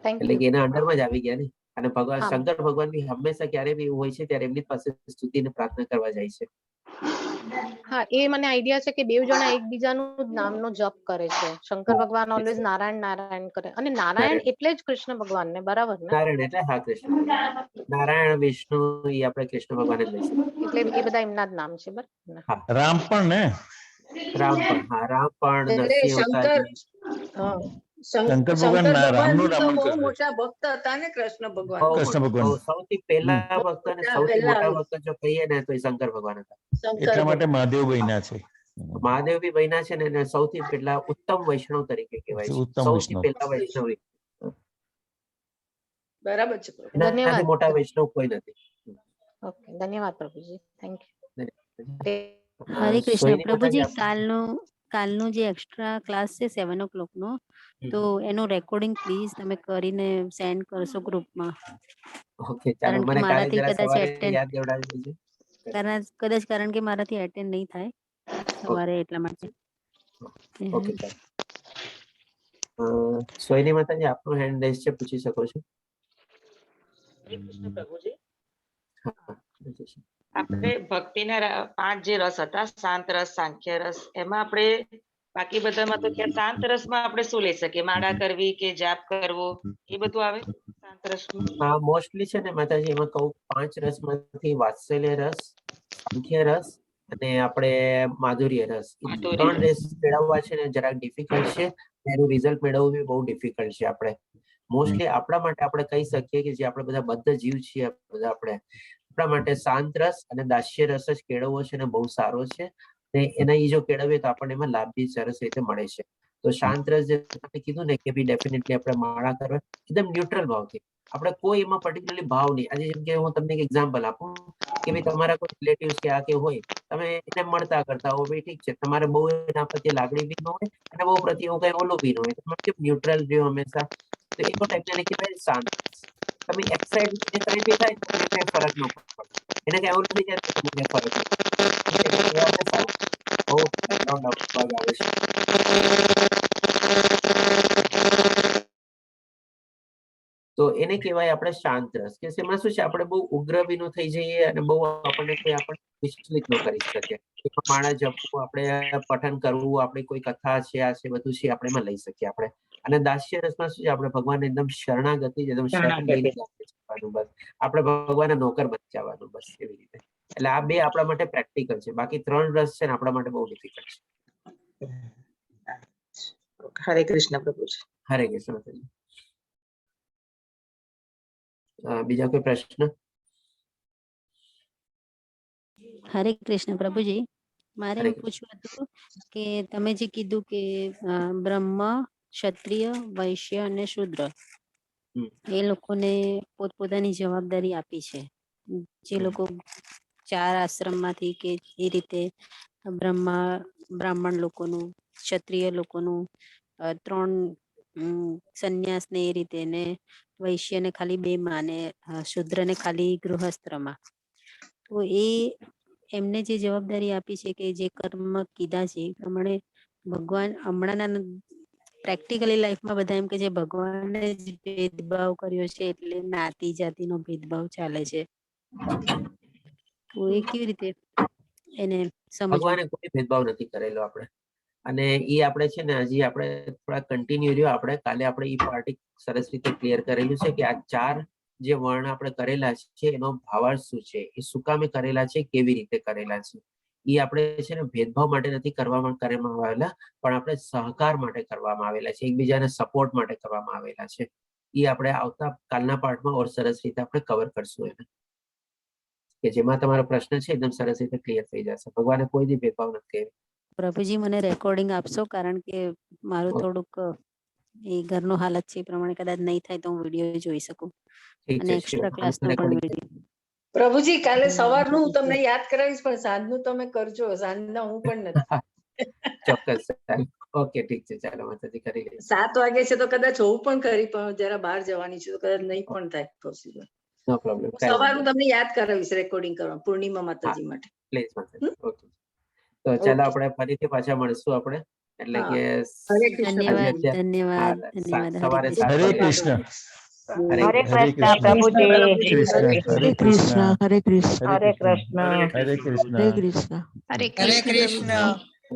થેન્ક એટલે યુ. કે એના અંડરમાં જ આવી ગયા ને. અને ભગવાન હા. શંકર ભગવાન બી હંમેશા ક્યારે બી એવું હોય છે ત્યારે એમની પાસે સ્તુતિને પ્રાર્થના કરવા જાય છે. હા, એ મને આઈડિયા છે કે બેવ જણા એકબીજાનું નામનો જપ કરે છે. શંકર ભગવાન ઓલવેઝ નારાયણ નારાયણ કરે, અને નારાયણ એટલે જ કૃષ્ણ ભગવાન ને, બરાબર ને? નારાયણ એટલે હા કૃષ્ણ ભગવાન. નારાયણ વિષ્ણુ એ આપણે કૃષ્ણ ભગવાન જ લઈ શકીએ. એટલે એ બધા એમના જ નામ છે, બરાબર ને? હા, રામ પણ ને રામ પણ, હા રામ પણ, એટલે નરસિંહ શંકર અવતારજી. હા, શંકર ભગવાન શંકર ભગવાન રામનું બી તો રામણ બહુ કરે. મોટા ભક્ત હતા ને કૃષ્ણ ભગવાન. બહુ કૃષ્ણ મોટા, ભગવાન. બહુ સૌથી પહેલા ભક્ત અને સૌથી મોટા ભક્ત જો કહીએ ને તો એ શંકર ભગવાન હતા. શંકર એટલા માટે ભગવાન. મહાદેવ બન્યા છે. મહાદેવ બી બન્યા છે ને એને સૌથી પહેલા ઉત્તમ વૈષ્ણવ તરીકે કહેવાય છે. ઉત્તમ સૌથી વૈષ્ણવ. પહેલા વૈષ્ણવ બરાબર છે પ્રભુ. એનાથી ધન્યવાદ. મોટા વૈષ્ણવ કોઈ નથી. ઓકે, ધન્યવાદ પ્રભુજી, થેન્ક યુ. હરે કૃષ્ણ સોહિની પ્રભુજી. માતાજી, કાલનું જે એક્સ્ટ્રા ક્લાસ છે 7 o'clock નો, તો એનું રેકોર્ડિંગ પ્લીઝ તમે કરીને સેન્ડ કરશો ગ્રુપમાં. ઓકે ચાલો, કારણ કે મને કાલે મારાથી જરા કદાચ સવારે એટેન્ડ યાદ દેવડાવી દેજો. કારણ કે મારાથી એટેન્ડ નહીં થાય સવારે, એટલા માટે. ઓકે ચાલો. સોહિની માતાજી, આપનો હેન્ડ રેઝ છે, પૂછી શકો છો. હરે કૃષ્ણ પ્રભુજી. હા, આપણે ભક્તિના 5 જે રસ હતા, શાંત રસ, સાંખ્ય રસ, એમાં આપણે બાકી બધામાં તો ત્યાં શાંત રસમાં આપણે શું લઈ શકીએ? માળા કરવી કે જાપ કરવો, એ બધું આવે શાંત રસમાં? હા, મોસ્ટલી છે ને માતાજી, એમાં કહું 5 રસમાંથી વાત્સલ્ય રસ, સાંખ્ય રસ અને આપણે માધુર્ય રસ, એ 3 રસ મેળવવા છે ને જરાક ડિફિકલ્ટ છે. એનું રિઝલ્ટ મેળવવું બી બહુ ડિફિકલ્ટ છે. આપણે મોસ્ટલી આપણા માટે આપણે કહી શકીએ કે જે આપણે બધા બદ્ધ જીવ છીએ, બધા આપણા માટે શાંત રસ અને દાસ્ય રસ જ કેળવવો છે ને બહુ સારો છે. એના એ જો કેળવીએ તો આપણને એમાં લાભ બી સરસ રીતે મળે છે. તો શાંત રસ જે તમે કીધું ને કે બી ડેફિનેટલી આપણે માળા કરવા એકદમ ન્યુટ્રલ ભાવથી, આપણે કોઈ એમાં પર્ટિક્યુલરલી ભાવ નહીં. આજે જેમ કે હું તમને એક એક્ઝામ્પલ આપું કે ભાઈ તમારા કોઈ રિલેટિવ્સ કે આ કે હોય, તમે એને મળતા કરતા હો, ભાઈ ઠીક છે, તમારે બહુ એના પ્રત્યે લાગણી બી ન હોય અને બહુ પ્રત્યે એવું કઈ ઓલું બી ન હોય, તમે કેમ ન્યુટ્રલ રહ્યો હંમેશા, તો એવો ટાઈપને કહેવાય શાંત. તમે એક્સાઇડ જે કઈ બી થાય તમને કઈ ફરક ન પડે, એને કઈ એવું થઈ જાય તો તમને કઈ ફરક નહીં પડે. સારું, બહુ બેકગ્રાઉન્ડ અવાજ આવે છે. તો એને કહેવાય આપણે શાંત રસ. કે એમાં શું છે, આપણે બહુ ઉગ્ર બી ન થઈ જઈએ અને બહુ આપણને વિચલિત ન કરી શકે. માળા જપવું, આપણે પઠન કરવું, આપણી કોઈ કથા છે, આ છે, બધું છે, આપણે એમાં લઈ શકીએ આપણે. અને દાસ્ય રસમાં શું છે, આપણે ભગવાન એકદમ શરણાગતિ, એકદમ શરણ લઈને જવાનું, બસ આપણે ભગવાનના નોકર બની જવાનું, બસ એવી રીતે. એટલે આ બે આપણા માટે પ્રેક્ટિકલ છે. બાકી 3 રસ છે ને આપણા માટે બહુ ડિફિકલ્ટ છે. હરે કૃષ્ણ પ્રભુજી. હરે કૃષ્ણ. બીજા કોઈ પ્રશ્ન? હરે કૃષ્ણ પ્રભુજી. મારે હરે એમ પૂછવું હતું કે તમે જે કીધું કે બ્રહ્મ, ક્ષત્રિય, વૈશ્ય અને શૂદ્ર, એ લોકોને પોતપોતાની જવાબદારી આપી છે. જે લોકો 4 આશ્રમમાંથી કે એ રીતે બ્રાહ્મણ લોકોનું, ક્ષત્રિય લોકોનું 3 સંન્યાસ ને એ રીતે, ને વૈશ્યને ખાલી 2 માને, શૂદ્રને ખાલી ગૃહસ્થમાં. તો એમને જે જવાબદારી આપી છે કે જે કર્મ કીધા છે એ પ્રમાણે ભગવાન હમણાંના પ્રેક્ટિકલી લાઈફમાં બધા એમ કે છે ભગવાને જ ભેદભાવ કર્યો છે, એટલે જ્ઞાતિ જાતિનો ભેદભાવ ચાલે છે. તો એ કેવી રીતે એને સમજવું? ભગવાને કોઈ ભેદભાવ નથી કરેલો આપણે. અને એ આપણે છે ને હજી આપણે થોડા કન્ટિન્યુ રહ્યો, આપણે કાલે આપણે એ પાર્ટી સરસ રીતે ક્લિયર કરેલું છે કે આ 4 જે વર્ણ આપણે કરેલા છે એનો ભાવાર્થ શું છે, એ શું કામે કરેલા છે, કેવી રીતે કરેલા છે. એ આપણે છે ને ભેદભાવ માટે નથી કરવામાં આવેલા, પણ આપણે સહકાર માટે કરવામાં આવેલા છે, એકબીજાને સપોર્ટ માટે કરવામાં આવેલા છે. એ આપણે આવતા કાલના પાઠમાં ઓર સરસ રીતે આપણે કવર કરશું એને, કે જેમાં તમારો પ્રશ્ન છે એકદમ સરસ રીતે ક્લિયર થઈ જશે. ભગવાને કોઈ દી ભેદભાવ નથી કર્યો. પ્રભુજી મને રેકોર્ડિંગ આપશો? કારણ કે મારું થોડુંક એ ઘરનો હાલત છે, એ પ્રમાણે કદાચ નહીં થાય તો હું વિડીયો જોઈ શકું, અને એક્સ્ટ્રા ક્લાસનો પણ વિડીયો. પ્રભુજી કાલે સવારનું હું તમને યાદ કરાવીશ, પણ સાંજનું તમે કરજો. સાંજના હું પણ નથી. ચોક્કસ. ઓકે ઠીક છે, ચાલો માતાજી કરી લઈશું. 7 વાગે છે તો કદાચ હોવું પણ ખરી, પણ જરા બહાર જવાની છે તો કદાચ નહીં પણ થાય પોસિબલ. નો પ્રોબ્લેમ. સવારનું તમને યાદ કરાવીશ રેકોર્ડિંગ કરવા પૂર્ણિમા માતાજી માટે. પ્લીઝ માતાજી. ઓકે, તો ચાલો આપણે ફરીથી પાછા મળશું આપણે, એટલે કે હરે કૃષ્ણ. ધન્યવાદ ધન્યવાદ ધન્યવાદ. સવારે હરે કૃષ્ણ. હરે કૃષ્ણ પ્રભુજી. હરે કૃષ્ણ. હરે કૃષ્ણ. હરે કૃષ્ણ. હરે કૃષ્ણ. હરે કૃષ્ણ. હરે કૃષ્ણ.